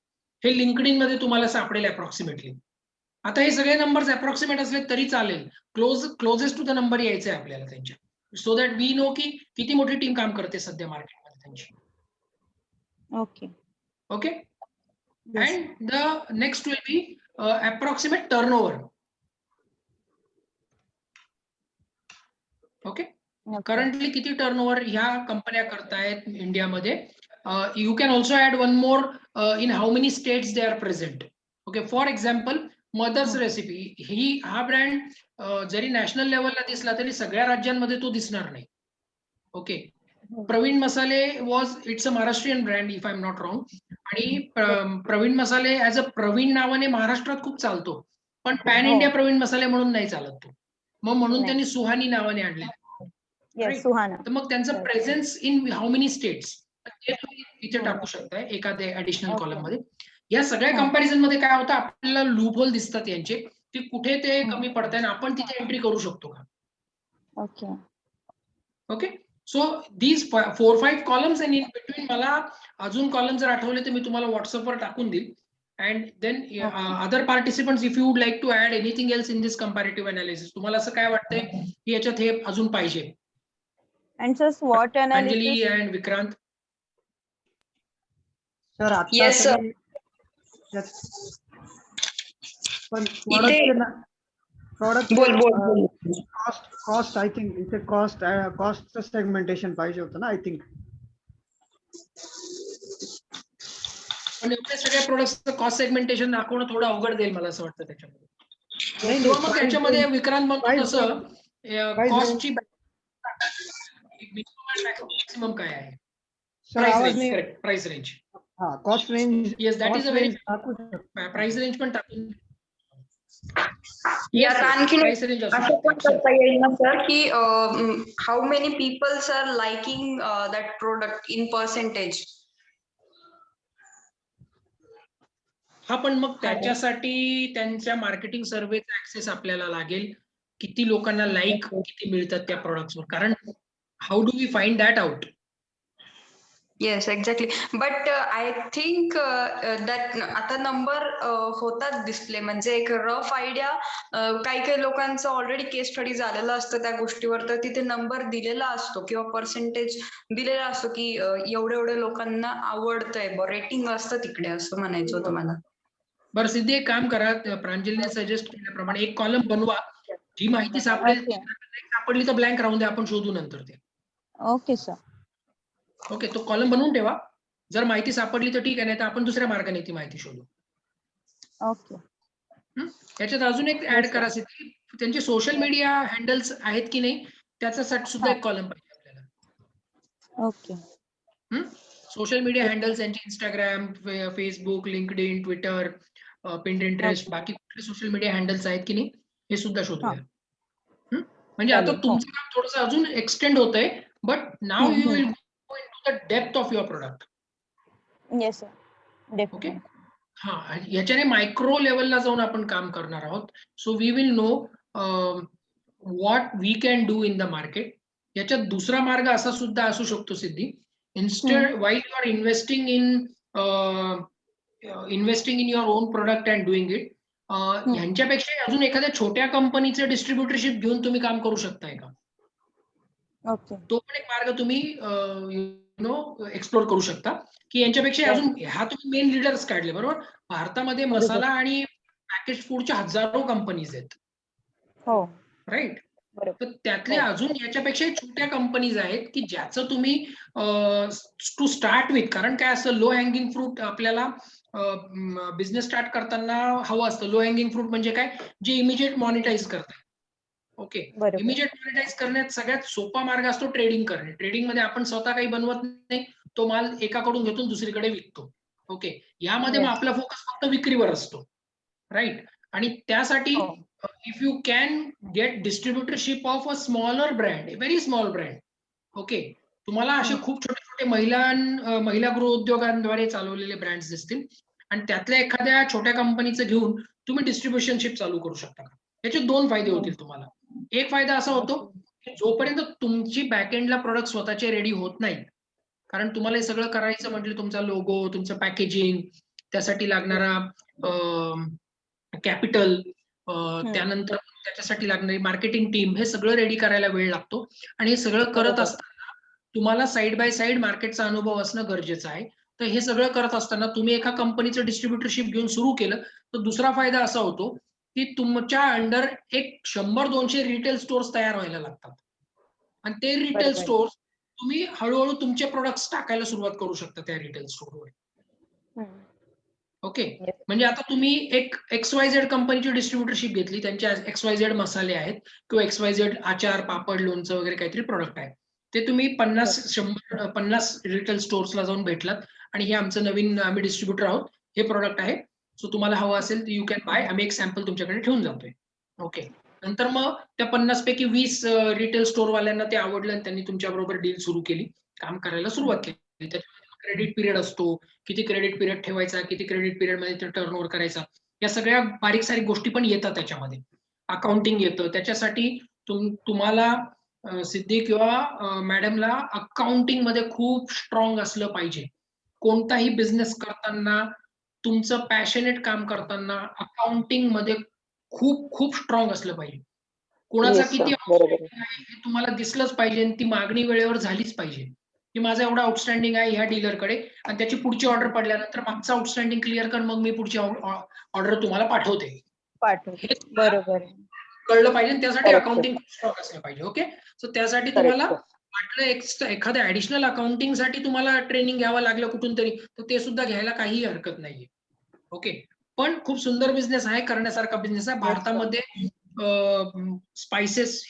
S1: हे लिंक्डइन मध्ये तुम्हाला सापडेल अप्रॉक्सिमेटली. आता हे सगळे नंबर्स अप्रॉक्सिमेट असले तरी चालेल, क्लोजेस्ट टू द नंबर यायचे आहे आपल्याला त्यांच्या, सो दॅट वी नो की किती मोठी टीम काम करते सध्या मार्केटमध्ये त्यांची.
S3: Okay.
S1: Okay.
S3: Yes.
S1: And the next will be approximate turnover. Okay. Currently किती टर्नओव्हर ह्या कंपन्या करतायत इंडियामध्ये. You can also add one more in how many states they are present. Okay. For example Mother's Recipe, हा brand जरी national लेवलला दिसला तरी सगळ्या राज्यांमध्ये तो दिसणार नाही. ओके. प्रवीण मसाले it's a Maharashtrian brand if I am not wrong. आणि प्रवीण मसाले ऍज अ प्रवीण नावाने महाराष्ट्रात खूप चालतो, पण पॅन इंडिया प्रवीण मसाले म्हणून नाही चालत तो. मग म्हणून त्यांनी सुहानी नावाने आणले.
S3: Yes, Suhana.
S1: तर मग त्यांचं presence in how many states ते तुम्ही इथे टाकू शकताय एखाद्या ऍडिशनल कॉलम मध्ये. या सगळ्या कंपॅरिझन मध्ये काय होतं, आपल्याला लूप होल दिसतात यांचे, की कुठे ते कमी पडताय आणि आपण तिथे एंट्री करू शकतो का.
S3: Okay.
S1: Okay. So these 4-5 columns, आणि इन बिटवीन मला अजून कॉलम जर आठवले तर मी तुम्हाला व्हॉट्सअपवर टाकून देईल. And then other participants, if you would like to add anything else in this comparative analysis, तुम्हाला असं काय वाटतंय की याच्यात हे अजून पाहिजे.
S3: And sir, SWOT
S1: Anjali
S3: analysis.
S1: And Vikrant.
S11: Sir आता
S12: Yes, sir.
S11: पण
S12: इथे-
S11: प्रॉडक्ट
S12: बोल.
S11: कॉस्ट आय थिंक इथे कॉस्ट सेगमेंटेशन पाहिजे होतं ना आय थिंक.
S1: पण एवढे सगळ्या प्रोडक्टचं कॉस्ट सेगमेंटेशन दाखवणं थोडं अवघड जाईल मला असं वाटतं त्याच्यामध्ये.
S11: नाही,
S1: किंवा मग
S11: price
S1: त्याच्यामध्ये
S11: range-
S1: विक्रांत म्हणतो
S11: price
S1: तसं
S11: price
S1: कॉस्टची मॅक्सिमम काय आहे?
S11: सर
S1: प्राइस
S11: आवाज
S1: रेंज,
S11: नाही.
S1: Correct, price range.
S11: हा, cost range.
S1: Yes, that is a very
S11: टाकू शकतो.
S1: प्राइस रेंज पण टाकून.
S12: यात आणखीन
S1: प्राइस रेंज असू
S12: असं
S1: शकते,
S12: पण करता येईल ना सर की how many peoples are liking that product in percentage.
S1: हा, पण मग त्याच्यासाठी त्यांच्या मार्केटिंग सर्व्हेचा ऍक्सेस आपल्याला लागेल. किती लोकांना लाईक किती मिळतात त्या प्रोडक्ट्सवर, कारण how do we find that out?
S12: Yes exactly. But I think that आता नंबर होतात डिस्प्ले, म्हणजे एक रफ आयडिया काही काही लोकांचं ऑलरेडी केस स्टडी झालेलं असतं त्या गोष्टीवर, तर तिथे नंबर दिलेला असतो किंवा पर्सेंटेज दिलेला असतो की एवढे एवढे लोकांना आवडतंय, रेटिंग असतं तिकडे, असं म्हणायचं होतं मला.
S1: बरं सिद्धी, एक काम करा, प्रांजलीने सजेस्ट केल्याप्रमाणे एक कॉलम बनवा. जी माहिती सापडली तर ब्लँक राहून द्या, आपण शोधू नंतर ते.
S3: Okay sir.
S1: ओके, तो कॉलम बनवून ठेवा. जर माहिती सापडली तर ठीक आहे, नाही तर आपण दुसऱ्या मार्गाने ती माहिती शोधू.
S3: ओके.
S1: याच्यात अजून एक ऍड करा सिद्धी, त्यांचे सोशल मीडिया हँडल्स आहेत की नाही त्याच्यासाठी सुद्धा एक कॉलम पाहिजे आपल्याला.
S3: ओके.
S1: सोशल मीडिया हँडल्स यांचे Instagram, Facebook, LinkedIn, Twitter, Pinterest, बाकी कुठले सोशल मीडिया हँडल्स आहेत की नाही हे सुद्धा शोधूया. म्हणजे आता तुमचं काम थोडंसं अजून एक्सटेंड होतंय, but now you will go into the depth of your product.
S3: Yes sir.
S1: Okay. हा, याच्याने मायक्रो लेवलला जाऊन आपण काम करणार आहोत. So we will know what we can do in the market. याच्यात दुसरा मार्ग असा सुद्धा असू शकतो Siddhi, instead while you are investing in your own product and doing it, ह्यांच्यापेक्षा अजून एखाद्या छोट्या कंपनीचे डिस्ट्रीब्युटरशिप घेऊन तुम्ही काम करू शकताय का?
S3: ओके.
S1: तो पण एक मार्ग तुम्ही एक्सप्लोर करू शकता की यांच्यापेक्षा अजून, हा तुम्ही मेन लीडर्स काढले बरोबर. भारतामध्ये मसाला आणि पॅकेज फूडच्या हजारो कंपनीज आहेत.
S3: हो.
S1: राईट. तर त्यातले अजून याच्यापेक्षा छोट्या कंपनीज आहेत की ज्याचं तुम्ही टू स्टार्ट विथ, कारण काय असतं, लो हँगिंग फ्रूट आपल्याला बिझनेस स्टार्ट करताना हवं असतं. लो हँगिंग फ्रूट म्हणजे काय, जे इमिजिएट मॉनिटाईज करतात. ओके. इमिजिएट मॉनिटाईज करण्यात सगळ्यात सोपा मार्ग असतो ट्रेडिंग करणे. ट्रेडिंग मध्ये आपण स्वतः काही बनवत नाही, तो माल एकाकडून घेऊन दुसरीकडे विकतो. ओके. यामध्ये मग आपला फोकस फक्त विक्रीवर असतो. राईट. आणि त्यासाठी if you can get distributorship of a smaller brand, very small brand. Okay. तुम्हाला असे खूप छोटे छोटे महिला गृह उद्योगांद्वारे चालवलेले ब्रँड्स दिसतील आणि त्यातल्या एखाद्या छोट्या कंपनीचं घेऊन तुम्ही डिस्ट्रीब्युशनशिप चालू करू शकता. याचे दोन फायदे होतील तुम्हाला. एक फायदा असा होतो की जोपर्यंत तुमची बॅकएंडला प्रोडक्ट स्वतःचे रेडी होत नाही, कारण तुम्हाला हे सगळं करायचं म्हटलं, तुमचा लोगो, तुमचं पॅकेजिंग, त्यासाठी लागणारा कॅपिटल, त्यानंतर त्याच्यासाठी लागणारी मार्केटिंग टीम, हे सगळं रेडी करायला वेळ लागतो. आणि हे सगळं करत असताना तुम्हाला साईड बाय साईड मार्केटचा अनुभव असणं गरजेचं आहे. तर हे सगळं करत असताना तुम्ही एका कंपनीचं डिस्ट्रीब्युटरशिप घेऊन सुरू केलं तर दुसरा फायदा असा होतो की तुमच्या अंडर एक 100-200 रिटेल स्टोअर्स तयार व्हायला लागतात आणि ते रिटेल स्टोअर्स तुम्ही हळूहळू तुमचे प्रोडक्ट्स टाकायला सुरुवात करू शकता त्या रिटेल स्टोअरवर. ओके. म्हणजे आता तुम्ही एक XYZ कंपनीची डिस्ट्रीब्युटरशिप घेतली, त्यांचे XYZ मसाले आहेत किंवा XYZ आचार, पापड, लोणचं वगैरे काहीतरी प्रोडक्ट आहे, ते तुम्ही 50 रिटेल स्टोअर्सला जाऊन भेटलात आणि हे आमचं नवीन, आम्ही डिस्ट्रीब्युटर आहोत, हे प्रोडक्ट आहे, सो तुम्हाला हवं असेल तर यू कॅन बाय, आम्ही एक सॅम्पल तुमच्याकडे ठेवून जातोय. ओके. नंतर मग त्या 50 पैकी 20 रिटेल स्टोअरवाल्यांना ते आवडलं आणि त्यांनी तुमच्याबरोबर डील सुरू केली, काम करायला सुरुवात केली. क्रेडिट पिरियड असतो, किती क्रेडिट पिरियड ठेवायचा, किती क्रेडिट पिरियड मध्ये ते टर्नओव्हर करायचा, या सगळ्या बारीक सारीक गोष्टी पण येतात त्याच्यामध्ये. अकाउंटिंग येतं. त्याच्यासाठी तुम्हाला सिद्धी किंवा मॅडमला अकाउंटिंग मध्ये खूप स्ट्रॉंग असलं पाहिजे. कोणताही बिझनेस करताना, तुमचं पॅशनेट काम करताना अकाउंटिंग मध्ये खूप खूप स्ट्रॉंग असलं पाहिजे. कोणाचा किती हे तुम्हाला दिसलंच पाहिजे आणि ती मागणी वेळेवर झालीच पाहिजे की माझा एवढा आउटस्टँडिंग आहे ह्या डीलरकडे आणि त्याची पुढची ऑर्डर पडल्यानंतर मागचा आउटस्टँडिंग क्लिअर कर, मग मी पुढची ऑर्डर तुम्हाला पाठवते.
S3: बरोबर.
S1: कळलं पाहिजे. त्यासाठी अकाउंटिंग स्ट्रॉंग असलं पाहिजे. ओके. सो त्यासाठी तुम्हाला वाटलं एक्स्ट्रा एखाद्या ऍडिशनल अकाउंटिंग साठी तुम्हाला ट्रेनिंग घ्यावं लागलं कुठून तरी, तर ते सुद्धा घ्यायला काहीही हरकत नाहीये. ओके. पण खूप सुंदर बिझनेस आहे, करण्यासारखा बिझनेस आहे. भारतामध्ये स्पाइसेस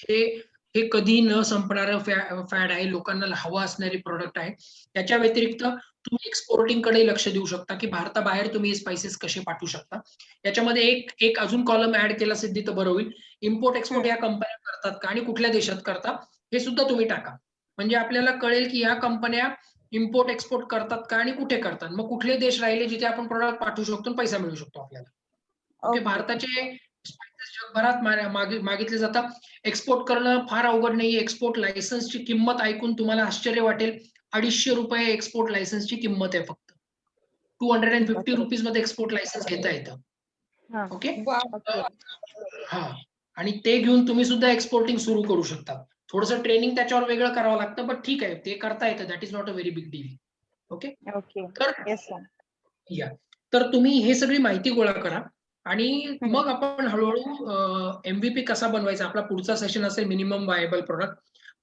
S1: हे कधी न संपणारं फॅड आहे. लोकांना हवं असणारी प्रोडक्ट आहे. त्याच्या व्यतिरिक्त तुम्ही एक्सपोर्टिंग कडे लक्ष देऊ शकता, की भारताबाहेर तुम्ही हे स्पाइसेस कसे पाठवू शकता. याच्यामध्ये एक अजून कॉलम ऍड केला सिद्धी तर बरं होईल. इम्पोर्ट एक्सपोर्ट या कंपन्या करतात का आणि कुठल्या देशात करतात हे सुद्धा तुम्ही टाका. म्हणजे आपल्याला कळेल की ह्या कंपन्या इम्पोर्ट एक्सपोर्ट करतात का आणि कुठे करतात. मग कुठले देश राहिले जिथे आपण प्रोडक्ट पाठवू शकतो आणि पैसा मिळू शकतो आपल्याला. ओके. भारताचे स्पाइसेस जगभरात मागितले जातात. एक्सपोर्ट करणं फार अवघड नाहीये. एक्सपोर्ट लायसन्सची किंमत ऐकून तुम्हाला आश्चर्य वाटेल. ₹250 एक्सपोर्ट लायसन्सची किंमत आहे फक्त. 250 रुपीज मध्ये एक्सपोर्ट लायसन्स घेता येतं. ओके. हा. आणि ते घेऊन तुम्ही सुद्धा एक्सपोर्टिंग सुरू करू शकता. थोडंसं ट्रेनिंग त्याच्यावर वेगळं करावं लागतं, पण ठीक आहे, ते करता येतं. That is not a very big deal. Okay. तर तुम्ही हे सगळी माहिती गोळा करा आणि मग आपण हळूहळू MVP कसा बनवायचा. आपला पुढचा सेशन असेल मिनिमम वायबल प्रोडक्ट.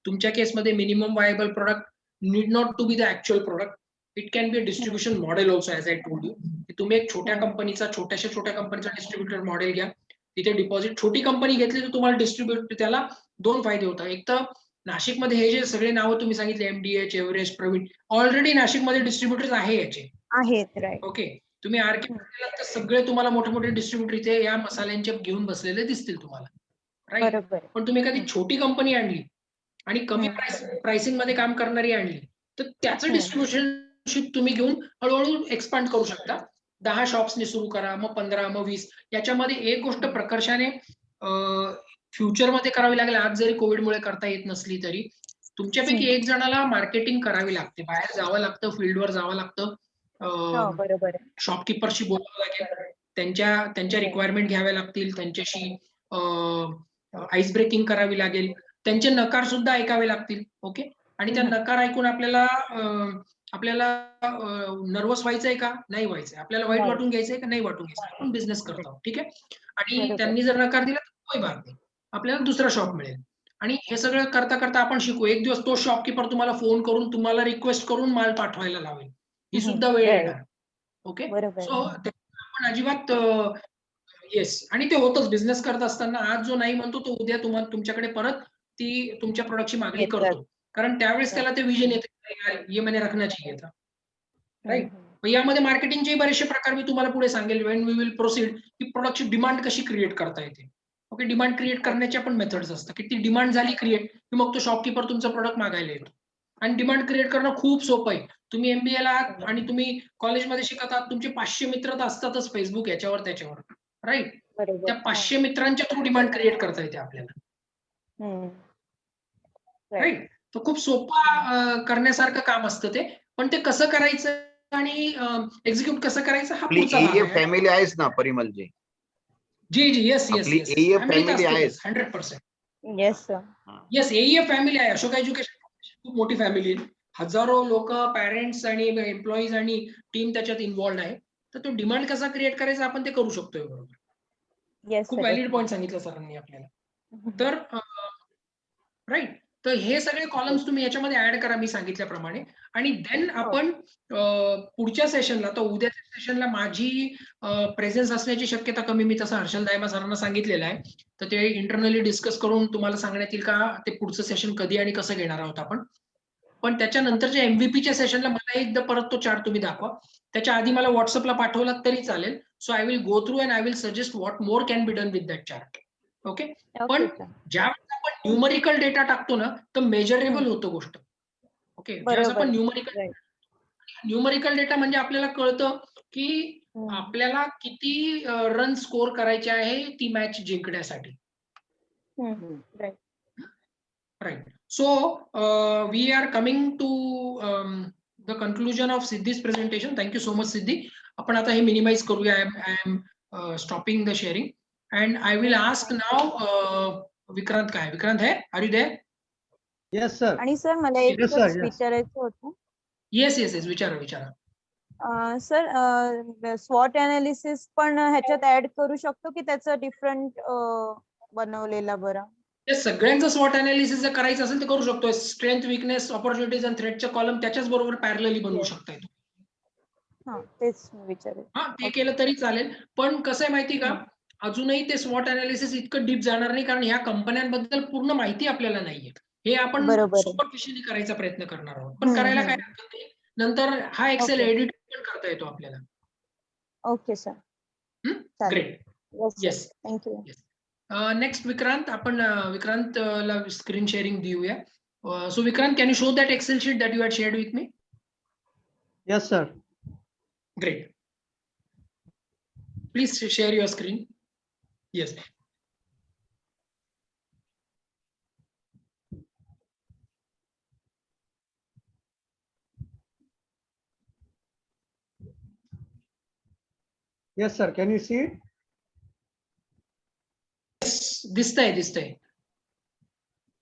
S1: तुमच्या केसमध्ये minimum viable product need not to be the actual product. It can be a distribution model also, as I told you. तुम्ही एक छोट्या कंपनीचा डिस्ट्रीब्युटर मॉडेल घ्या. तिथे डिपॉझिट छोटी कंपनी घेतली तर तुम्हाला डिस्ट्रीब्युट त्याला 2 फायदे होतात. एक तर नाशिकमध्ये हे जे सगळे नावं तुम्ही सांगितले MDH, एव्हरेस्ट, प्रवीण, ऑलरेडी नाशिकमध्ये डिस्ट्रीब्युटर्स आहे याचे.
S3: आहेत. राईट.
S1: ओके. तुम्ही आरके तर सगळे तुम्हाला मोठे मोठे डिस्ट्रीब्युटर इथे या मसाल्यांचे घेऊन बसलेले दिसतील तुम्हाला. राईट. पण तुम्ही एखादी छोटी कंपनी आणली आणि कमी प्राइसिंग मध्ये काम करणारी आणली तर त्याचं डिस्ट्रीब्युशनशिप तुम्ही घेऊन हळूहळू एक्सपांड करू शकता. 10 शॉप्सने सुरू करा, मग 15, मग 20. याच्यामध्ये एक गोष्ट प्रकर्षाने फ्युचरमध्ये करावी लागेल. आज जरी कोविडमुळे करता येत नसली तरी तुमच्यापैकी एक जणाला मार्केटिंग करावी लागते. बाहेर जावं लागतं, फील्डवर जावं लागतं. शॉपकीपरशी बोलावं लागेल. त्यांच्या रिक्वायरमेंट घ्याव्या लागतील. त्यांच्याशी आईस ब्रेकिंग करावी लागेल. त्यांचे नकार सुद्धा ऐकावे लागतील. ओके. आणि त्या नकार ऐकून आपल्याला नर्वस व्हायचंय का नाही व्हायचंय. आपल्याला वाईट वाटून घ्यायचंय का नाही वाटून घ्यायचं. आपण बिझनेस करत आहोत. ठीक आहे. आणि त्यांनी जर नकार दिला तर कोई बात नाही, आपल्याला दुसरा शॉप मिळेल. आणि हे सगळं करता करता आपण शिकू. एक दिवस तो शॉपकीपर तुम्हाला फोन करून तुम्हाला रिक्वेस्ट करून माल पाठवायला लावेल. ही सुद्धा वेळ येणार. ओके. सो आपण अजिबात येस. आणि ते होतच बिझनेस करत असताना. आज जो नाही म्हणतो तो उद्या तुमच्याकडे परत ती तुमच्या प्रोडक्टची मागणी करतो. कारण त्यावेळेस त्याला ते विजन येतं, ये मैंने रखना चाहिए था. राईट. यामध्ये मार्केटिंगचे बरेचसे प्रकार मी तुम्हाला पुढे सांगेल वेन वी विल प्रोसीड, की प्रोडक्टची डिमांड कशी क्रिएट करता येते. ओके. डिमांड क्रिएट करण्याच्या पण मेथड्स असतात, की ती डिमांड झाली क्रिएट की मग तो शॉपकीपर तुमचं प्रोडक्ट मागायला येतो. आणि डिमांड क्रिएट करणं खूप सोपं आहे. तुम्ही MBA ला आहात आणि तुम्ही कॉलेजमध्ये शिकत आहात. तुमचे 500 मित्र तर असतातच फेसबुक याच्यावर त्याच्यावर. राईट. त्या 500 मित्रांच्या थ्रू डिमांड क्रिएट करता येते आपल्याला. राईट. तर खूप सोपं करण्यासारखं काम असतं ते. पण ते कसं करायचं आणि एक्झिक्यूट कसं करायचं हा पुढचा भाग आहे.
S14: फॅमिली आहेस ना परिमलजी.
S1: जी. येस.
S14: फॅमिली आहेस.
S1: 100%.
S3: येस.
S1: AEF फॅमिली आहे. अशोक एज्युकेशन खूप मोठी फॅमिली आहे. हजारो लोक, पॅरेंट्स आणि एम्प्लॉईज आणि टीम त्याच्यात इन्व्हॉल्ड आहे. तर तो डिमांड कसा क्रिएट करायचा आपण ते करू शकतोय. बरोबर. खूप व्हॅलिड पॉईंट सांगितलं सरांनी आपल्याला. तर राईट. तर हे सगळे कॉलम्स तुम्ही याच्यामध्ये ऍड करा मी सांगितल्याप्रमाणे. आणि देन आपण पुढच्या सेशनला, तर उद्याच्या सेशनला माझी प्रेझेन्स असण्याची शक्यता कमी. मी तसं हर्षल दायमा सरांना सांगितलेलं आहे. तर ते इंटरनली डिस्कस करून तुम्हाला सांगण्यात येईल का ते पुढचं सेशन कधी आणि कसं घेणार आहोत आपण. पण त्याच्यानंतरच्या MVPच्या सेशनला मला एकदा परत तो चार्ट तुम्ही दाखवा. त्याच्या आधी मला व्हॉट्सअपला पाठवला तरी चालेल. So I will go through and I will suggest what more can be done with that chart. Okay. पण ज्यावेळेस आपण न्यूमरिकल डेटा टाकतो ना तर मेजरेबल होतं गोष्ट. ओके. ज्यावेळेस आपण न्यूमरिकल डेटा म्हणजे आपल्याला कळतं की आपल्याला किती रन स्कोर करायचे आहे ती मॅच जिंकण्यासाठी. Right. So we are coming to the conclusion of Siddhi's presentation. Thank you so much Siddhi. आपण आता हे मिनिमाइज करूया. I am stopping the sharing and I will ask now Vikrant. काय विक्रांत है? Are you there?
S11: Yes sir.
S3: आणि सर मला एक विचारायचं होतं.
S1: येस. विचारा.
S3: सर स्वॉट अनालिसिस पण ह्याच्यात ऍड करू शकतो की त्याचं डिफरंट बनवलेला बरं?
S1: ते सगळ्यांचं स्वॉट अनालिसिस जर करायचं असेल तर करू शकतो. स्ट्रेंथ, विकनेस, ऑपॉर्च्युनिटीज आणि थ्रेटच्या कॉलम त्याच्याच बरोबर पॅरलली बनवू शकताय.
S3: हा तेच मी विचारेल.
S1: हा ते केलं तरी चालेल. पण कसं आहे माहिती का, अजूनही ते स्वॉट अनालिसिस इतकं डीप जाणार नाही, कारण ह्या कंपन्यांबद्दल पूर्ण माहिती आपल्याला नाहीये. हे आपण
S3: बरोबर आहे.
S1: सुपरफिशियली करायचा प्रयत्न करणार आहोत. पण करायला काय हरकत नाही. नंतर हा एक्सेल
S3: Okay.
S1: एडिट पण करता येतो आपल्याला.
S3: Okay sir. चालेल.
S1: Great. Yes.
S3: Thank you.
S1: Next Vikrant, आपण विक्रांतला स्क्रीन शेअरिंग देऊया. So Vikrant, can you show that excel sheet that you had shared with me?
S11: Yes, sir.
S1: Great. Please share your screen. Yes.
S11: Yes, sir. Can you see it?
S1: Yes, दिसतंय.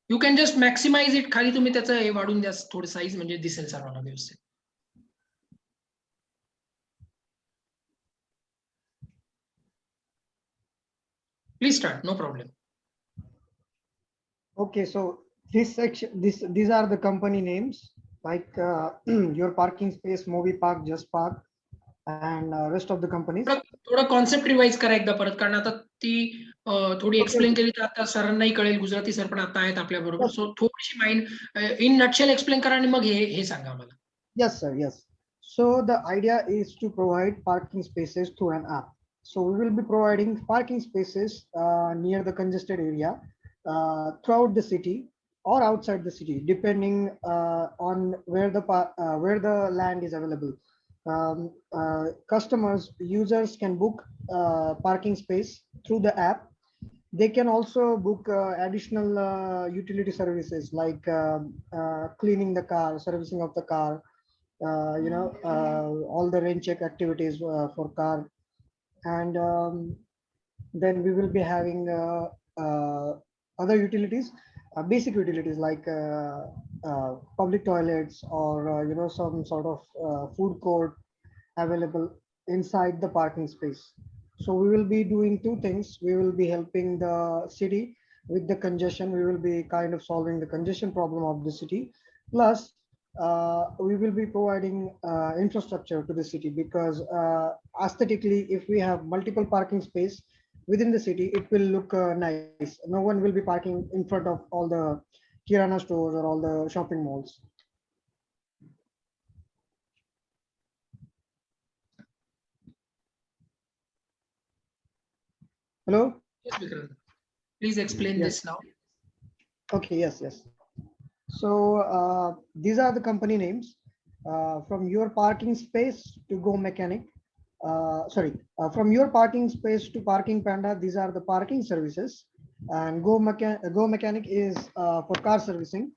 S1: You can just maximize it. खाली तुम्ही त्याचं हे वाढून द्या थोडं size, म्हणजे दिसेल सर्वांना व्यवस्थित. Please start, no problem.
S11: Okay, so this section, these are the company names, like your parking space, Movie Park, Just Park, and rest of the companies.
S1: थोडं कॉन्सेप्ट रिवाइज करा एकदा परत, कारण आता ती थोडी एक्सप्लेन केली तर आता सरांनाही कळेल. गुजराती सर पण आता आहेत आपल्या बरोबर. सो थोडीशी माइंड इन नटशेल एक्सप्लेन करा आणि मग हे सांगा मला.
S11: Yes, sir. Yes. So the idea is to provide parking spaces through an app. So we will be providing parking spaces near the congested area throughout the city or outside the city, depending on where the land is available. Customers, users can book parking space through the app. They can also book additional utility services like cleaning the car, servicing of the car, all the rain check activities for car. And then we will be having other utilities, basic utilities like public toilets or some sort of food court available inside the parking space. So we will be doing two things. We will be helping the city with the congestion. We will be kind of solving the congestion problem of the city. Plus, we will be providing infrastructure to the city, because aesthetically, if we have multiple parking space within the city, it will look nice. No one will be parking in front of all the Kirana stores or all the shopping malls. Hello?
S1: Yes, Vikrant. Please explain
S11: Yes.
S1: this now.
S11: Okay, yes. So these are the company names. From your parking space to Go Mechanic. From your parking space to Parking Panda, these are the parking services. And Go Mechanic is for car servicing.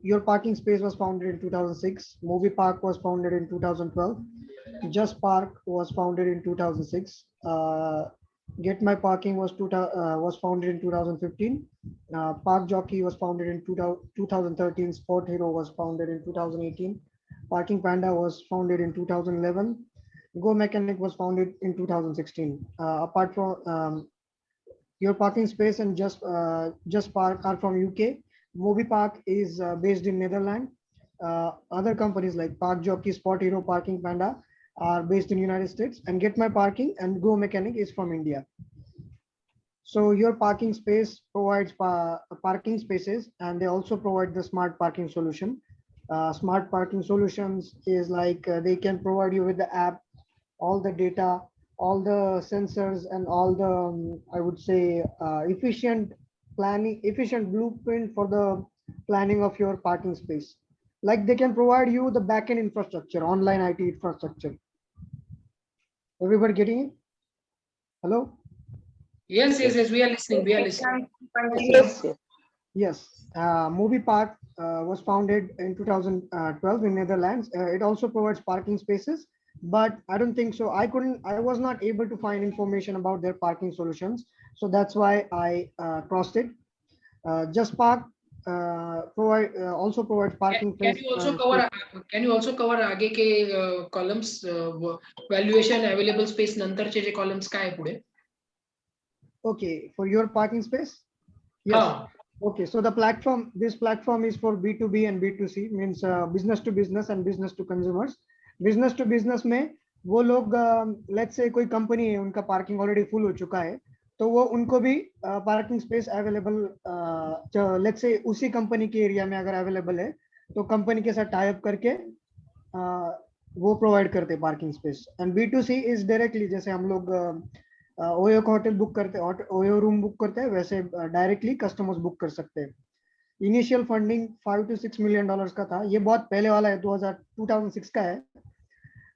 S11: Your parking space was founded in 2006. Movie Park was founded in 2012. Just Park was founded in 2006. Get My Parking was founded in 2015. Park Jockey was founded in 2013. Sport Hero was founded in 2018. Parking Panda was founded in 2011. Go Mechanic was founded in 2016. Apart from your parking space and Just Park are from UK. Movie Park is based in Netherlands. Other companies like Park Jockey, Spot Hero, Parking Panda are based in United States, and Get My Parking and Go Mechanic is from India. So your parking space provides parking spaces, and they also provide the smart parking solution. Smart parking solutions is like they can provide you with the app, all the data, all the sensors, and all the I would say efficient blueprint for the planning of your parking space. Like they can provide you the backend infrastructure, online IT infrastructure. Everybody getting it? Hello?
S1: Yes, we are listening.
S11: Yes. Movie Park was founded in 2012 in Netherlands. It also provides parking spaces, but I don't think so. I was not able to find information about their parking solutions. So that's why I crossed it. Just Park also provides parking.
S1: Can you also cover आगे के columns, valuation, available space नंतरचे जे columns काय आहे पुढे?
S11: Okay, for your parking space? Yes.
S1: हाँ
S11: Okay, so the platform, this platform is for B2B and B2C, means business to business and business to consumers. Business to business में वो लोग let's say कोई company है, उनका parking already full हो चुका है, तो वो उनको भी parking space available let's say उसी कंपनी के एरिया में अगर अवेलेबल है तो कंपनी के साथ टाई अप करके वो प्रोवाइड करते हैं parking space. And B2C is directly, जैसे हम लोग ओयो का होटल बुक करते हैं, ओयो रूम बुक करते हैं, वैसे डायरेक्टली कस्टमर्स बुक कर सकते हैं. इनिशियल फंडिंग $5 to $6 million का था. ये बहुत पहले वाला है, 2006 का है.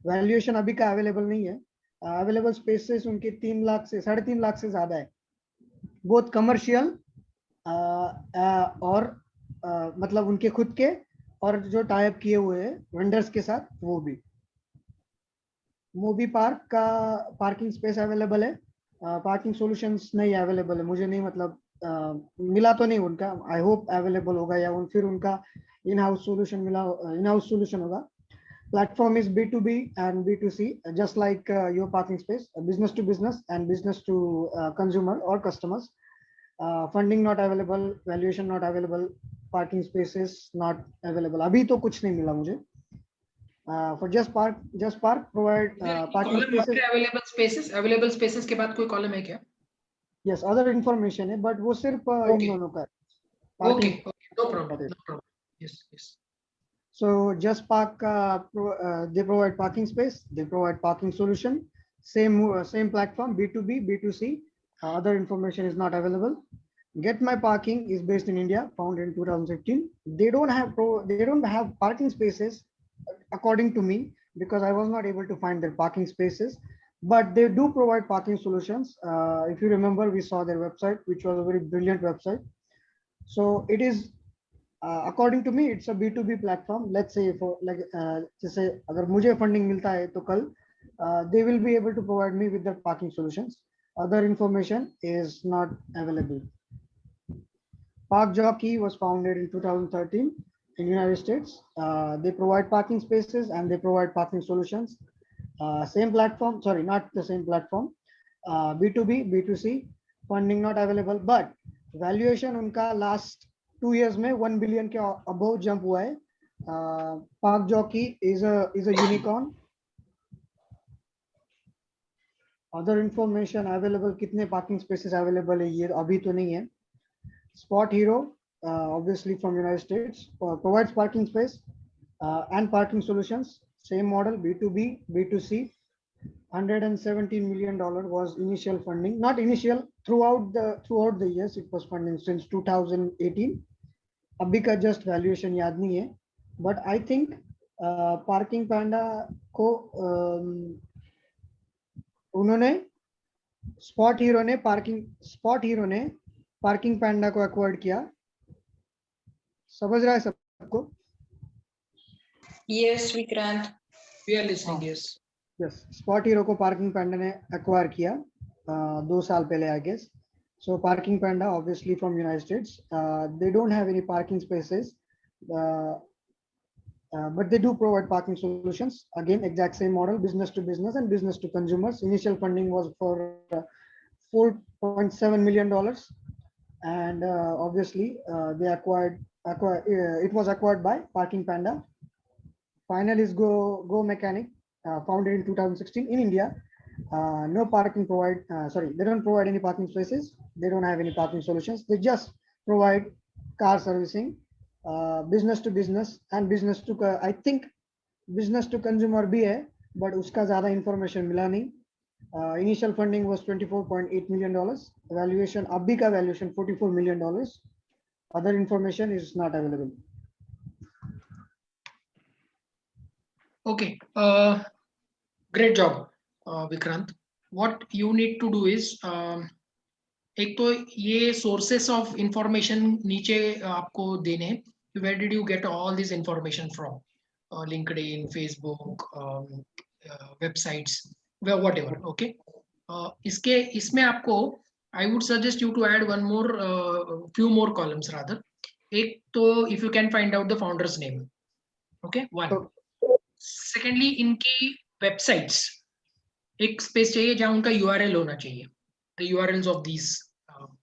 S11: वैल्यूएशन अभी का अवेलेबल नहीं है. अवेलेबल स्पेसेस उनके 3 लाख से 3.5 लाख से ज्यादा है, बहुत कमर्शियल और मतलब उनके खुद के और जो टाई अप किए हुए हैं वेंडर्स के साथ वो भी. मूवी पार्क का पार्किंग स्पेस अवेलेबल है, पार्किंग सॉल्यूशंस नहीं अवेलेबल है, मुझे नहीं मतलब मिला तो नहीं उनका. आई होप अवेलेबल होगा या फिर उनका इन हाउस सॉल्यूशन मिला, इन हाउस सॉल्यूशन होगा. Platform is B2B and B2C, just like your parking space, business to business and business to consumer or customers. Funding not available, valuation not available, parking spaces not available. अभी तो कुछ नहीं मिला मुझे. For Just Park provide parking spaces.
S1: available spaces के बाद कोई column है क्या?
S11: Yes, other information है, but वो सिर्फ इन दोनों का है.
S1: Okay, no problem. Yes.
S11: So Just Park, they provide parking space, they provide parking solution, same platform, B2B, B2C. Other information is not available. Get My Parking is based in India, founded in 2015. They don't have parking spaces, according to me, because I was not able to find their parking spaces. But they do provide parking solutions. If you remember, we saw their website, which was a very brilliant website. So it is. According to me, it's a B2B platform. Let's say for like जैसे अगर मुझे funding मिलता है तो कल they will be able to provide me with the parking solutions. Other information is not available. Park Jockey was founded in 2013 in United States. They provide parking spaces and they provide parking solutions. Same platform, sorry, not the same platform. B2B, B2C, funding not available, but valuation उनका last 2 years में 1 billion के above jump हुआ है. Park Jockey is a unicorn. Other information available, कितने parking spaces available है ये अभी तो नहीं है. Spot Hero, obviously from United States, provides parking space and parking solutions. Same model, B2B, B2C. $117 million was initial funding. Not initial, throughout the years it was funding since 2018. अभी का just valuation याद नहीं है, but I think Parking Panda को उन्होंने Spot Hero ने Parking Panda को acquired किया. समझ रहा है सबको?
S12: Yes, Vikrant.
S1: We are listening.
S11: Yes, Spot Hero को Parking Panda ने acquire किया 2 साल पहले, I guess. So Parking Panda, obviously from United States, they don't have any parking spaces, but they do provide parking solutions. Again, exact same model, business to business and business to consumers. Initial funding was for $4.7 million, and obviously it was acquired by Parking Panda. Final is Go Mechanic, founded in 2016 in India. No parking they don't provide any parking spaces. They don't have any parking solutions. They just provide car servicing, business to business and business to, I think business to consumer भी है, but उसका ज़्यादा information मिला नहीं. Initial funding was $24.8 million. Valuation, अभी का valuation $44 million. Other information is not available.
S1: Okay, great job, Vikrant. What you need to do is एक तो ये sources of information नीचे आपको देने. Where did you get all this information from? LinkedIn, Facebook, websites, whatever. Okay. इसमें आपको I would suggest you to add few more columns rather. एक तो if you can find out the founder's name. Okay, one. Secondly, इनकी websites एक space चाहिए जहाँ उनका URL होना चाहिए. The URLs of these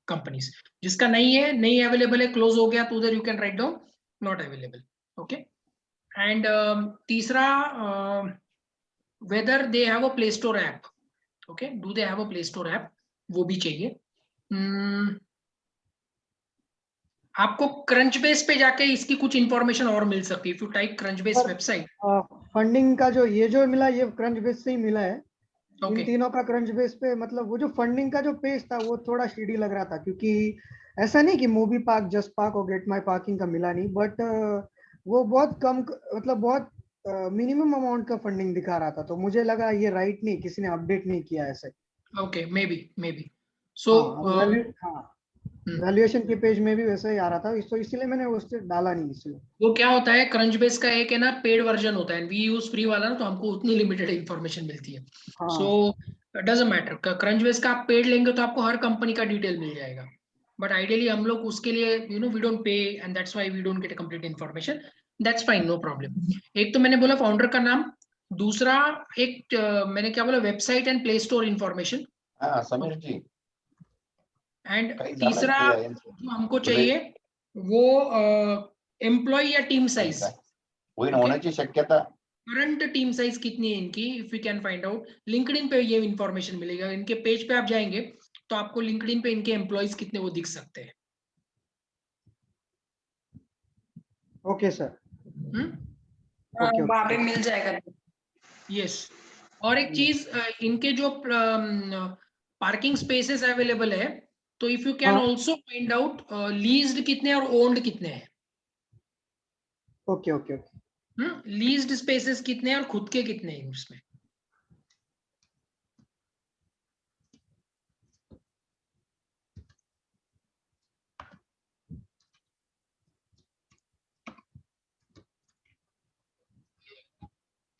S1: companies. जिसका नहीं अवेलेबल है, क्लोज हो गया, तो उधर you can write down not available. Okay. And तीसरा, whether they have a play store app. Okay, do they have a play store app, वो भी चाहिए. आपको क्रंच बेस पे जाके इसकी कुछ इंफॉर्मेशन और मिल सकती है. If you type crunch base website.
S11: Funding का जो मिला, ये क्रंच बेस से ही मिला है.
S1: Okay.
S11: इन तीनों का क्रंच बेस पे, मतलब वो जो फंडिंग का जो पेज था वो थोड़ा शिडी लग रहा था, क्योंकि ऐसा नहीं कि मूवी पार्क, जस्ट पार्क और गेट माई पार्किंग का मिला नहीं, बट वो बहुत कम, मतलब बहुत मिनिमम अमाउंट का फंडिंग दिखा रहा था. तो मुझे लगा ये राइट नहीं, किसी ने अपडेट नहीं किया ऐसे.
S1: Okay, may be. So
S11: valuation के पेज में भी वैसा ही आ रहा था, तो इसीलिए मैंने उससे डाला नहीं. इसलिए
S1: वो क्या होता है, क्रंच बेस का एक है ना पेड वर्जन होता है, वी यूज फ्री वाला ना, तो हमको उतनी लिमिटेड इंफॉर्मेशन मिलती है. सो डजंट मैटर. क्रंच बेस का आप पेड लेंगे तो आपको हर कंपनी का डिटेल मिल जाएगा. बट आइडियली हम लोग उसके लिए we don't pay, and that's why we don't get a complete information. That's fine, no problem. एक तो मैंने बोला फाउंडर का नाम, दूसरा एक मैंने क्या बोला, website and play store information.
S13: हाँ समीर जी.
S1: एंड तीसरा जो हमको चाहिए वो एम्प्लॉय या टीम साइज.
S13: होण्याची शक्यता.
S1: करंट टीम साइज कितनी है इनकी, if you can find out. LinkedIn पे ये इंफॉर्मेशन मिलेगा. इनके पेज पे आप जाएंगे तो आपको लिंक्डइन पे इनके एम्प्लॉयज कितने वो दिख सकते हैं.
S11: Okay sir.
S12: वहां पे मिल जाएगा.
S1: यस. और एक चीज, इनके जो पार्किंग स्पेसेस अवेलेबल है, तो if you can also find out leased कितने और ओन्ड कितने हैं.
S11: ओके.
S1: लीज्ड स्पेसेस कितने हैं और खुद के कितने हैं उसमें.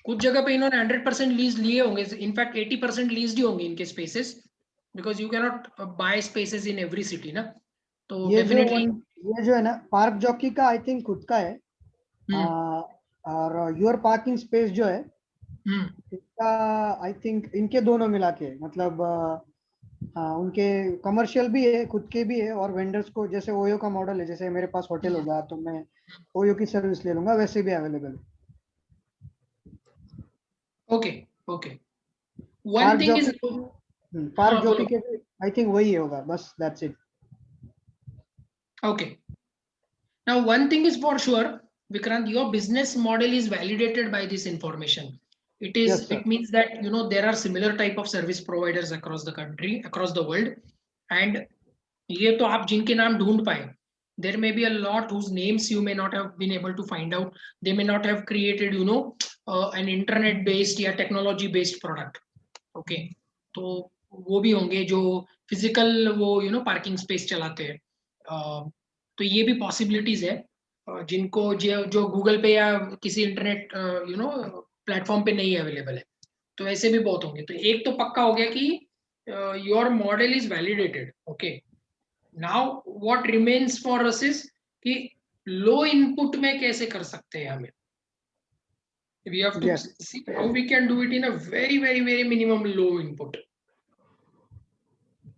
S1: कुछ जगह पे इन्होंने 100% लीज लिए होंगे. इनफैक्ट 80% लीज्ड ही होंगे इनके spaces, because you can not buy spaces in every city ना. तो डेफिनेटली
S11: ये जो है ना पार्क जॉकी का, आई थिंक खुद का है. और योर पार्किंग स्पेस जो है इसका, आई थिंक इनके दोनों मिला के, मतलब उनके कमर्शियल भी है, खुद के भी है, और वेंडर्स को, जैसे ओयो का मॉडल है, जैसे मेरे पास होटल होगा तो मैं ओयो की सर्विस ले लूंगा, वैसे भी अवेलेबल है.
S1: Okay. One thing is
S11: park jockey के, आई थिंक वही होगा, बस that's it.
S1: Okay. Now, one thing is for sure, Vikrant, your business model is validated by this information. It is. Yes, it means that there are similar type of service providers across the country, across the world, and ये तो आप जिनके नाम ढूंढ पाए. There may be a lot whose names you may not have been able to find out. They may not have created, an internet-based या technology-based product. Okay. तो वो भी होंगे जो physical वो parking space चलाते हैं. तो ये भी पॉसिबिलिटीज है, जिनको जो गूगल पे या किसी इंटरनेट प्लेटफॉर्म पे नहीं अवेलेबल है. तो ऐसे भी बहुत होंगे. तो एक तो पक्का हो गया कि your model is validated. Okay. Now what remains for us is कि लो इनपुट में कैसे कर सकते हैं हमें. We have to see how we can do it in a very very very minimum low input.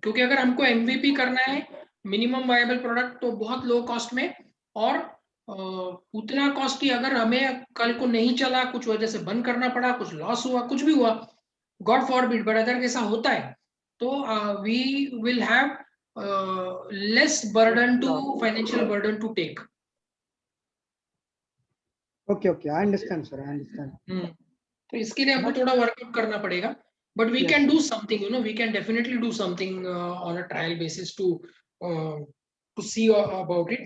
S1: क्योंकि अगर हमको MVP करना है, मिनिमम वायबल प्रोडक्ट, तो बहुत लो कॉस्ट में, और उतना कॉस्ट की अगर हमें कल को नहीं चला, कुछ वजह से बंद करना पड़ा, कुछ लॉस हुआ, कुछ भी हुआ, गॉड फॉरबिड, बट अगर ऐसा होता है तो we will have less burden to financial burden to take.
S11: Okay. I understand sir, I understand.
S1: तो इसके लिए हमको थोड़ा वर्कआउट करना पड़ेगा. But we can do something, we can definitely do something on a trial basis to see about it.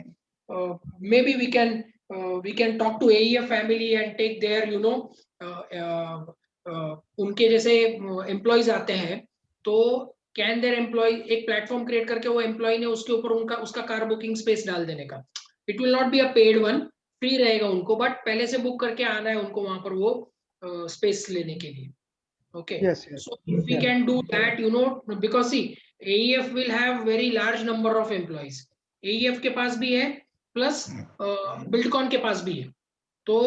S1: Maybe we can talk to AEF family and take their, उनके जैसे employees आते हैं, तो can their employee एक platform create करके वो employee ने उसके ऊपर उसका car booking space डाल देने का. It will not be a paid one, free रहेगा उनको, but पहले से book करके आना है उनको वहां पर वो space लेने के लिए. Okay.
S11: Yes.
S1: So if we can do that, because see, AEF will have very large number of employees. AEF के पास भी है, plus Buildcon के पास भी है. तो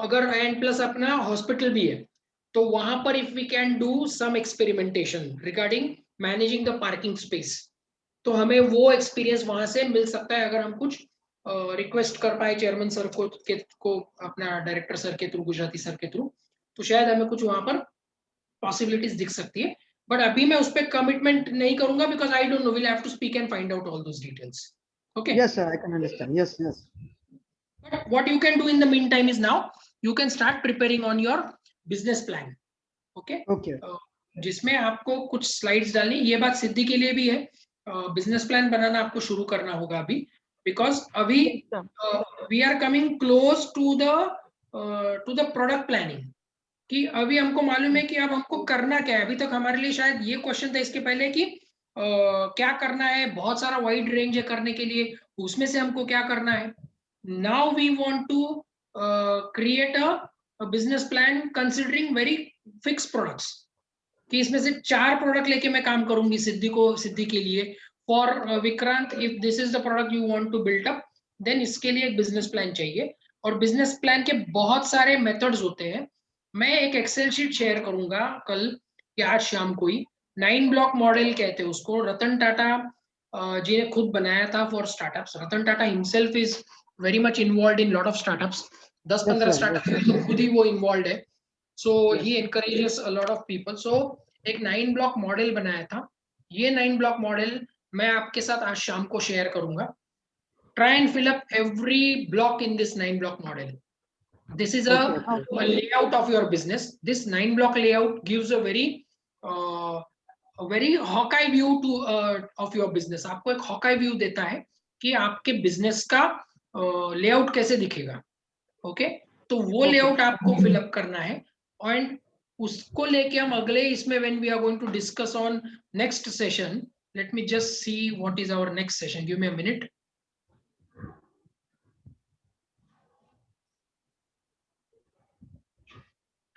S1: अगर and plus अपना हॉस्पिटल भी है, तो वहां पर if we can do some experimentation regarding managing the parking space, तो हमें वो एक्सपीरियंस वहां से मिल सकता है अगर हम कुछ रिक्वेस्ट कर पाए चेयरमैन सर को अपना डायरेक्टर सर के थ्रू, गुजराती सर के थ्रू, तो शायद हमें कुछ वहां पर पॉसिबिलिटीज दिख सकती है। बट अभी मैं उस पर कमिटमेंट नहीं करूंगा because I don't know, will have to speak and find out all those details. Okay,
S11: Yes, sir, I can understand. Yes, yes.
S1: But what you can do in the meantime is now you can start preparing on your business plan. Okay.
S11: Okay.
S1: जिसमें आपको कुछ slides डालनी, ये बात सिद्धि के लिए भी है, बिजनेस प्लान बनाना आपको शुरू करना होगा अभी, बिकॉज अभी we are coming close to the product planning, कि अभी हमको मालूम है कि अब हमको करना क्या है। अभी तक हमारे लिए शायद ये क्वेश्चन था इसके पहले कि क्या करना है, बहुत सारा वाइड रेंज है करने के लिए, उसमें से हमको क्या करना है। Now we want to create a business plan considering very fix products, कि इसमें से 4 प्रोडक्ट लेके मैं काम करूंगी सिद्धि के लिए। For Vikrant, if this is the product you want to build up, then इसके लिए एक बिजनेस प्लान चाहिए। और बिजनेस प्लान के बहुत सारे मेथड्स होते हैं। मैं एक एक्सेल शीट शेयर करूंगा कल या आज शाम को ही, 9 ब्लॉक मॉडल कहते हैं उसको। रतन टाटा जी ने खुद बनाया था for startups. Ratan Tata himself is very much involve in lot of startups, 10-15 startups में तो खुद ही वो इन्वॉल्व है। So he encourages a lot of people. सो एक 9 ब्लॉक मॉडल बनाया था। ये 9 ब्लॉक मॉडल मैं आपके साथ आज शाम को शेयर करूंगा। Try and fill up every block in this 9 block model. This is a layout of your business. This 9 block layout gives a very Hawkeye view of your business. आपको एक Hawkeye view देता है कि आपके business का layout कैसे दिखेगा। Okay, तो वो लेआउट आपको फिलअप करना है, एंड उसको लेके हम अगले इसमें when we are going to discuss on next session, let me just see what is our next session. Give me a minute.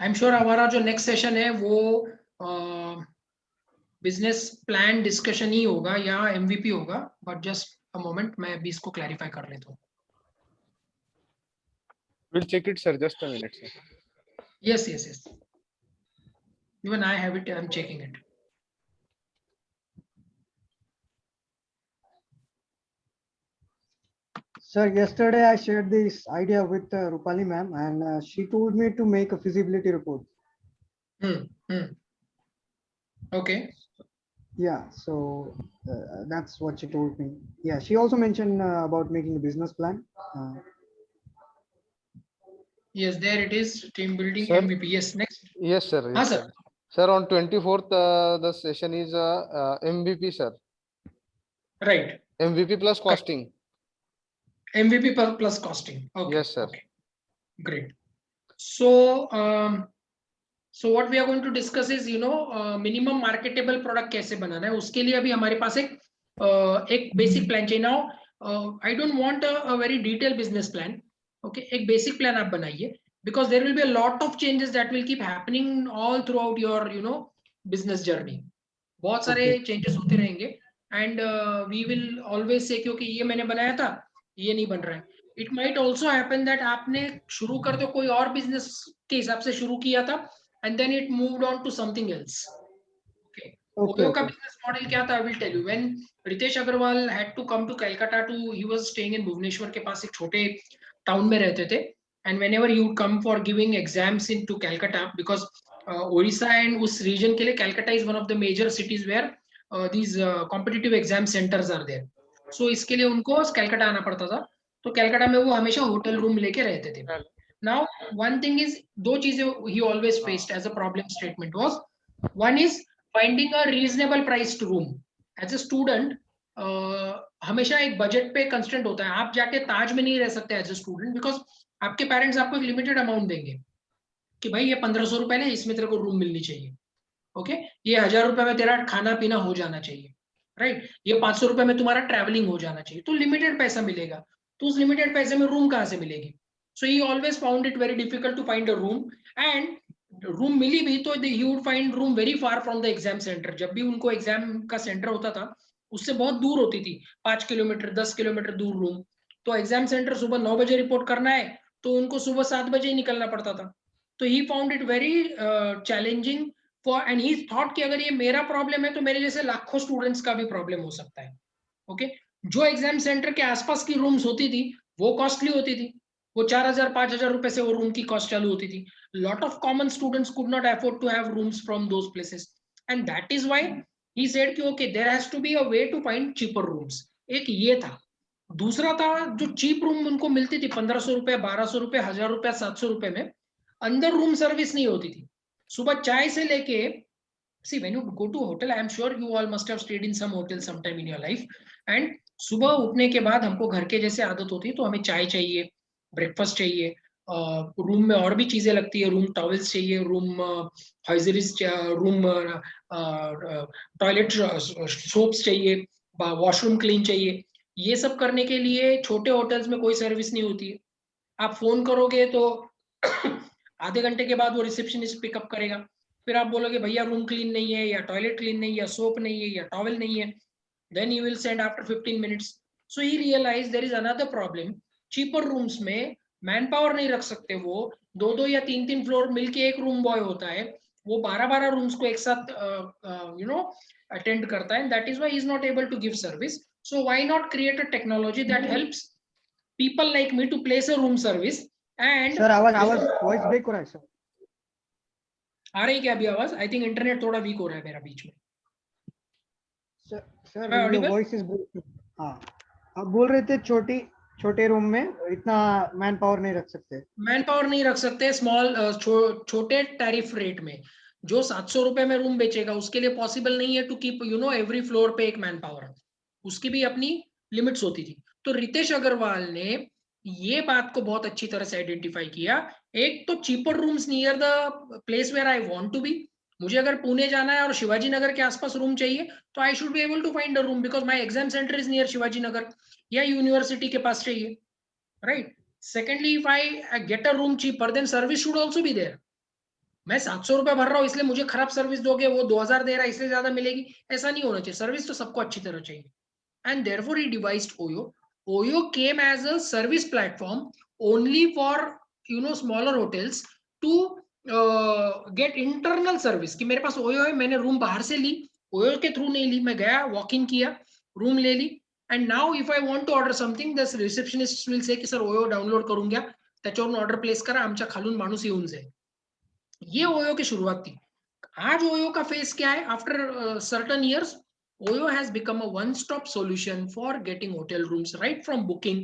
S1: I am sure हमारा जो नेक्स्ट सेशन है वो बिजनेस प्लान डिस्कशन ही होगा या एमवीपी होगा, but just a moment, मैं अभी इसको क्लैरिफाई कर लेता हूँ।
S4: We'll check it, sir. Just a minute, sir.
S1: Yes. Even I have it. I'm checking it.
S11: Sir, yesterday I shared this idea with Rupali ma'am, and she told me to make a feasibility report.
S1: Okay.
S11: Yeah, so that's what she told me. Yeah, she also mentioned about making a business plan.
S1: Yes, there it is. Team building,
S4: Sir?
S1: MVP. Yes, next.
S4: Yes, sir. Yes,
S1: sir.
S4: Sir, on 24th, the session is MVP, sir.
S1: Right.
S4: MVP plus costing.
S1: MVP plus costing. Okay.
S4: Yes, sir.
S1: Okay. Great. So, so what we are going to discuss is, minimum marketable product कैसे बनाना है। उसके लिए अभी हमारे पास एक basic plan चाहिए। Now, I don't want a very detailed business plan. Okay, एक basic plan आप बनाइए, because there will be a lot of changes that will keep happening all throughout your, business journey. बहुत सारे changes होते रहेंगे, and we will always say क्योंकि ये मैंने बनाया था, ये नहीं बन रहा है। It might also happen that आपने शुरू कर दो कोई और business के हिसाब से शुरू किया था, and then it moved on to something else. Okay. Oyo का business model क्या था? I will tell you. When Ritesh Agarwal had to come to Calcutta he was staying in Bhubaneswar के पास एक छोटे टाउन में रहते थे, and whenever he would come for giving exams into Calcutta, because Orissa and उस region के लिए Calcutta is one of the major cities where these competitive exam centers are there. So इसके लिए उनको Calcutta आना पड़ता था, तो Calcutta में वो हमेशा होटल रूम लेके रहते थे। Now one thing is, दो चीजें he always faced as a problem statement was, one is finding a reasonable priced room. As a student, हमेशा एक बजट पे कंस्टेंट होता है। आप जाके ताज में नहीं रह सकते एज ए स्टूडेंट, बिकॉज आपके पेरेंट्स आपको एक लिमिटेड अमाउंट देंगे कि भाई ये 1500 रुपए है, इसमें तेरे को रूम मिलनी चाहिए। ओके, ये 1000 रुपए में तेरा खाना पीना हो जाना चाहिए, राइट, ये 500 रुपए में तुम्हारा ट्रैवलिंग हो जाना चाहिए। तो लिमिटेड पैसा मिलेगा, तो उस लिमिटेड पैसे में रूम कहाँ से मिलेगी? So he always found it very difficult to find a room, and room मिली भी तो he would find room very far from the exam centre. जब भी उनको एग्जाम का सेंटर होता था उससे बहुत दूर होती थी, 5 किलोमीटर 10 किलोमीटर दूर रूम। तो एग्जाम सेंटर सुबह 9 बजे रिपोर्ट करना है तो उनको सुबह 7 बजे ही निकलना पड़ता था। तो he found it very challenging for, and he thought कि अगर ये मेरा प्रॉब्लम है तो मेरे जैसे लाखों स्टूडेंट्स का भी प्रॉब्लम हो सकता है। ओके जो एग्जाम सेंटर के आसपास की रूम्स होती थी वो कॉस्टली होती थी, वो 4,000-5,000 रुपए से वो रूम की कॉस्ट चालू होती थी. Lot of common students could not afford to have rooms from those places and that is why he said कि okay there has to be a way to find cheaper rooms. एक ये था. दूसरा था जो चीप रूम उनको मिलती थी 1,500 रुपए, 1,200 रुपए, 1,000 रुपए, 700 रुपए में, अंदर रूम सर्विस नहीं होती थी. सुबह चाय से लेके see when you go to hotel, I am sure you all must have stayed in some hotel sometime in your life, and सुबह उठने के बाद हमको घर के जैसे आदत होती है तो हमें चाय चाहिए, ब्रेकफास्ट चाहिए, रूम में और भी चीजें लगती है, रूम टॉवेल्स चाहिए, रूम हॉइजरीज, रूम टॉयलेट सोप्स चाहिए, वॉशरूम क्लीन चाहिए. ये सब करने के लिए छोटे होटल्स में कोई सर्विस नहीं होती है. आप फोन करोगे तो आधे घंटे के बाद वो रिसेप्शनिस्ट पिकअप करेगा. फिर आप बोलोगे भैया रूम क्लीन नहीं है, या टॉयलेट क्लीन नहीं है, या सोप नहीं है, या टॉवेल नहीं है, then he will send after 15 minutes. So he realized there is another problem. Cheaper rooms में मैन पावर नहीं रख सकते, वो 2-2 या 3-3 फ्लोर मिलके एक रूम बॉय होता है, वो 12-12 रूम्स को एक साथ अटेंड करता है. That is why he is not able to give service. So why not create a technology that helps people like me to place a room service and
S11: sir आवाज voice break हो रहा है sir.
S1: आ रही क्या अभी आवाज? I think internet थोड़ा वीक हो रहा है मेरा बीच में.
S11: Sir voice is break. हाँ आप बोल रहे थे छोटे रूम में इतना मैन पावर नहीं रख सकते.
S1: मैन पावर नहीं रख सकते स्मॉल छोटे टैरिफ रेट में. जो 700 रुपए में रूम बेचेगा उसके लिए पॉसिबल नहीं है टू कीप एवरी फ्लोर पे एक मैन पावर. उसकी भी अपनी लिमिट्स होती थी. तो रितेश अग्रवाल ने ये बात को बहुत अच्छी तरह से आइडेंटिफाई किया. एक तो cheaper rooms near the place where I want to be. मुझे अगर पुणे जाना है और शिवाजी नगर के आसपास रूम चाहिए तो I should be able to find a room because my exam centre is near Shivaji Nagar या यूनिवर्सिटी के पास चाहिए, right. Secondly if I get a room cheaper then service should also be there. मैं 700 रुपए भर रहा हूँ इसलिए मुझे खराब सर्विस दोगे, वो 2,000 दे रहा है इसलिए ज्यादा मिलेगी, ऐसा नहीं होना चाहिए. सर्विस तो सबको अच्छी तरह चाहिए. And therefore he devised OYO. Oyo came as a service platform only for smaller hotels to get internal service. कि मेरे पास ओयो है, मैंने रूम बाहर से ली, ओयो के थ्रू नहीं ली, मैं गया वॉक इन किया, रूम ले ली. And now if I want to order something the receptionist will say की सर ओयो डाउनलोड करून घ्या, त्याच्यावरून ऑर्डर प्लेस करा, आमच्या खालून माणूस येऊन जाईल. ये ओयो की शुरुआत थी. आज ओयो का फेस क्या है? After certain years Oyo has become a one-stop solution for getting hotel rooms right from booking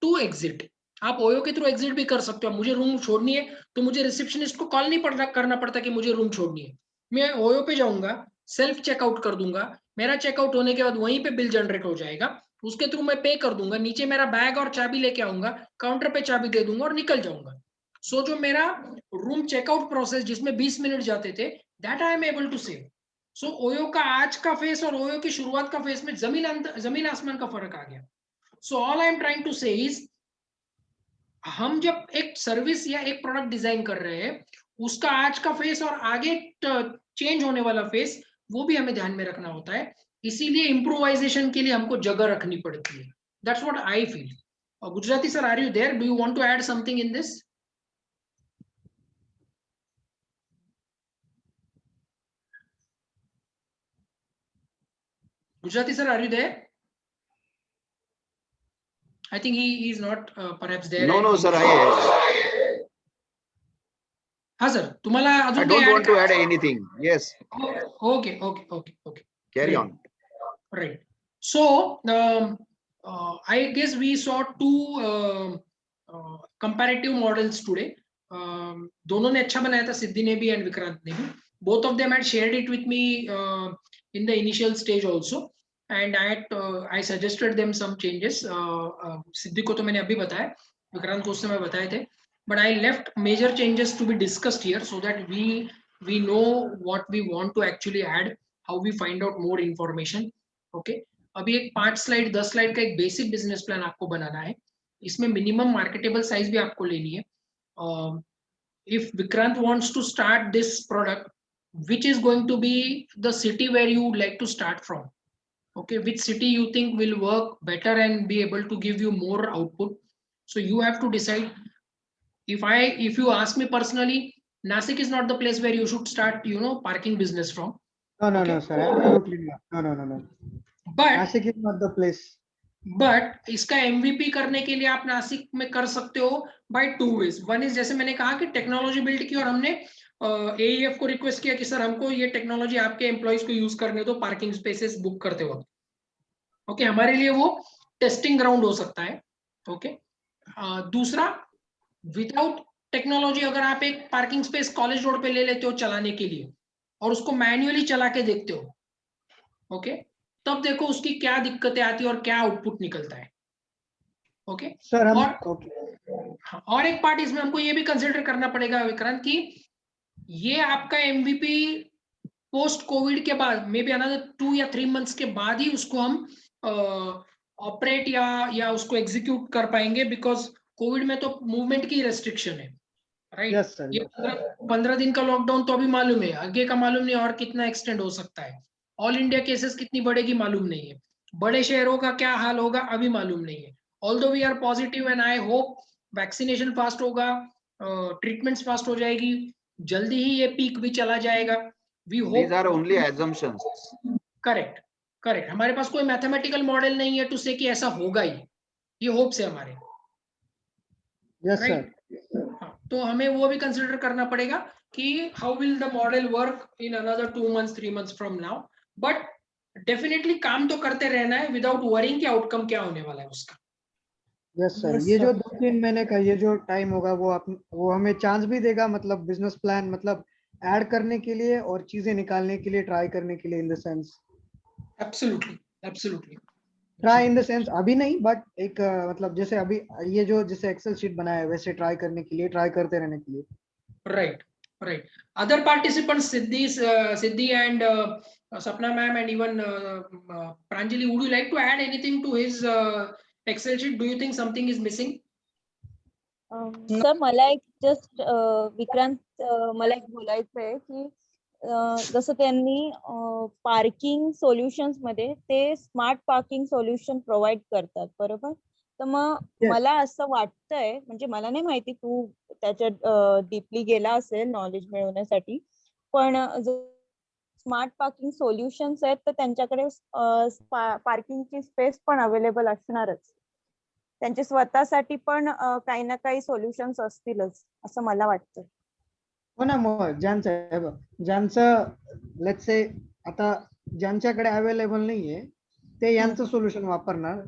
S1: to exit. आप ओयो के थ्रू एग्जिट भी कर सकते हो. मुझे रूम छोड़नी है तो मुझे रिसेप्शनिस्ट को कॉल नहीं करना पड़ता कि मुझे रूम छोड़नी है. मैं ओयो पे जाऊंगा, सेल्फ चेकआउट कर दूंगा, मेरा चेकआउट होने के बाद वहीं पे बिल जनरेट हो जाएगा, उसके थ्रू मैं पे कर दूंगा, नीचे मेरा बैग और चाबी लेके आऊंगा, काउंटर पे चाबी दे दूंगा और निकल जाऊंगा. सो जो मेरा रूम चेकआउट प्रोसेस जिसमें 20 मिनट जाते थे, that I am able to save. So OYO का आज का फेस और ओयो की शुरुआत का फेस में जमीन आसमान का फर्क आ गया. So all I am trying to say is, हम जब एक सर्विस या एक प्रोडक्ट डिजाइन कर रहे हैं, उसका आज का फेस और आगे चेंज होने वाला फेस वो भी हमें ध्यान में रखना होता है. इसीलिए इम्प्रोवाइजेशन के लिए हमको जगह रखनी पड़ती है. That's what I feel. Gujarati sir, are you there? Do you want to add something in this? Gujarati sir, are you there? I think he is not perhaps there.
S14: No, sir, I
S1: हाँ sir, तुम्हाला अजून
S14: I don't want to add anything. Yes.
S1: Okay.
S14: Carry on.
S1: Right. So I guess we saw two comparative models today. दोनों ने अच्छा बनाया था, सिद्धि ने भी and विक्रांत ने भी. Both of them had shared it with me in the initial stage also, and I suggested them some changes. सिद्धि को तो मैंने अभी बताया, विक्रांत को उस समय बताए थे, but I left major changes to be discussed here so that we know what we want to actually add, how we find out more information. Okay, अभी एक 5 स्लाइड 10 स्लाइड का एक बेसिक बिजनेस प्लान आपको बनाना है. इसमें minimum marketable size भी आपको लेनी है. If Vikrant wants to start this product, which is going to be the city where you would like to start from? Okay, which city you think will work better and be able to give you more output? So you have to decide. If you ask me personally, Nasik is not the place where you should start, parking business from.
S11: No, sir. Absolutely not. No.
S1: But
S11: Nashik is not the place.
S1: But इसका MVP करने के लिए आप नासिक में कर सकते हो bye 2 ways. One is जैसे मैंने कहा कि टेक्नोलॉजी बिल्ड की और हमने AEF को रिक्वेस्ट किया कि सर हमको ये टेक्नोलॉजी आपके एम्प्लॉइज को यूज करने दो पार्किंग स्पेसेस बुक करते वक्त. ओके, हमारे लिए वो टेस्टिंग ग्राउंड हो सकता है. ओके, दूसरा, विदाउट टेक्नोलॉजी अगर आप एक पार्किंग स्पेस कॉलेज रोड पे ले लेते हो चलाने के लिए और उसको मैन्युअली चला के देखते हो, ओके, तब देखो उसकी क्या दिक्कतें आती है और क्या आउटपुट निकलता है. ओके,
S11: सर हम
S1: और एक पार्ट इसमें हमको ये भी कंसिडर करना पड़ेगा विक्रांत कि ये आपका MVP पोस्ट कोविड के बाद मे बी अनदर 2 या 3 मंथ्स के बाद ही उसको हम ऑपरेट या उसको एग्जीक्यूट कर पाएंगे, बिकॉज कोविड में तो मूवमेंट की रेस्ट्रिक्शन है, राइट.
S11: Yes sir.
S1: ये 15 दिन का लॉकडाउन तो अभी मालूम है, आगे का मालूम नहीं और कितना एक्सटेंड हो सकता है. ऑल इंडिया केसेस कितनी बढ़ेगी मालूम नहीं है, बड़े शहरों का क्या हाल होगा अभी मालूम नहीं है. Although we are positive and I hope vaccination fast होगा, ट्रीटमेंट्स फास्ट हो जाएगी, जल्दी ही ये पीक भी चला जाएगा. We hope.
S14: These are only assumptions.
S1: Correct, correct. हमारे पास कोई मैथमेटिकल मॉडल नहीं है टू से कि ऐसा होगा ही, ये होप्स है हमारे.
S11: Yes
S1: right. तो हमें वो भी कंसिडर करना पड़ेगा कि how will the model work in another 2 months 3 months from now. But definitely काम तो करते रहना है विदाउट वरिंग कि आउटकम क्या होने वाला है उसका.
S11: Yes sir. ये जो 2-3 महीने का ये जो टाइम होगा वो हमें चांस भी देगा, मतलब बिजनेस प्लान मतलब ऐड करने के लिए और चीजें निकालने के लिए, ट्राई करने के लिए, इन the sense.
S1: Absolutely, absolutely.
S11: Try in the sense अभी नहीं, बट एक मतलब जैसे अभी ये जो जैसे एक्सेल शीट बनाया है वैसे ट्राई करने के लिए, ट्राई करते रहने के लिए.
S1: Right, right. Other participants, Siddhi and Sapna ma'am and even Pranjali, would you like to add anything to his Excel sheet? Do you think something is missing?
S3: Sir मला एक जस्ट विक्रांत मला एक बोलायचं आहे की जसं त्यांनी पार्किंग सोल्युशन्स मध्ये ते स्मार्ट पार्किंग सोल्युशन प्रोव्हाइड करतात, बरोबर. तर मग मला असं वाटतंय, म्हणजे मला नाही माहिती, तू त्याच्यात डीपली गेला असेल नॉलेज मिळवण्यासाठी, पण स्मार्ट पार्किंग सोल्युशन्स आहेत तर त्यांच्याकडे पार्किंगची स्पेस पण अवेलेबल असणारच. त्यांचे स्वतःसाठी पण काही ना काही सोल्युशन्स असतीलच असं मला वाटतं.
S11: हो ना. मग ज्यांचं लेट्स से आता ज्यांच्याकडे अवेलेबल नाहीये ते यांचं सोल्युशन वापरणार,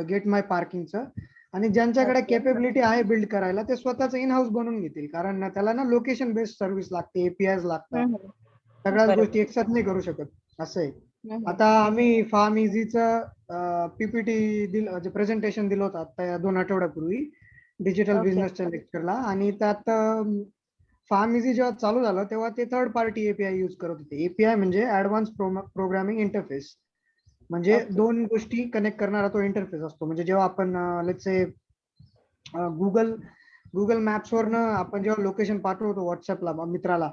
S11: गेट माय पार्किंगचं. आणि ज्यांच्याकडे केपेबिलिटी आहे बिल्ड करायला ते स्वतःच इन हाऊस बनवून घेतील, कारण त्याला ना लोकेशन बेस्ड सर्व्हिस लागते, APIs लागतात, सगळ्याच गोष्टी एकसाथ नाही करू शकत. असं आहे. आता आम्ही फार्म इझीचं PPT दिलं, प्रेझेंटेशन दिलं होतं आता 2 आठवड्यापूर्वी डिजिटल बिझनेसच्या लेक्चरला, आणि त्यात फार्म इझी जेव्हा चालू झालं तेव्हा ते थर्ड पार्टी API यूज करत होते. API म्हणजे ऍडव्हान्स प्रोग्रामिंग इंटरफेस, म्हणजे 2 गोष्टी कनेक्ट करणारा तो इंटरफेस असतो. म्हणजे जेव्हा आपण लेट्स से गुगल मॅप्स वरनं आपण जेव्हा लोकेशन पाठवतो व्हॉट्सअपला मित्राला,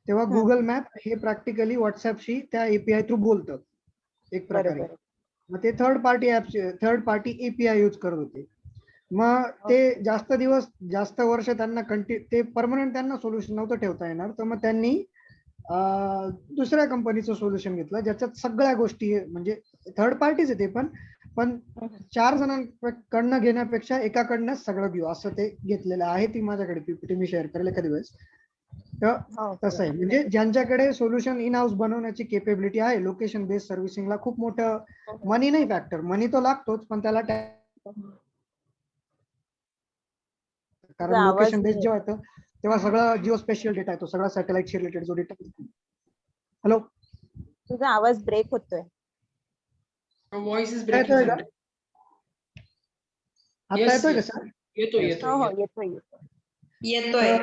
S11: तेव्हा गुगल मॅप हे प्रॅक्टिकली व्हॉट्सअपशी त्या API थ्रू बोलतं एक प्रकारे. मग ते थर्ड पार्टी API यूज करत होते. मग ते जास्त वर्ष त्यांना ते परमनंट त्यांना सोल्युशन नव्हतं ठेवता येणार, तर मग त्यांनी दुसऱ्या कंपनीचं सोल्युशन घेतलं ज्याच्यात सगळ्या गोष्टी, म्हणजे थर्ड पार्टीच आहे ते पण 4 जणांकडनं घेण्यापेक्षा एकाकडनं सगळं घेऊ असं ते घेतलेलं आहे. ती माझ्याकडे PPT मी शेअर करेल एखादी वेळेस. तसं आहे, म्हणजे ज्यांच्याकडे सोल्युशन इन हाऊस बनवण्याची केपेबिलिटी आहे, लोकेशन बेस्ड सर्व्हिसिंगला खूप मोठं मनी नाही फॅक्टर, मनी तो लागतोच, पण त्याला कारण लोकेशन बेस्ड जेव्हा येतं तेव्हा सगळं जिओ स्पेशल डेटा येतो, सगळा सॅटेलाइटशी रिलेटेड जो डेटा. हॅलो,
S3: तुझा आवाज ब्रेक होतोय.
S1: Voice is breaking.
S11: आता येतोय का सर?
S12: येतोय.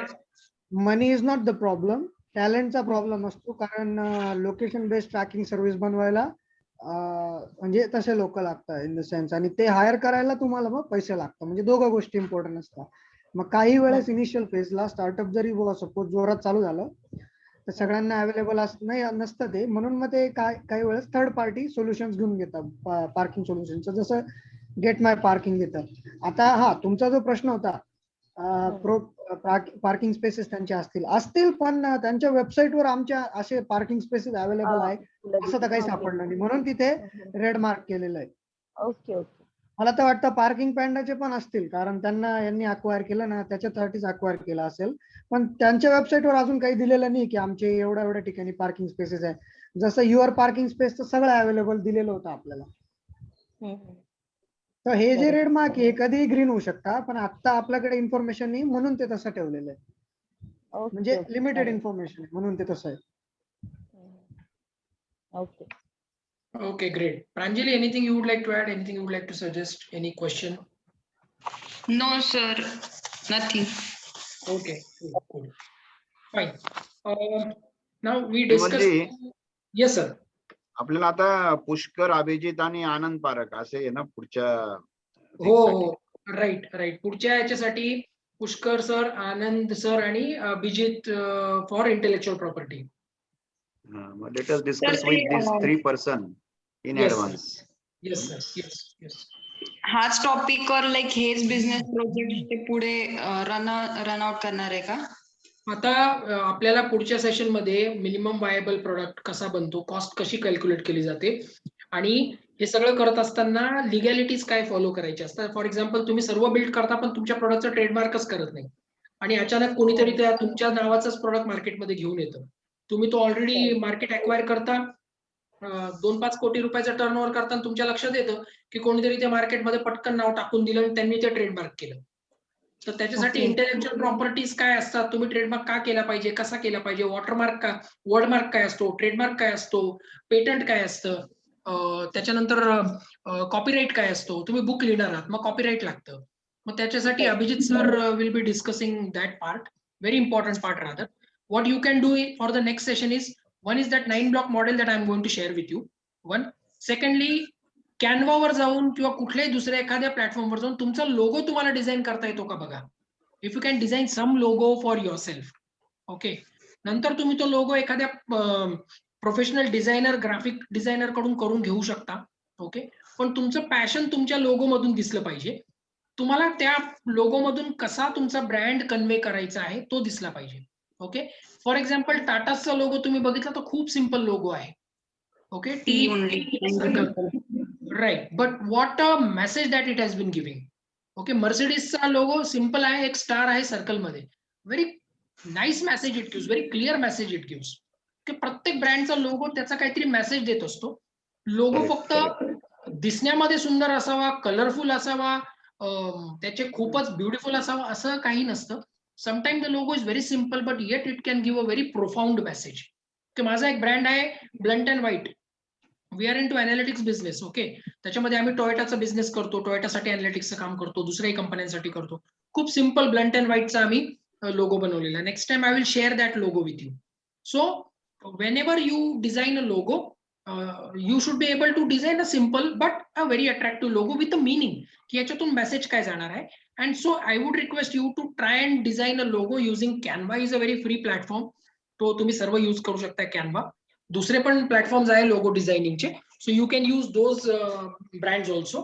S11: Money is not the problem, टॅलेंटचा प्रॉब्लेम असतो, कारण लोकेशन बेस्ड ट्रॅकिंग सर्व्हिस बनवायला म्हणजे तसे लोक लागतात इन द सेन्स, आणि ते हायर करायला तुम्हाला मग पैसे लागतात. म्हणजे दोघं गोष्टी इम्पॉर्टंट असतात. मग काही वेळेस इनिशियल फेजला स्टार्टअप जरी सपोज जोरात चालू झालं तर सगळ्यांना अवेलेबल नसतं ते, म्हणून मग ते काही वेळेस थर्ड पार्टी सोल्युशन्स घेऊन घेतात पार्किंग सोल्युशनचं, जसं गेट माय पार्किंग देतात. आता तुमचा जो प्रश्न होता पार्किंग स्पेसेस त्यांचे असतील पण त्यांच्या वेबसाईटवर आमच्या असे पार्किंग स्पेसेस अवेलेबल आहे असं तर काही सापडलं नाही, म्हणून तिथे रेड मार्क केलेलं आहे.
S3: Okay okay.
S11: मला तर वाटतं पार्किंग पॅन्डाचे पण असतील, कारण त्यांना यांनी अक्वायर केलं ना, त्याच्यासाठीच अक्वायर केलं असेल. पण त्यांच्या वेबसाईटवर अजून काही दिलेलं नाही की आमचे एवढ्या ठिकाणी पार्किंग स्पेसेस आहे. जसं युअर पार्किंग स्पेस तर सगळं अवेलेबल दिलेलं होतं आपल्याला. तर हे जे रेड मार्क आहे कधीही ग्रीन होऊ शकता, पण आता आपल्याकडे इन्फॉर्मेशन नाही म्हणून ते तसं ठेवलेलं आहे. म्हणजे लिमिटेड इन्फॉर्मेशन आहे म्हणून ते तसं आहे.
S3: Okay.
S1: Okay, great. Pranjali, anything you would like to add? Anything you would like to suggest? Any question?
S12: No, sir. Nothing.
S1: Okay, cool. Fine. Now we discuss. Yes, sir.
S14: आपल्याला आता पुष्कर, अभिजित आणि आनंद पारख असे आहे ना पुढच्या.
S1: हो, राईट. पुढच्या याच्यासाठी पुष्कर सर, आनंद सर आणि Abhijit for intellectual property.
S14: Let us discuss with these 3 person in advance.
S1: Yes, sir. Yes.
S12: हाच टॉपिक वर लाईक हेच बिझनेस प्रोजेक्ट ते पुढे रन आउट करणार आहे का?
S1: आता आपल्याला पुढच्या सेशन मध्ये मिनिमम वायबल प्रोडक्ट कसा बनतो, कॉस्ट कशी कॅल्क्युलेट केली जाते आणि हे सगळं करत असताना लिगॅलिटीज काय फॉलो करायचे असतात. फॉर एक्झाम्पल तुम्ही सर्व बिल्ड करता पण तुमच्या प्रोडक्टचं ट्रेडमार्कच करत नाही आणि अचानक कोणीतरी त्या तुमच्या नावाचाच प्रोडक्ट मार्केटमध्ये घेऊन येतं. तुम्ही तो ऑलरेडी मार्केट अक्वायर करता, 2-5 कोटी रुपयाचं टर्नओव्हर करताना तुमच्या लक्षात येतं की कोणीतरी त्या मार्केटमध्ये पटकन नाव टाकून दिलं आणि त्यांनी ते ट्रेडमार्क केलं. तर त्याच्यासाठी इंटेलेक्च्युअल प्रॉपर्टीज काय असतात, तुम्ही ट्रेडमार्क का केला पाहिजे, कसा केला पाहिजे, वॉटरमार्क का, वर्डमार्क काय असतो, ट्रेडमार्क काय असतो, पेटंट काय असतं, त्याच्यानंतर कॉपीराईट काय असतो. तुम्ही बुक लिहिणार आहात मग कॉपीराईट लागतं. मग त्याच्यासाठी Abhijit sir will be discussing that part, very important part rather. What you can do for the next session is, one is that 9-block model that I'm going to share with you. One. Secondly, Canva वर जाऊन किंवा कुठल्याही दुसऱ्या एखाद्या प्लॅटफॉर्मवर जाऊन तुमचा लोगो तुम्हाला design करता येतो का बघा. If you can design some logo for yourself. Okay. नंतर तुम्ही तो लोगो एखाद्या प्रोफेशनल डिझायनर, ग्राफिक डिझायनर कडून करून घेऊ शकता. ओके. पण तुमचं पॅशन तुमच्या लोगो मधून दिसलं पाहिजे. तुम्हाला त्या लोगो मधून कसा तुमचा ब्रँड कन्वे करायचा आहे तो दिसला पाहिजे. ओके. फॉर एक्झाम्पल टाटाचा लोगो तुम्ही बघितला तर खूप सिंपल लोगो आहे. Okay. Right. But what a message that it has been giving. Okay. मर्सिडीजचा लोगो सिंपल आहे, एक स्टार आहे सर्कल मध्ये. Very nice message it gives, very clear message it gives. की प्रत्येक ब्रँडचा लोगो त्याचा काहीतरी मेसेज देत असतो. लोगो फक्त दिसण्यामध्ये सुंदर असावा, कलरफुल असावा, त्याचे खूपच ब्युटिफुल असावा असं काही नसतं. Sometimes the logo is very simple, but yet it can give a very profound message. की माझा एक ब्रँड आहे blunt and white. We are into analytics business. Okay. त्याच्यामध्ये आम्ही टोयोटाचा बिझनेस करतो, टोयोटासाठी अनालिटिक्सचं काम करतो, दुसऱ्याही कंपन्यांसाठी करतो. खूप सिंपल ब्लंट अँड व्हाईटचा आम्ही लोगो बनवलेला. Next time I will share that logo with you. So whenever you design a logo, you should be able to design a simple but a very attractive logo with a meaning की याच्यातून message काय जाणार आहे. And so I would request you to try and design a logo using Canva. is a very free platform. तो तुम्ही सर्व use करू शकता Canva. दुसरे पण प्लॅटफॉर्म्स आहे लोगो डिझायनिंगचे. So you can use those brands also,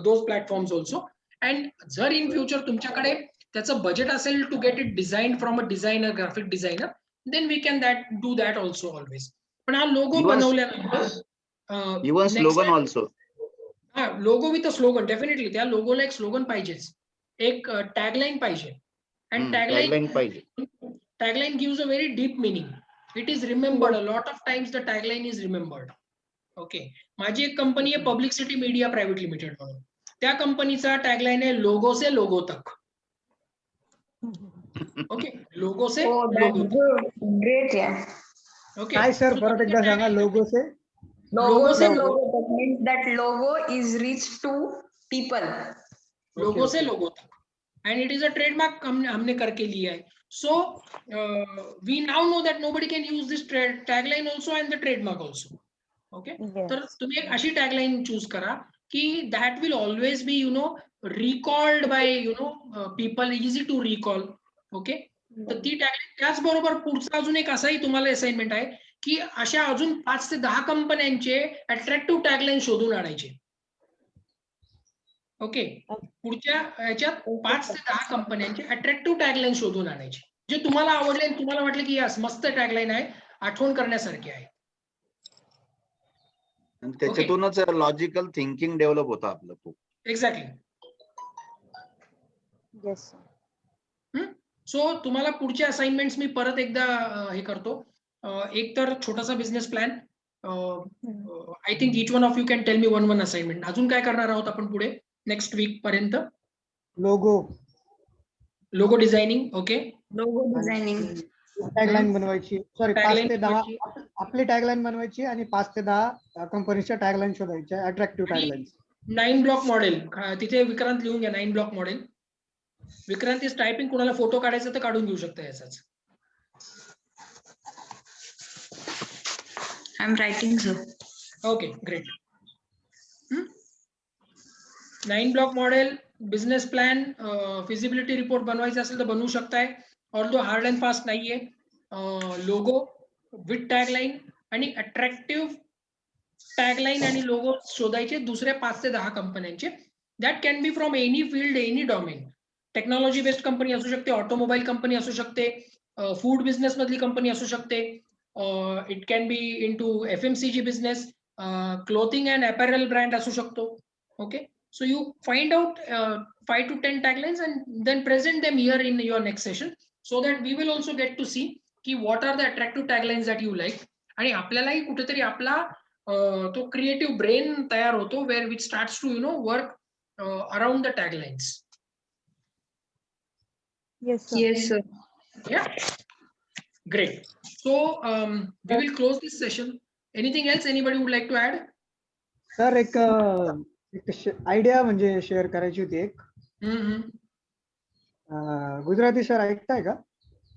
S1: those platforms also. And जर in future तुमच्याकडे त्याचं बजेट असेल to get it design from a designer, graphic designer, then we can do that also always. पण हा logo बनवल्यानंतर
S14: Even slogan also.
S1: Logo with a slogan, definitely त्या लोगोला एक स्लोगन पाहिजेच, एक टॅगलाईन पाहिजे. And tagline gives a very deep meaning. It is remembered a lot of times. The tagline is remembered. Okay. माझी एक कंपनी आहे पब्लिसिटी मीडिया प्रायव्हेट लिमिटेड म्हणून. त्या कंपनीचा टॅगलाईन आहे लोगो से लोगो तक. ओके. लोगो से लोगो तक.
S12: ग्रेट यार.
S1: ओके.
S11: काय सर परत एकदा सांगा. लोगो से
S12: लोगो तक means that logo is reached to people.
S1: लोगो से लोगो तक. And it is a trademark हमने करके लिया है. So we now know that nobody can use this tagline also and the trademark also. Okay. तर तुम्ही एक अशी टॅगलाईन चूज करा की that will always be recalled by people, easy to recall. Okay. तर ती टॅगलाईन. त्याचबरोबर पुढचा अजून एक असाही तुम्हाला असाइनमेंट आहे की अशा अजून 5 ते 10 कंपन्यांचे अट्रॅक्टिव्ह टॅगलाईन शोधून आणायचे. ओके, पुढच्या ह्याच्यात 5 ते 10 कंपन्यांचे अट्रॅक्टिव्ह टॅगलाईन शोधून आणायचे जे तुम्हाला आवडले आणि तुम्हाला वाटले की यस मस्त टॅगलाईन आहे, आठवण करण्यासारखी आहे.
S14: आणि त्याच्यातूनच लॉजिकल थिंकिंग डेव्हलप होतं आपलं खूप.
S1: एक्झॅक्टली.
S3: येस.
S1: सो तुम्हाला पुढचे असाइनमेंट्स मी परत एकदा हे करतो. एक तर छोटासा business plan. I think each one of you can tell me one assignment. अजून काय करणार आहोत आपण पुढे नेक्स्ट वीक पर्यंत? Logo designing. Okay,
S12: logo designing,
S11: tagline बनवायची. सॉरी, 5
S1: Tagline
S11: ते 10
S1: बनवायची.
S11: आपली टॅगलाईन बनवायची आणि 5 ते 10 कंपनीच्या टॅगलाईन शोधायच्या, अट्रॅक्टिव्ह टॅगलाईन.
S1: 9 block model. तिथे विक्रांत लिहून घ्या 9 block model. Vikrant is typing. कुणाला फोटो काढायचा तर काढून घेऊ शकता याचाच.
S12: I am writing sir.
S1: Okay, great. 9 block model, business plan, feasibility report बनवायचा असेल तर बनवू शकताय. ऑल्दो हार्ड अँड फास्ट नाहीये. लोगो विथ टॅगलाईन आणि अट्रॅक्टिव्ह टॅगलाईन आणि लोगो शोधायचे दुसऱ्या 5 ते 10 कंपन्यांचे. That can be from any field, any domain. Technology based company असू शकते, ऑटोमोबाईल कंपनी असू शकते, फूड बिझनेस मधली कंपनी असू शकते, it can be into FMCG business, clothing and apparel brand असू शकतो. Okay, so you find out 5 to 10 taglines and then present them here in your next session so that we will also get to see ki what are the attractive taglines that you like. आणि आपल्यालाही कुठेतरी आपला तो creative brain तयार होतो where which starts to work around the taglines.
S3: Yes, sir.
S12: Yes, sir.
S1: Yeah, great. So we will close this session. Anything else anybody would like to add?
S11: Sir, एक idea म्हणजे share करायची होती एक. Gujarati sir ऐकताय का?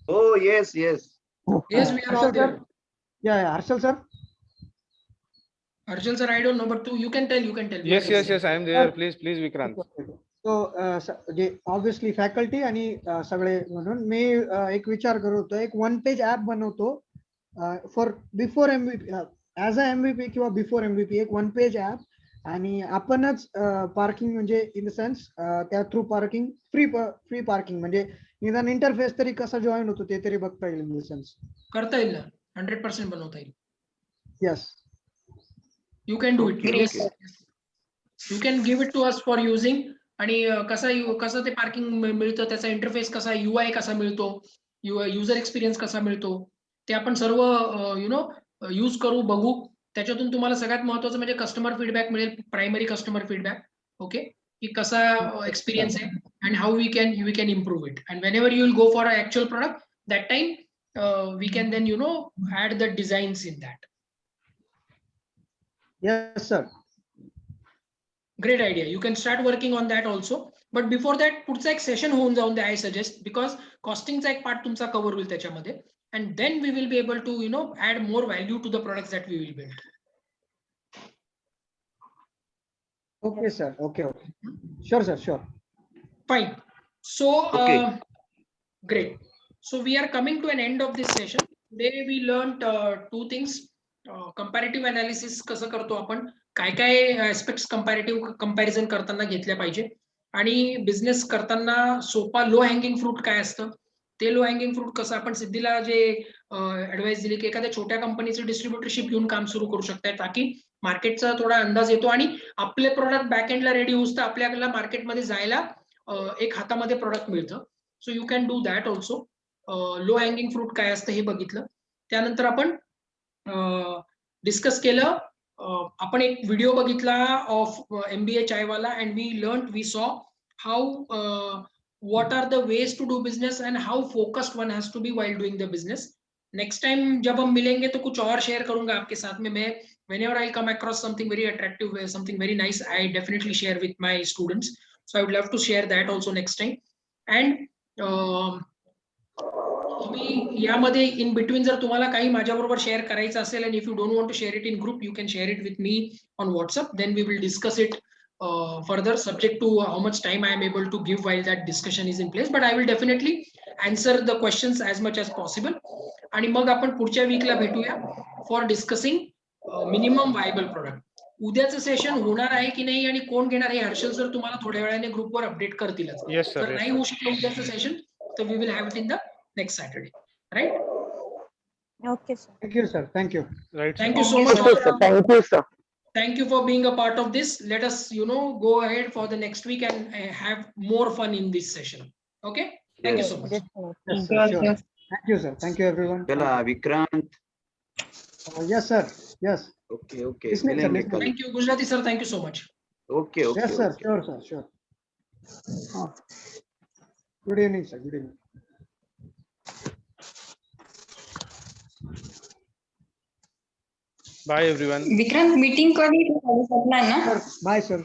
S14: हो, yes yes.
S1: Yes, we are all there.
S11: या Harshal sir.
S1: Harshal sir, I don't know, but you can tell.
S4: Yes, I am there. Please, Vikrant.
S11: तो जे ऑब्विसली फॅकल्टी आणि सगळे म्हणून मी एक विचार करत होतो, एक 1 पेज ऍप बनवतो for before MVP, as a MVP किंवा बिफोर MVP, एक 1 पेज ऍप. आणि आपणच पार्किंग म्हणजे इन द सेन्स त्या थ्रू पार्किंग फ्री पार्किंग म्हणजे निदान इंटरफेस तरी कसा जॉईन होतो ते तरी बघता येईल. इन द सेन्स
S1: करता येईल ना, 100% बनवता येईल.
S11: Yes,
S1: you can do it. Yes, you can give it to us for using. आणि कसं ते पार्किंग मिळतं, त्याचा इंटरफेस कसा, UI कसा मिळतो, युजर एक्सपिरियन्स कसा मिळतो, ते आपण सर्व यूज करू, बघू. त्याच्यातून तुम्हाला सगळ्यात महत्त्वाचं म्हणजे कस्टमर फीडबॅक मिळेल, प्रायमरी कस्टमर फीडबॅक. ओके, की कसा एक्सपिरियन्स आहे and how we can improve it. And whenever you will go for a actual product, that time we can then add the designs in that.
S11: Yes sir.
S1: Great idea. You can start working on that also. But before that, पुढचा एक session होऊन जाऊन दे, I suggest, because कॉस्टिंगचा एक part तुमचा cover होईल त्याच्यामध्ये. And then we will be able to add more value to the products that we will build.
S11: Okay sir. Okay. Sure sir, sure.
S1: Fine. So great. So we are coming to an end of this session. Today we learned 2 things. Comparative analysis कसं करतो आपण, काय aspects comparison करताना घेतल्या पाहिजे, आणि business करताना सोपा लो hanging fruit काय असतं, ते लो हँगिंग फ्रूट कसं आपण सिद्धीला जे ऍडवाइस दिली की एखाद्या छोट्या कंपनीचं डिस्ट्रीब्युटरशिप घेऊन काम सुरू करू शकताय, ताकी मार्केटचा थोडा अंदाज येतो आणि आपले प्रोडक्ट बॅकएंडला रेडी होऊस तर आपल्याला मार्केटमध्ये जायला एक हातामध्ये प्रोडक्ट मिळतं. सो you can do that also. Low hanging fruit काय असतं हे बघितलं. त्यानंतर आपण डिस्कस केलं, आपण एक व्हिडिओ बघितला of MBA Chaiwala, and we saw how what are the ways to do business and how focused one has to be while doing the business. Next time जब हम मिलेंगे तो कुछ और शेयर करूंगा आपके साथ में. मैं whenever I'll come across something very attractive, something very nice, I definitely share with my students. So I would love to share that also next time. And तुम्ही यामध्ये इन बिटवीन जर तुम्हाला काही माझ्याबरोबर शेअर करायचं असेल, and if you don't want to share it in group, you can share it with me on WhatsApp. Then we will discuss it further, subject to how much time I am able to give while that discussion is in place. But I will definitely answer the questions as much as possible. आणि मग आपण पुढच्या वीकला भेटूया for discussing minimum viable product. उद्याचं session होणार आहे की नाही आणि कोण घेणार हे हर्षल सर तुम्हाला थोड्या वेळाने ग्रुपवर अपडेट करतीलच.
S4: Yes, sir.
S1: जर
S4: Yes,
S1: नाही
S4: sir.
S1: होऊ शकलं उद्याचं सेशन तर we will have it in the next Saturday, right?
S3: Okay, sir.
S11: Thank you, sir. Thank you.
S4: Right.
S1: Thank you so
S3: Thank
S1: much.
S3: you,
S1: all.
S3: sir.
S7: Thank you, sir.
S1: Thank you for being a part of this. Let us, go ahead for the next week and have more fun in this session. Okay? Thank you so much.
S11: Yes, sir. Sure. Thank you, sir. Thank you, everyone.
S14: चला Vikrant.
S11: Yes, sir. Yes.
S14: Okay, okay.
S11: Listening, sir,
S14: मिलेंगे
S11: listening.
S14: कल.
S1: Thank you, Gujarati sir. Thank you so much.
S14: Okay, okay.
S11: Yes, sir.
S14: okay.
S11: Sure, sir. Sure. Good evening, sir. Good evening.
S4: Bye everyone.
S12: Vikrant meeting कधी चालू करणार ना?
S11: Sir, bye, sir.